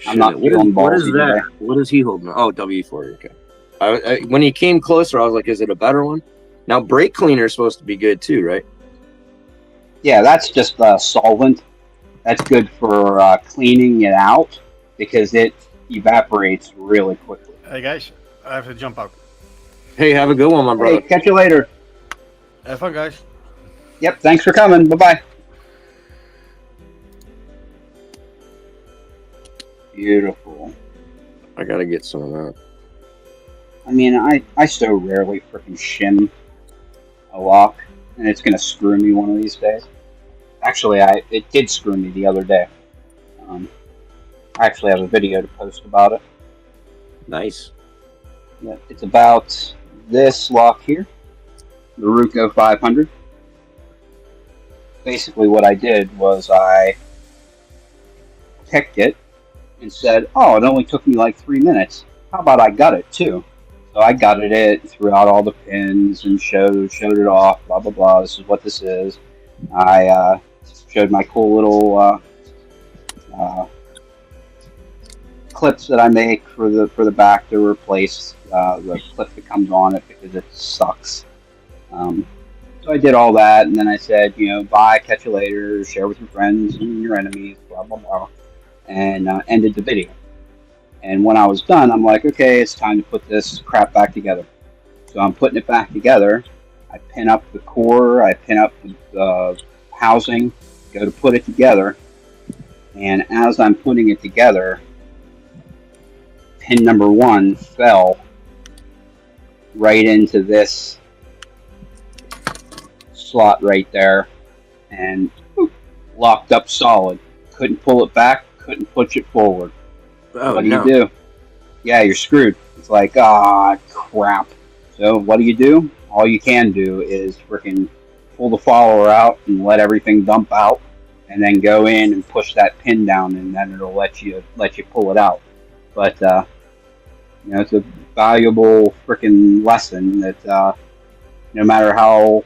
I'm Shit, not feeling what is ballsy that? today. What is he holding? Oh, W40. Okay. When he came closer, I was like, "Is it a better one?" Now, brake cleaner is supposed to be good too, right? Yeah, that's just solvent. That's good for cleaning it out because it evaporates really quickly. Hey guys, I have to jump out. Hey, have a good one, my brother. Hey, catch you later. Have fun, guys. Yep, thanks for coming. Bye-bye. Beautiful. I gotta get some of that. I mean, I so rarely freaking shim a lock, and it's going to screw me one of these days. Actually, it did screw me the other day. I actually have a video to post about it. Nice. Yeah, it's about this lock here, the Ruco 500. Basically, what I did was I picked it and said, "Oh, it only took me like 3 minutes. How about I gut it too?" So I gutted it, threw out all the pins, and showed it off. Blah blah blah. This is what this is. I showed my cool little clips that I make for the back to replace the clip that comes on it because it sucks. So I did all that, and then I said, bye, catch you later, share with your friends and your enemies, blah blah blah, and ended the video. And when I was done, I'm like, okay, it's time to put this crap back together. So I'm putting it back together. I pin up the core, I pin up the housing, go to put it together. And as I'm putting it together, pin number 1 fell right into this slot right there and locked up solid. Couldn't pull it back, couldn't push it forward. Oh, What do no. you do? Yeah, you're screwed. It's like, crap. So what do? All you can do is freaking pull the follower out and let everything dump out, and then go in and push that pin down, and then it'll let you pull it out. But it's a valuable freaking lesson that no matter how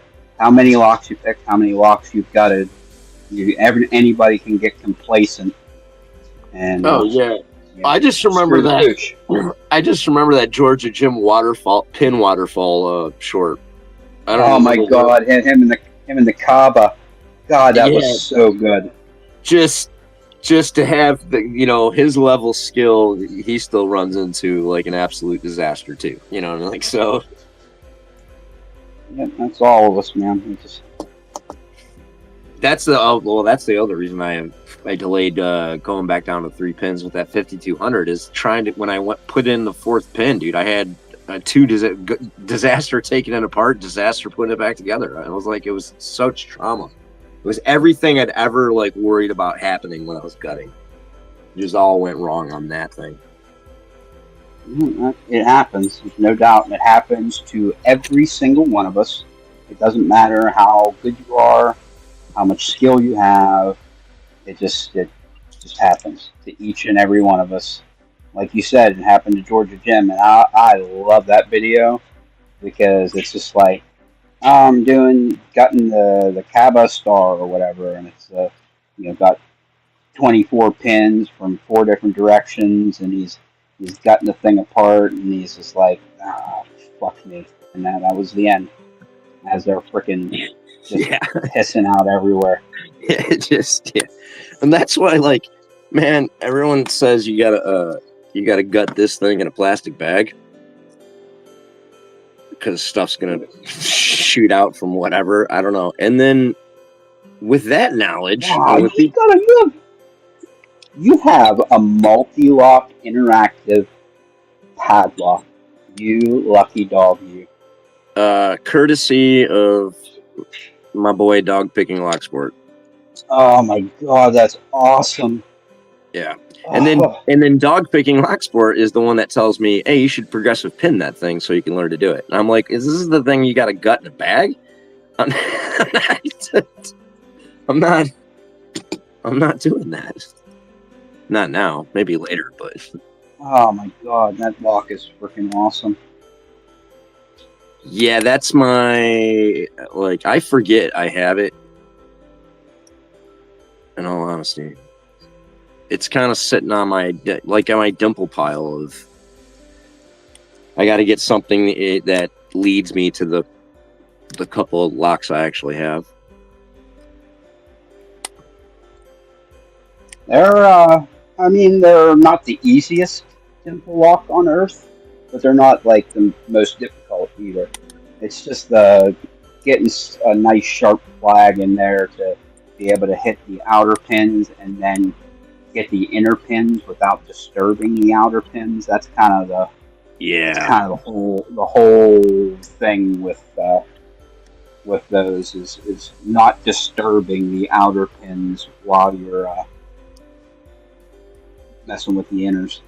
many locks you pick, how many locks you've gutted, anybody can get complacent. And Yeah. I just remember screw the that. pooch. I just remember that Georgia Jim pin waterfall short. I don't Oh my remember God, him and the Kaba. God, that Yeah. was so good. Just to have his level skill, he still runs into like an absolute disaster too. So. Yeah, that's all of us, man. That's the other reason I delayed going back down to 3 pins with that 5200 is trying to when I put in the 4th pin, dude. I had 2 disaster taking it apart, disaster putting it back together. I was like, it was such trauma. It was everything I'd ever like worried about happening when I was gutting. It just all went wrong on that thing. It happens, there's no doubt. It happens to every single one of us. It doesn't matter how good you are, how much skill you have. It just happens to each and every one of us. Like you said, it happened to Georgia Jim, and I love that video because it's just like gotten the Kaba star or whatever, and it's got 24 pins from 4 different directions, and he's gotten the thing apart, and he's just like, fuck me, and that was the end. As they're freaking just Yeah, pissing out everywhere. and that's why, like, man, everyone says you gotta gut this thing in a plastic bag because stuff's gonna shoot out from whatever, I don't know. And then with that knowledge, Wow, you have a multi-lock interactive padlock. You lucky dog, you. courtesy of my boy Dog Picking Locksport. Oh my god, that's awesome. Yeah. And then Dog Picking Locksport is the one that tells me, hey, you should progressive pin that thing so you can learn to do it. And I'm like, is this the thing you got to gut in a bag? I'm not doing that. Not now. Maybe later, but Oh my god, that lock is freaking awesome. yeah, that's my, like, I forget I have it. In all honesty, it's kind of sitting on my dimple pile of. I got to get something that leads me to the couple of locks I actually have. They're not the easiest temple lock on earth, but they're not like the most difficult either. It's just getting a nice sharp flag in there to be able to hit the outer pins and then get the inner pins without disturbing the outer pins. That's kind of the whole thing with those is not disturbing the outer pins while you're messing with the inners.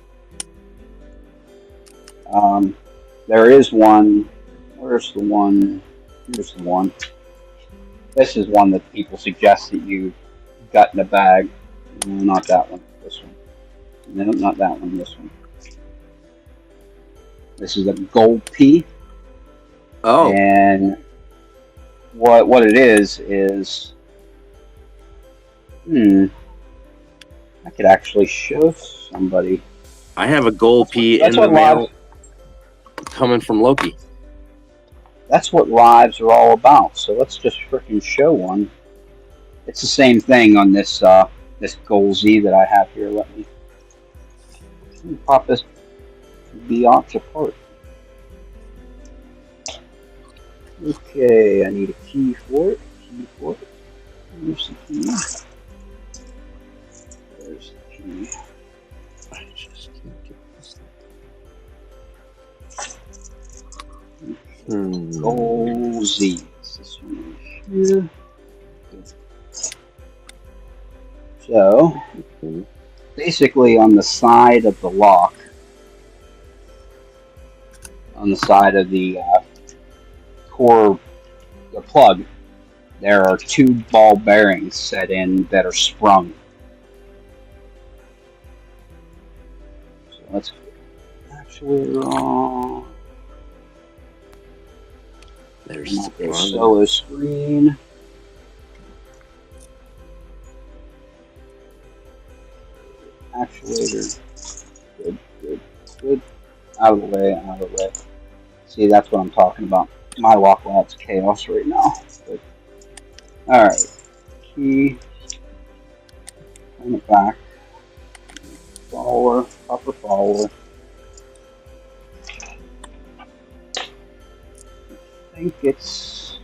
There is one. Where's the one? Here's the one. This is one that people suggest that you gut in a bag. No, not that one. This one. No, not that one. This one. This is a gold P. Oh. And what it is I could actually show somebody. I have a gold P in the mail coming from Loki. That's what lives are all about. So let's just freaking show one. It's the same thing on this Goal Z that I have here. Let me pop this biatch apart. Okay, I need a key for it. Here's the key. There's the key. I just can't get this thing. Goal Z. This one here. So, basically on the side of the lock, on the side of the core, the plug, there are 2 ball bearings set in that are sprung. So let's actually there's the solo screen. Actuator. Good. Out of the way. See, that's what I'm talking about. My lock lab's chaos right now. Alright. Key. Turn it back. Follower. Upper follower. I think it's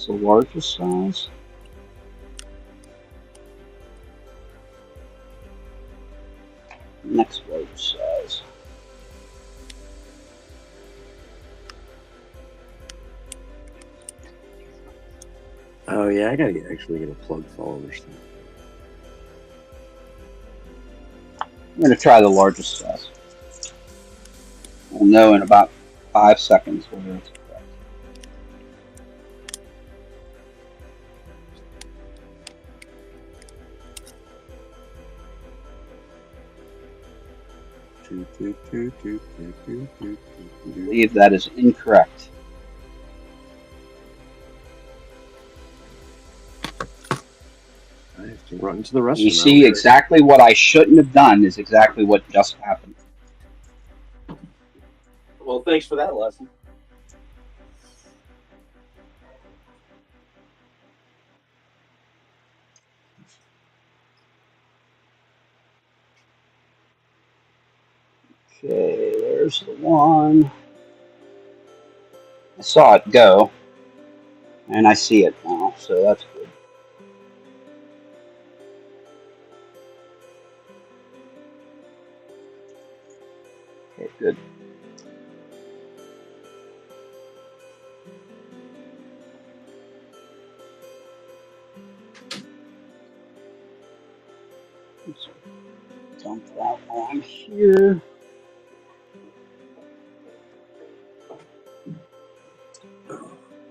the largest size. Next largest size. Oh yeah, I gotta actually get a plug followers. I'm gonna try the largest size. We'll know in about 5 seconds whether it's correct. I believe that is incorrect. I have to run to the restroom. You see, exactly what I shouldn't have done is exactly what just happened. Well, thanks for that lesson. Okay, there's the one. I saw it go, and I see it now, so that's good. Okay, good. Let's dump that on here.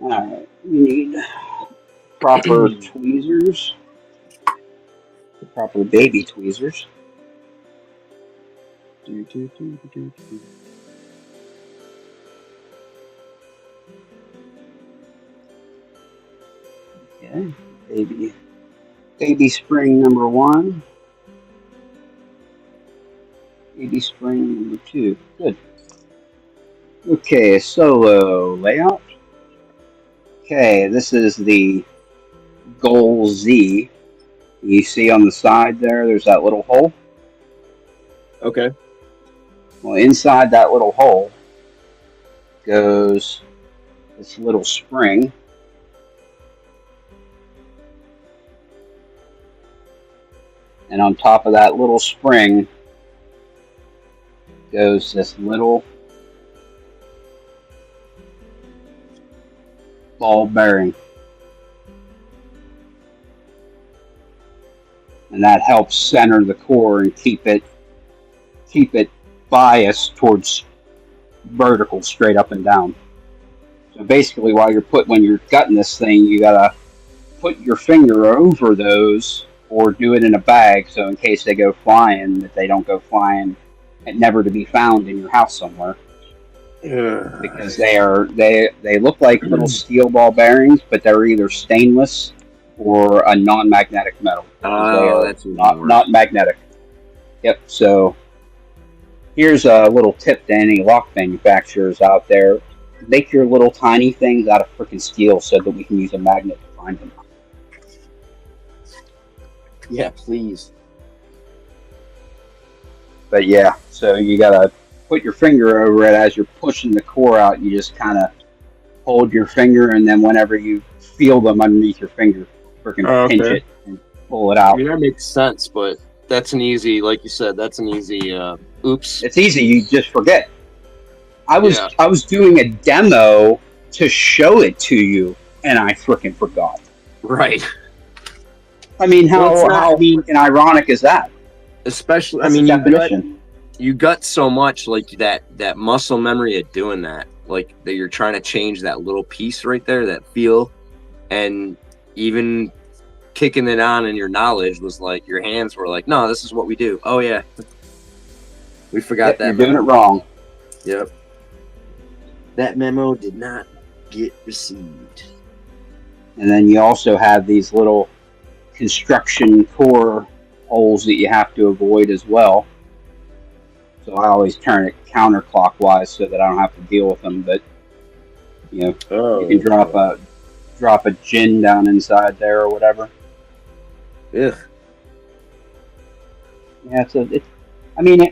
Alright, we need proper tweezers, proper baby tweezers. Okay, baby spring number 1, baby spring number 2. Good. Okay, solo layout. Okay, this is the goal Z. You see on the side there's that little hole. Okay. Well, inside that little hole goes this little spring. And on top of that little spring goes this little ball bearing. And that helps center the core and keep it biased towards vertical, straight up and down. So basically, when you're gutting this thing, you gotta put your finger over those, or do it in a bag, so in case they go flying, that they don't go flying and never to be found in your house somewhere. Yeah. Because they look like little steel ball bearings, but they're either stainless or a non-magnetic metal. Oh, that's not magnetic. Yep. So here's a little tip to any lock manufacturers out there: make your little tiny things out of freaking steel, so that we can use a magnet to find them. Yeah, please. But yeah, so you gotta put your finger over it as you're pushing the core out. You just kind of hold your finger, and then whenever you feel them underneath your finger, freaking pinch it and pull it out. I mean, that makes sense, but that's an easy, like you said, that's an easy, oops. It's easy, you just forget. I was doing a demo to show it to you, and I freaking forgot. Right. I mean, how ironic is that? Especially, That's you gut so much, like that muscle memory of doing that, like that you're trying to change that little piece right there, that feel, and even kicking it on in your knowledge was like your hands were like, no, this is what we do. Oh yeah, we forgot that. You're doing it wrong. Yep. That memo did not get received. And then you also have these little construction core holes that you have to avoid as well. So I always turn it counterclockwise so that I don't have to deal with them. But you can drop a gin down inside there or whatever. Ugh. Yeah,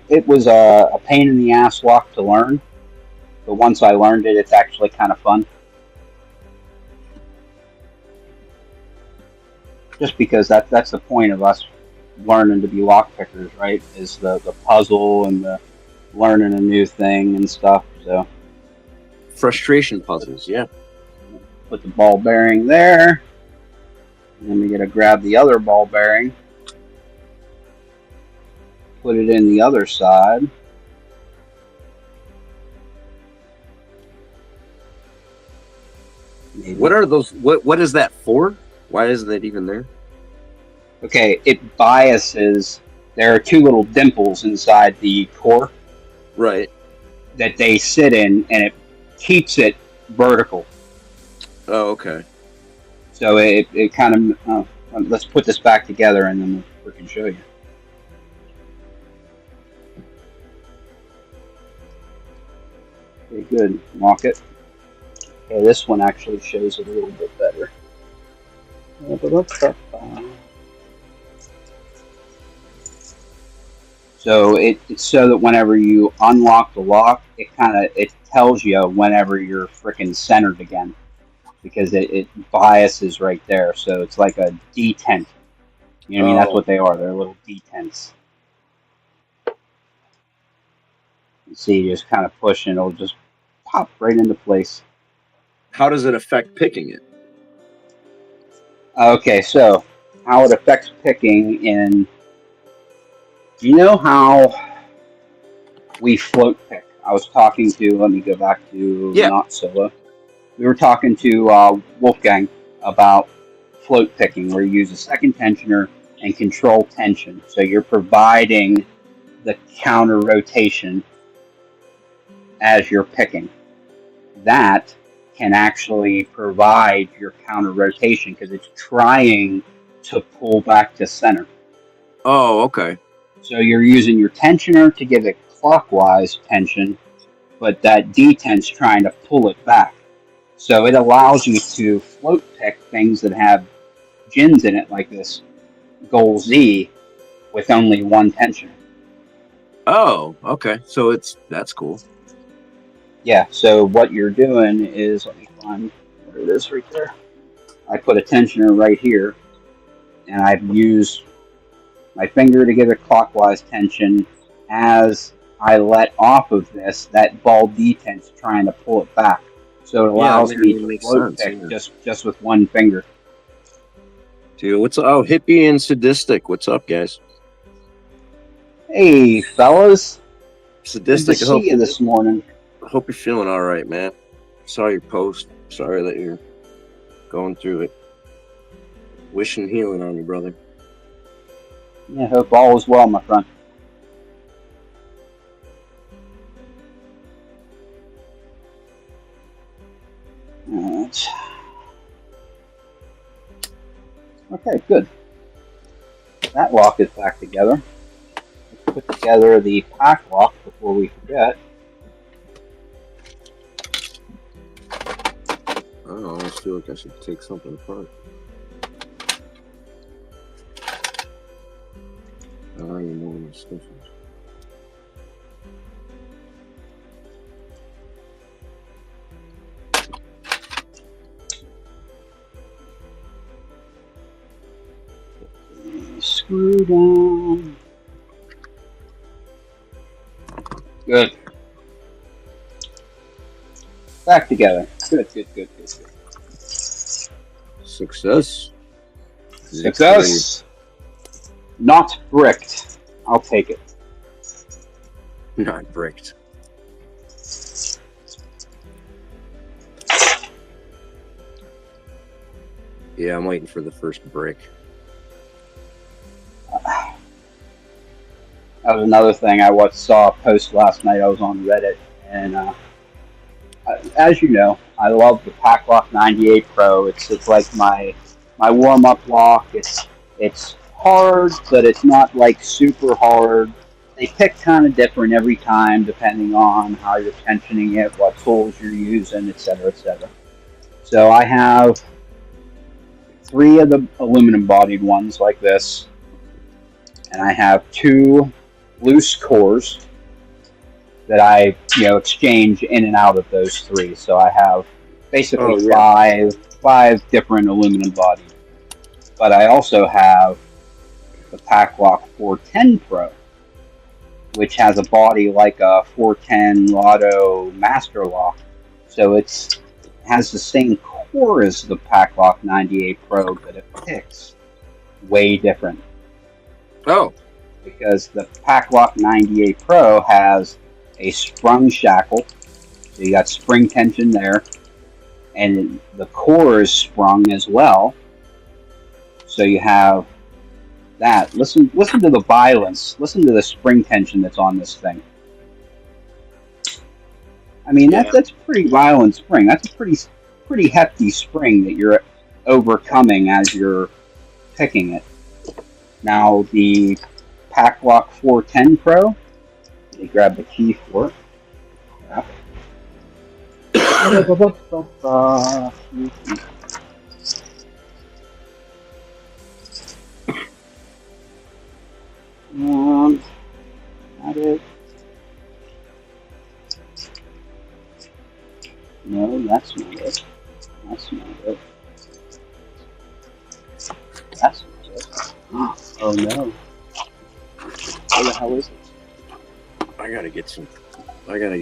it was a pain in the ass lock to learn, but once I learned it, it's actually kind of fun. Just because that's the point of us learning to be lock pickers, right? Is the puzzle and the learning a new thing and stuff. So Frustration puzzles, yeah. put the ball bearing there. And then we gotta grab the other ball bearing. Put it in the other side. Maybe. What are those? What is that for? Why isn't it even there? Okay, it biases. There are two little dimples inside the core, Right. that they sit in, and it keeps it vertical. Oh, okay. So it kind of let's put this back together, and then we can show you. Okay, good. Lock it. Okay, this one actually shows it a little bit better. So it's so that whenever you unlock the lock, it tells you whenever you're freaking centered again, because it biases right there. So it's like a detent. You know what I mean? That's Oh. what they are. They're little detents. You see, you just kind of push, and it'll just pop right into place. How does it affect picking it? Okay, so how it affects picking in. Do you know how we float pick? I was talking to, let me go back to Not Solo. We were talking to Wolfgang about float picking, where you use a second tensioner and control tension. So you're providing the counter rotation as you're picking. That can actually provide your counter rotation because it's trying to pull back to center. Oh, okay. So you're using your tensioner to give it clockwise tension, but that detent's trying to pull it back. So it allows you to float pick things that have gins in it, like this Goal Z, with only one tensioner. Oh, okay. So that's cool. Yeah, so what you're doing is, let me find where it is right there. I put a tensioner right here, and I've used my finger to give it clockwise tension. As I let off of this, that ball detent's trying to pull it back. So it allows me to float pick just with one finger. Dude, what's hippie and sadistic? What's up, guys? Hey, fellas. Sadistic. Good to see you this morning. I hope you're feeling all right, man. Saw your post. Sorry that you're going through it. Wishing healing on you, brother. Yeah, hope all is well, my friend. Alright. Okay, good. That lock is back together. Let's put together the pack lock before we forget. I don't know, I almost feel like I should take something apart. I don't even know what my stuff is. Screw down. Good. Back together. Good. Success. Success. Not bricked. I'll take it. Not bricked. Yeah, I'm waiting for the first brick. That was another thing. I saw a post last night. I was on Reddit, and as you know, I love the Packlock 98 Pro. It's like my warm up lock. It's hard, but it's not like super hard. They pick kind of different every time, depending on how you're tensioning it, what tools you're using, etc., etc. So I have 3 of the aluminum bodied ones like this, and I have 2 loose cores that I exchange in and out of those 3. So I have basically five different aluminum bodies. But I also have the Packlock 410 Pro, which has a body like a 410 Lotto Master Lock. So it has the same core as the Packlock 98 Pro, but it picks way different. Oh. Because the Packlock 98 Pro has a sprung shackle, so you got spring tension there, and the core is sprung as well. So you have that. Listen to the violence. Listen to the spring tension that's on this thing. I mean, Yeah. that's a pretty violent spring. That's a pretty hefty spring that you're overcoming as you're picking it. Now the Pack Lock 410 Pro. Let me grab the key for it. Not it. No, that's not it. That's not it. That's not it. Oh no. What the hell is it? I gotta get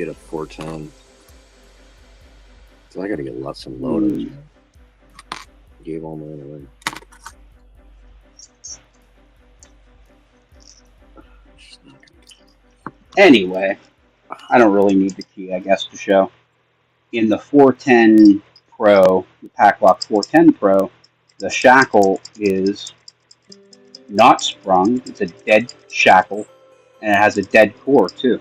a 410. So I gotta get some loaders. Gave all mine away. Anyway, I don't really need the key, I guess, to show. In the 410 Pro, the Packlock 410 Pro, the shackle is not sprung. It's a dead shackle, and it has a dead core, too.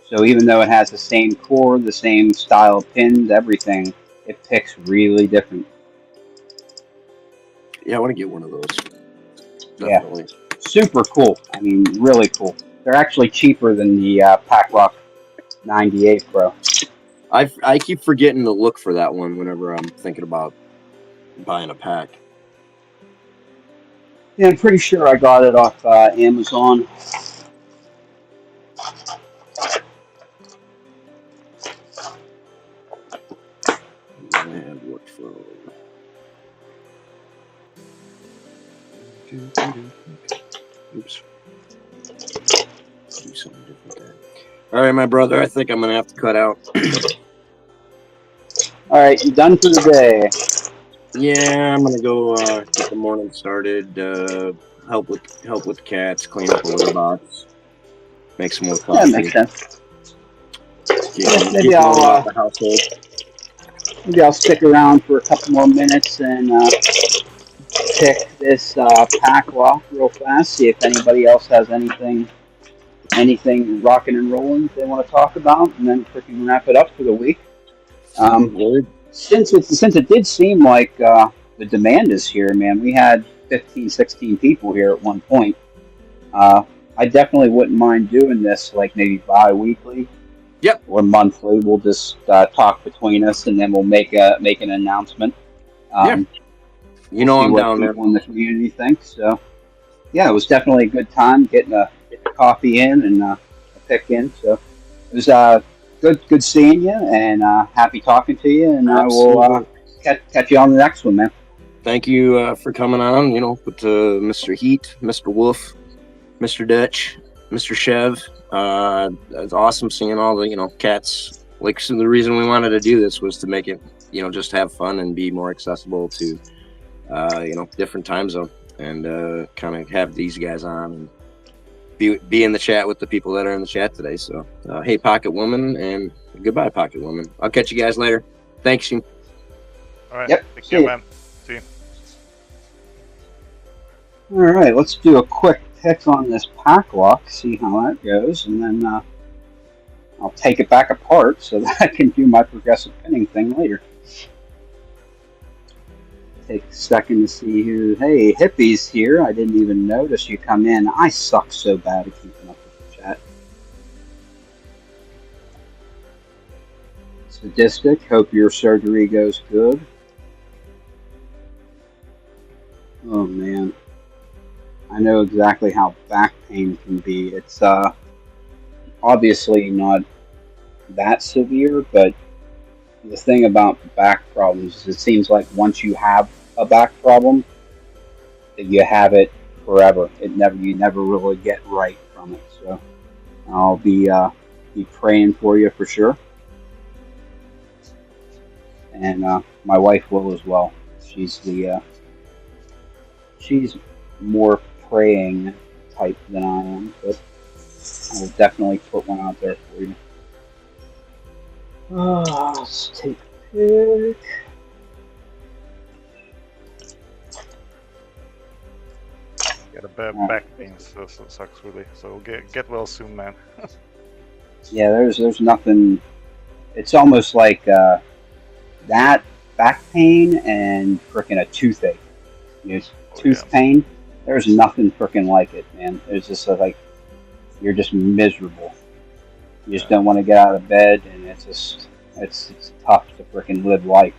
So even though it has the same core, the same style of pins, everything, it picks really different. Yeah, I want to get one of those. Yeah, Definitely. super cool. I mean, really cool. They're actually cheaper than the Packlock 98 Pro. I keep forgetting to look for that one whenever I'm thinking about buying a pack. Yeah, I'm pretty sure I got it off Amazon. And what for? Oops. Do something different there. All right, my brother. I think I'm gonna have to cut out. All right, you done for the day? Yeah, I'm gonna go get the morning started. Help with the cats, clean up a litter box, make some more Yeah, coffee. makes sense. Get going off the household. Maybe I'll stick around for a couple more minutes and pick this pack lock real fast. See if anybody else has anything rocking and rolling they want to talk about, and then we can wrap it up for the week. Since it did seem like the demand is here, man. We had 15, 16 people here at one point. I definitely wouldn't mind doing this, like maybe bi-weekly. Yep. Or monthly. We'll just talk between us, and then we'll make an announcement. Yeah. You know, I'm down there. People in the community think so. Yeah, it was definitely a good time getting the coffee in and a pick in. So it was good seeing you, and happy talking to you. And Absolutely. I will catch you on the next one, man. Thank you for coming on. You know, with Mr. Heat, Mr. Wolf, Mr. Dutch, Mr. Chev. It's awesome seeing all the cats. Like, so the reason we wanted to do this was to make it just have fun and be more accessible to different time zone, and kind of have these guys on and be in the chat with the people that are in the chat today. So hey, Pocket Woman, and goodbye, Pocket Woman. I'll catch you guys later. Thanks. All right. Yep. Take care, man. See you. All right, let's do a quick pick on this pack lock, see how that goes, and then I'll take it back apart so that I can do my progressive pinning thing later. Take a second to see who. Hey, Hippie's here. I didn't even notice you come in. I suck so bad at keeping up with the chat. Sadistic. Hope your surgery goes good. Oh man, I know exactly how back pain can be. It's obviously not that severe, but the thing about back problems is it seems like once you have a back problem, you have it forever. You never really get right from it. So I'll be praying for you for sure, and my wife will as well. She's more praying type than I am, but I will definitely put one out there for you. Let's take a pick. Got a bad back pain, so sucks really. So get well soon, man. Yeah, there's nothing. It's almost like that back pain and frickin' a toothache. You know, Oh, tooth yeah. pain. There's nothing frickin' like it, man. It's just like you're just miserable. You just Yeah. don't want to get out of bed, and it's tough to frickin' live life.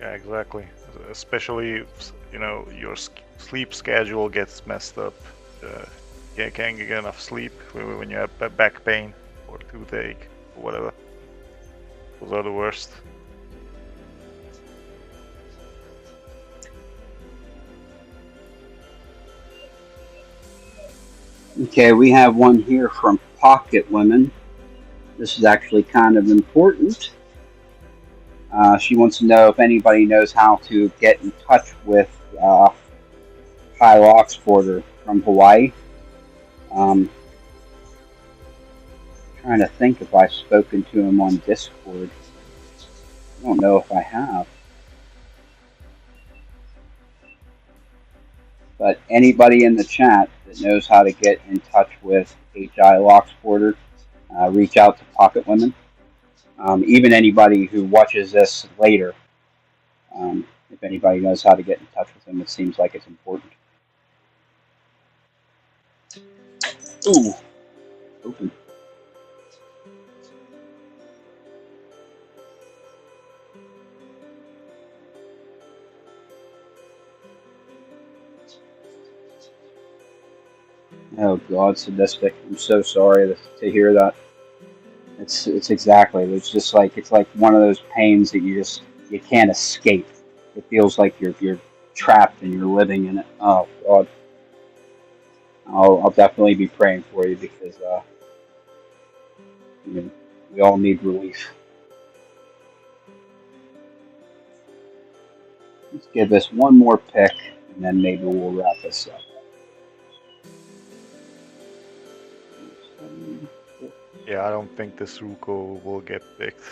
Yeah, exactly. Especially if, your sleep schedule gets messed up. You can't get enough sleep when you have back pain or toothache or whatever. Those are the worst. Okay, we have one here from Pocket Women. This is actually kind of important. She wants to know if anybody knows how to get in touch with High Locksporter from Hawaii. Trying to think if I've spoken to him on Discord. I don't know if I have. But anybody in the chat that knows how to get in touch with HI Locksporter, reach out to Pocket Women. Even anybody who watches this later, if anybody knows how to get in touch with him, it seems like it's important. Ooh, open. Oh God, sadistic. I'm so sorry to hear that. It's exactly. It's like one of those pains that you can't escape. It feels like you're trapped and you're living in it. Oh God, I'll definitely be praying for you because we all need relief. Let's give this one more pick and then maybe we'll wrap this up. Yeah, I don't think this Ruko will get picked.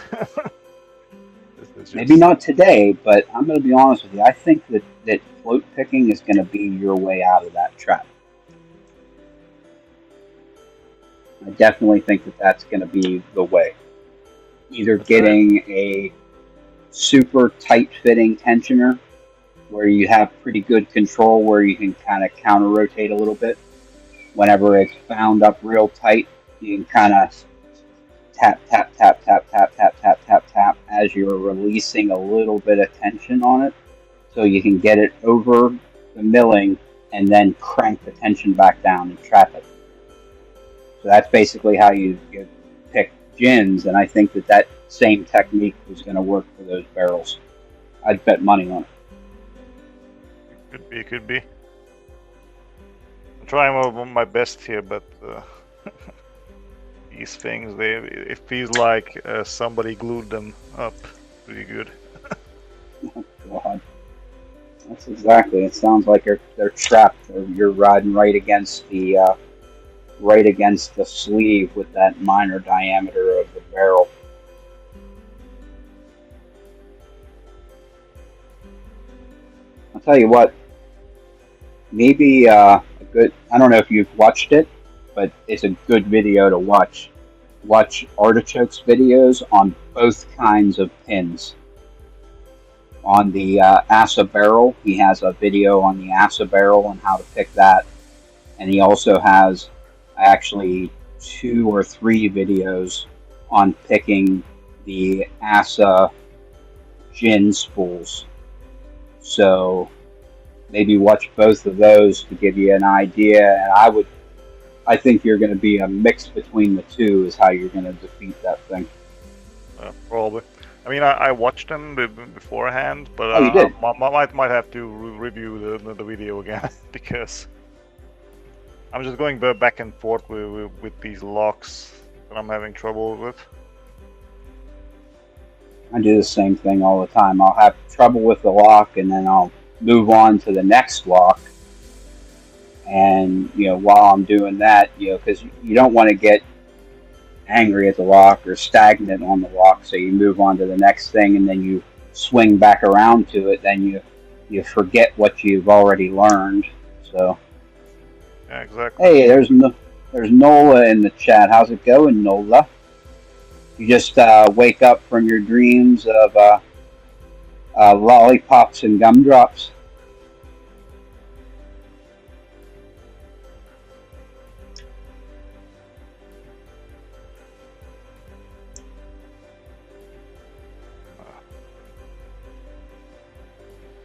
Maybe not today, but I'm going to be honest with you. I think that float picking is going to be your way out of that trap. I definitely think that that's going to be the way. Either getting a super tight-fitting tensioner where you have pretty good control where you can kind of counter-rotate a little bit. Whenever it's bound up real tight, you can kind of tap, tap, tap, tap, tap, tap, tap, tap, tap as you're releasing a little bit of tension on it so you can get it over the milling and then crank the tension back down and trap it. So that's basically how you pick gins, and I think that same technique is going to work for those barrels. I'd bet money on it. Could be. I'm trying my best here, but these things, it feels like somebody glued them up pretty good. Oh, God. That's exactly. It sounds like they're trapped. You're riding right against the sleeve with that minor diameter of the barrel. I'll tell you what. Maybe a good. I don't know if you've watched it, but it's a good video to watch. Watch Artichoke's videos on both kinds of pins. On the Asa barrel, he has a video on the Asa barrel and how to pick that, and he also has actually 2 or 3 videos on picking the Asa gin spools. So maybe watch both of those to give you an idea. And I think you're going to be a mix between the two is how you're going to defeat that thing. Probably. I mean, I watched them beforehand, but Oh, you did? I might have to review the video again because I'm just going back and forth with these locks that I'm having trouble with. I do the same thing all the time. I'll have trouble with the lock, and then I'll move on to the next lock. And while I'm doing that, because you don't want to get angry at the lock or stagnant on the lock, so you move on to the next thing, and then you swing back around to it. Then you forget what you've already learned. So Yeah, exactly. hey, There's Nola in the chat. How's it going, Nola? You just wake up from your dreams of lollipops and gumdrops.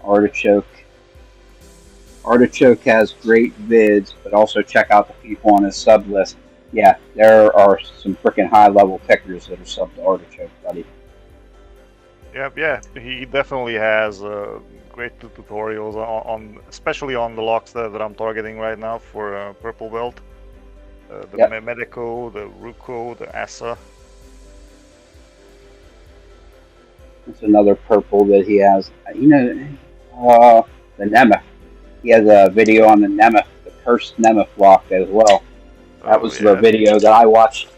Artichoke. Artichoke has great vids, but also check out the people on his sub list. Yeah, there are some freaking high level pickers that are sub to Artichoke, buddy. Yeah, he definitely has great tutorials on especially on the locks that I'm targeting right now for purple belt. The Medico, the Ruko, the Asa. That's another purple that he has. You know, the Nemeth. He has a video on the Nemeth, the cursed Nemeth lock as well. That was the video that I watched.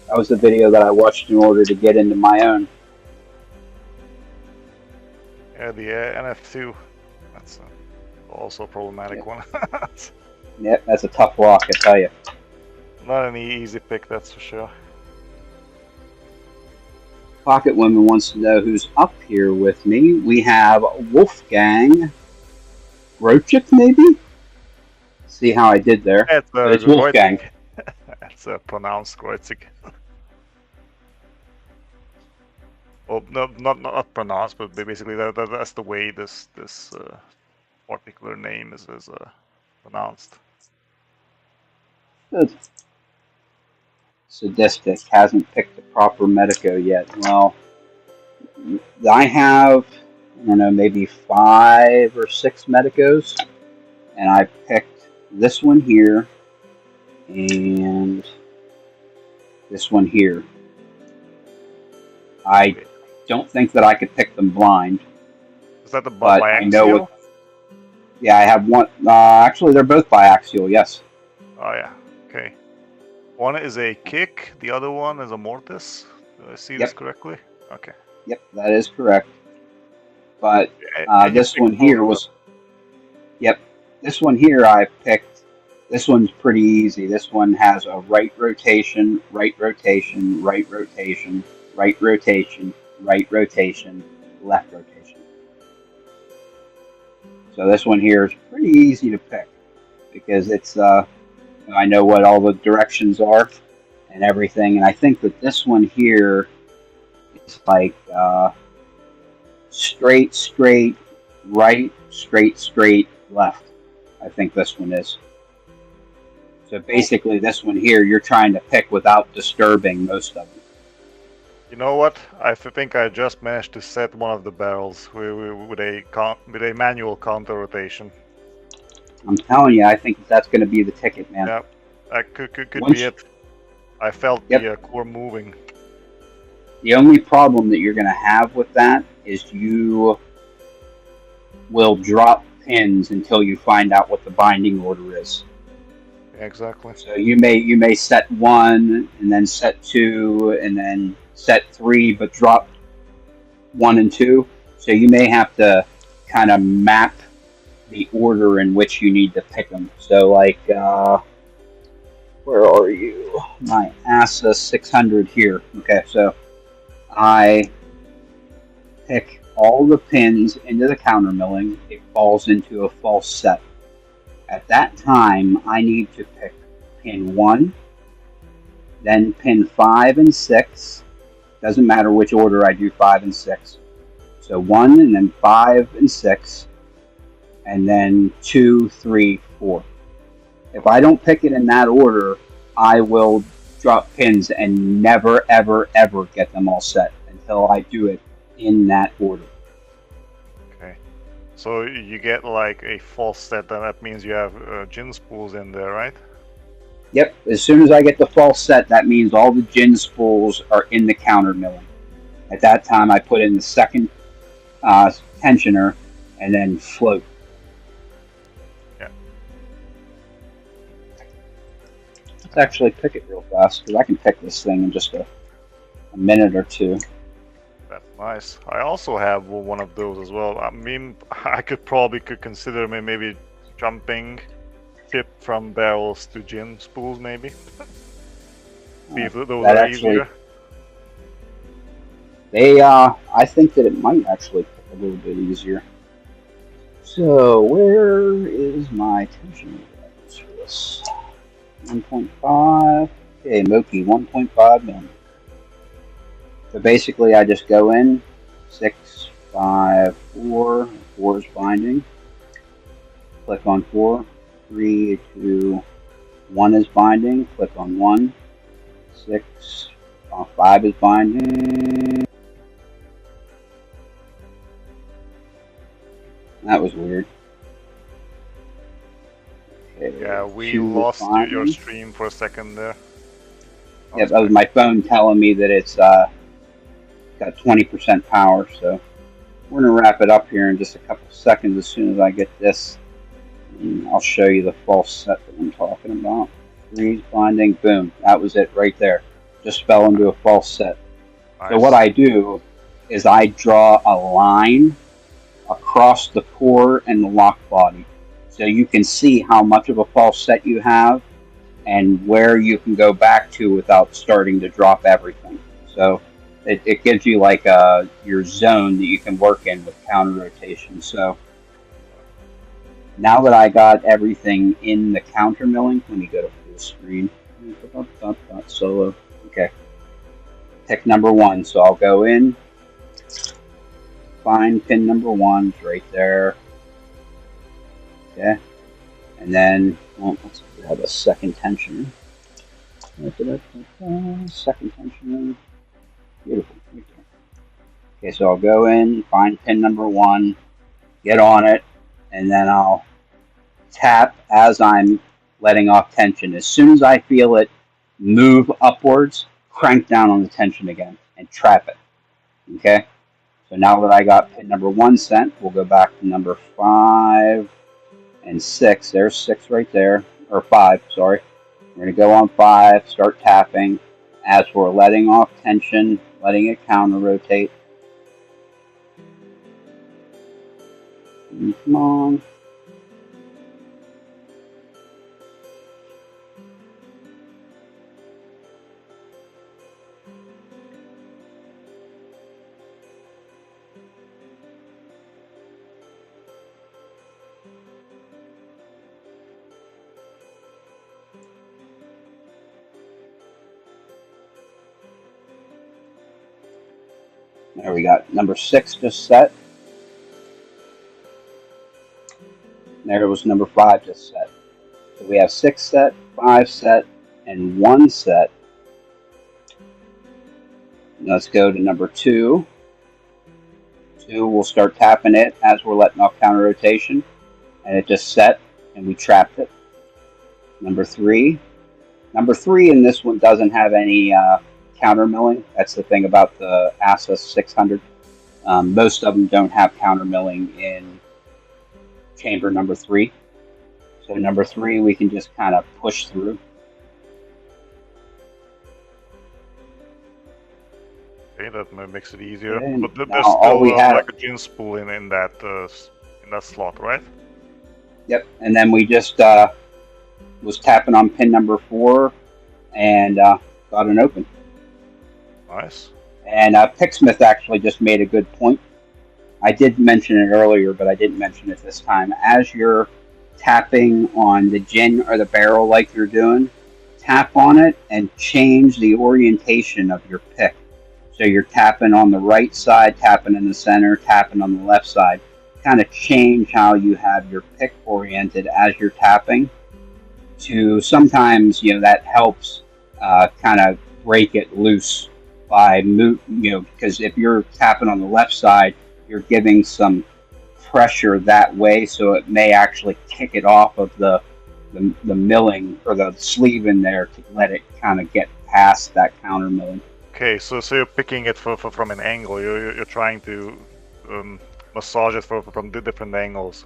That was the video that I watched in order to get into my own. Yeah, the NF2. That's also a problematic one. Yep, that's a tough lock, I tell you. Not an easy pick, that's for sure. Pocket Woman wants to know who's up here with me. We have Wolfgang Rochik, maybe? See how I did there. It's Wolfgang. That's pronounced Kreutzig. Well, no, not pronounced, but basically that's the way this particular name is pronounced. Good. Sadistic hasn't picked the proper Medico yet. Well, I have, I don't know, maybe 5 or 6 Medicos, and I picked this one here and this one here. I don't think that I could pick them blind. Is that the but biaxial? I know it, yeah, I have one. Actually, they're both biaxial. Yes. Oh yeah. Okay. One is a kick. The other one is a mortis. Do I see this correctly? Okay. Yep, that is correct. But this one here was. Yep, this one here I picked. This one's pretty easy. This one has a right rotation, right rotation, right rotation, right rotation, right rotation, left rotation. So this one here is pretty easy to pick because it's I know what all the directions are and everything, and I think that this one here is like straight, straight, right, straight, straight, left. I think this one is. So basically this one here you're trying to pick without disturbing most of them. You know what? I think I just managed to set one of the barrels with a manual counter rotation. I'm telling you, I think that's going to be the ticket, man. Yep, that could be it. I felt the core moving. The only problem that you're going to have with that is you will drop pins until you find out what the binding order is. Exactly. So you may set 1 and then set 2 and then set 3, but drop 1 and 2. So you may have to kind of map the order in which you need to pick them. So like, where are you? My ASA 600 here. Okay, so I pick all the pins into the counter milling. It falls into a false set. At that time, I need to pick pin 1, then pin 5 and 6. Doesn't matter which order I do 5 and 6. So 1 and then 5 and 6. And then 2, 3, 4. If I don't pick it in that order, I will drop pins and never, ever, ever get them all set until I do it in that order. Okay. So you get like a false set, and that means you have gin spools in there, right? Yep. As soon as I get the false set, that means all the gin spools are in the counter milling. At that time, I put in the second tensioner and then float. Let's actually pick it real fast, because I can pick this thing in just a minute or 2. That's nice. I also have one of those as well. I mean, I could probably consider maybe jumping tip from barrels to gin spools, maybe. See if those that are actually- easier. I think that it might actually pick a little bit easier. So where is my tension levels for this? 1.5. Okay, Moki, 1.5 million. So basically, I just go in 6, 5, 4. 4 is binding. Click on 4. 3, 2, 1 is binding. Click on 1. 6, 5 is binding. That was weird. Okay, Yeah, we 2 is lost your binding. stream for a second there. Yep, that was my phone telling me that it's got 20% power. So we're gonna wrap it up here in just a couple seconds. As soon as I get this, and I'll show you the false set that I'm talking about. 3's binding. Boom. That was it right there. Just fell into a false set. Nice. So what I do is I draw a line across the core and the lock body, so you can see how much of a false set you have and where you can go back to without starting to drop everything. So it gives you like your zone that you can work in with counter rotation. So now that I got everything in the counter milling, let me go to full screen. Solo. Okay. Pick number 1. So I'll go in, find pin number 1 right there. Okay. And then, let's have a second tensioner. Second tensioner. Beautiful. Right there. Okay, so I'll go in, find pin number 1, get on it, and then I'll tap as I'm letting off tension. As soon as I feel it move upwards, crank down on the tension again and trap it. Okay? So now that I got pin number 1 sent, we'll go back to number 5 and 6. There's 6 right there, or 5, sorry. We're going to go on 5, start tapping. As we're letting off tension, letting it counter rotate. Come on. There we got number 6 just set. There was number 5 just set. So we have 6 set, 5 set, and 1 set. Let's go to number 2. 2, we'll start tapping it as we're letting off counter rotation. And it just set, and we trapped it. Number 3. Number 3 in this one doesn't have any counter milling. That's the thing about the ASUS 600. Most of them don't have counter milling in chamber number 3. So number 3 we can just kind of push through. Okay, that makes it easier. Okay, But there's now all still we have- like a gin spool in that slot, right? Yep, and then we just was tapping on pin number 4 and got an open. Nice. And Picksmith actually just made a good point. I did mention it earlier, but I didn't mention it this time. As you're tapping on the gin or the barrel like you're doing, tap on it and change the orientation of your pick. So you're tapping on the right side, tapping in the center, tapping on the left side. Kind of change how you have your pick oriented as you're tapping. To sometimes, that helps kind of break it loose by because if you're tapping on the left side, you're giving some pressure that way, so it may actually kick it off of the milling or the sleeve in there to let it kind of get past that counter milling. Okay, so you're picking it from an angle. You're trying to massage it from the different angles.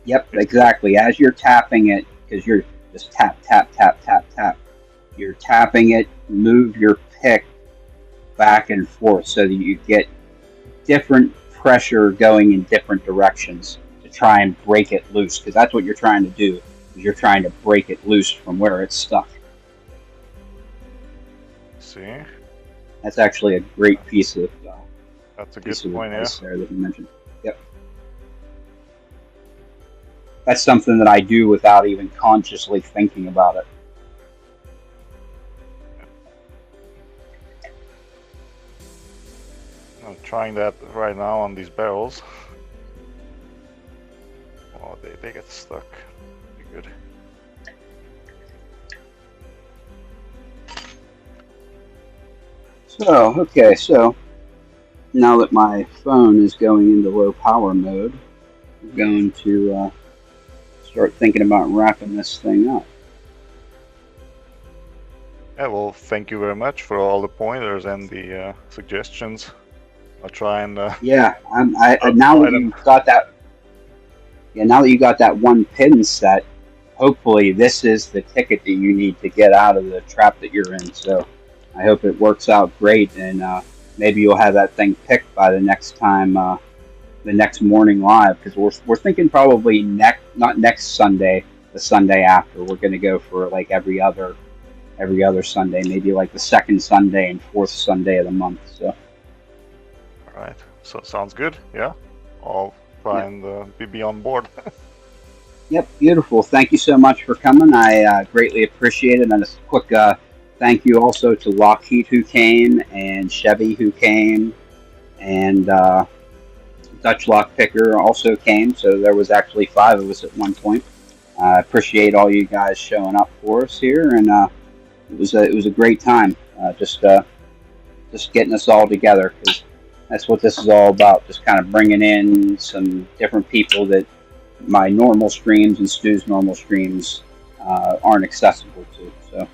Yep, exactly. As you're tapping it, because you're just tap, tap, tap, tap, tap. You're tapping it, move your pick back and forth so that you get different pressure going in different directions to try and break it loose, because that's what you're trying to do. You're trying to break it loose from where it's stuck. See, That's actually a great piece of that's a good point. Yeah. advice there that you mentioned. Yep. That's something that I do without even consciously thinking about it. I'm trying that right now on these barrels. Oh, they get stuck. Pretty good. So, okay, so now that my phone is going into low power mode, I'm going to start thinking about wrapping this thing up. Yeah, well, thank you very much for all the pointers and the suggestions. I'll try and Yeah, now that you've got that. Yeah, now that you got that one pin set, hopefully this is the ticket that you need to get out of the trap that you're in. So I hope it works out great, and maybe you'll have that thing picked by the next time, the next morning live, because we're thinking probably not next Sunday, the Sunday after. We're going to go for like every other Sunday, maybe like the second Sunday and fourth Sunday of the month. So. all right. So sounds good. Yeah, I'll try and be on board. Yep, beautiful. Thank you so much for coming. I greatly appreciate it. And a quick thank you also to Lockheed who came, and Chevy who came, and Dutch Lockpicker also came. So there was actually 5 of us at one point. I appreciate all you guys showing up for us here, and it was a great time. Just getting us all together, because that's what this is all about. Just kind of bringing in some different people that my normal streams and Stu's normal streams aren't accessible to. So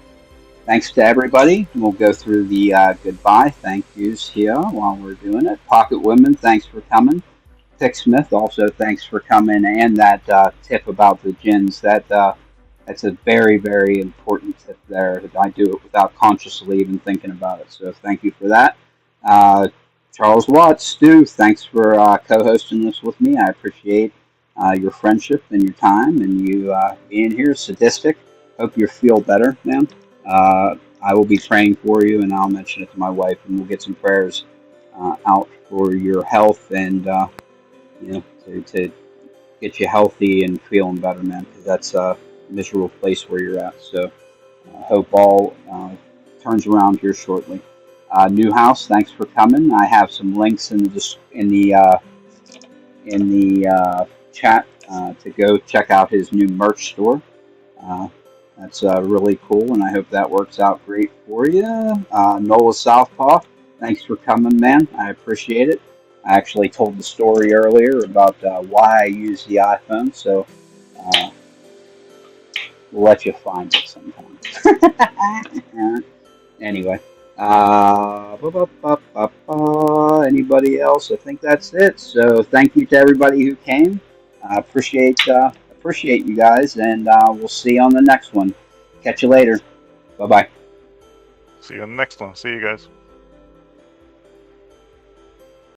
thanks to everybody. We'll go through the goodbye thank yous here while we're doing it. Pocket Women, thanks for coming. Pick Smith, also thanks for coming, and that tip about the gins. That's a very, very important tip there. I do it without consciously even thinking about it. So thank you for that. Charles Watts, Stu, thanks for co-hosting this with me. I appreciate your friendship and your time and you being here. Sadistic, hope you feel better, man. I will be praying for you, and I'll mention it to my wife, and we'll get some prayers out for your health and to get you healthy and feeling better, man, because that's a miserable place where you're at. So I hope all turns around here shortly. Newhouse, thanks for coming. I have some links in the chat to go check out his new merch store. That's really cool, and I hope that works out great for you. Nola Southpaw, thanks for coming, man. I appreciate it. I actually told the story earlier about why I use the iPhone, so we'll let you find it sometime. Anyway. Anybody else? I think that's it. So thank you to everybody who came. I appreciate you guys, and we'll see you on the next one. Catch you later. Bye-bye. See you on the next one. See you guys.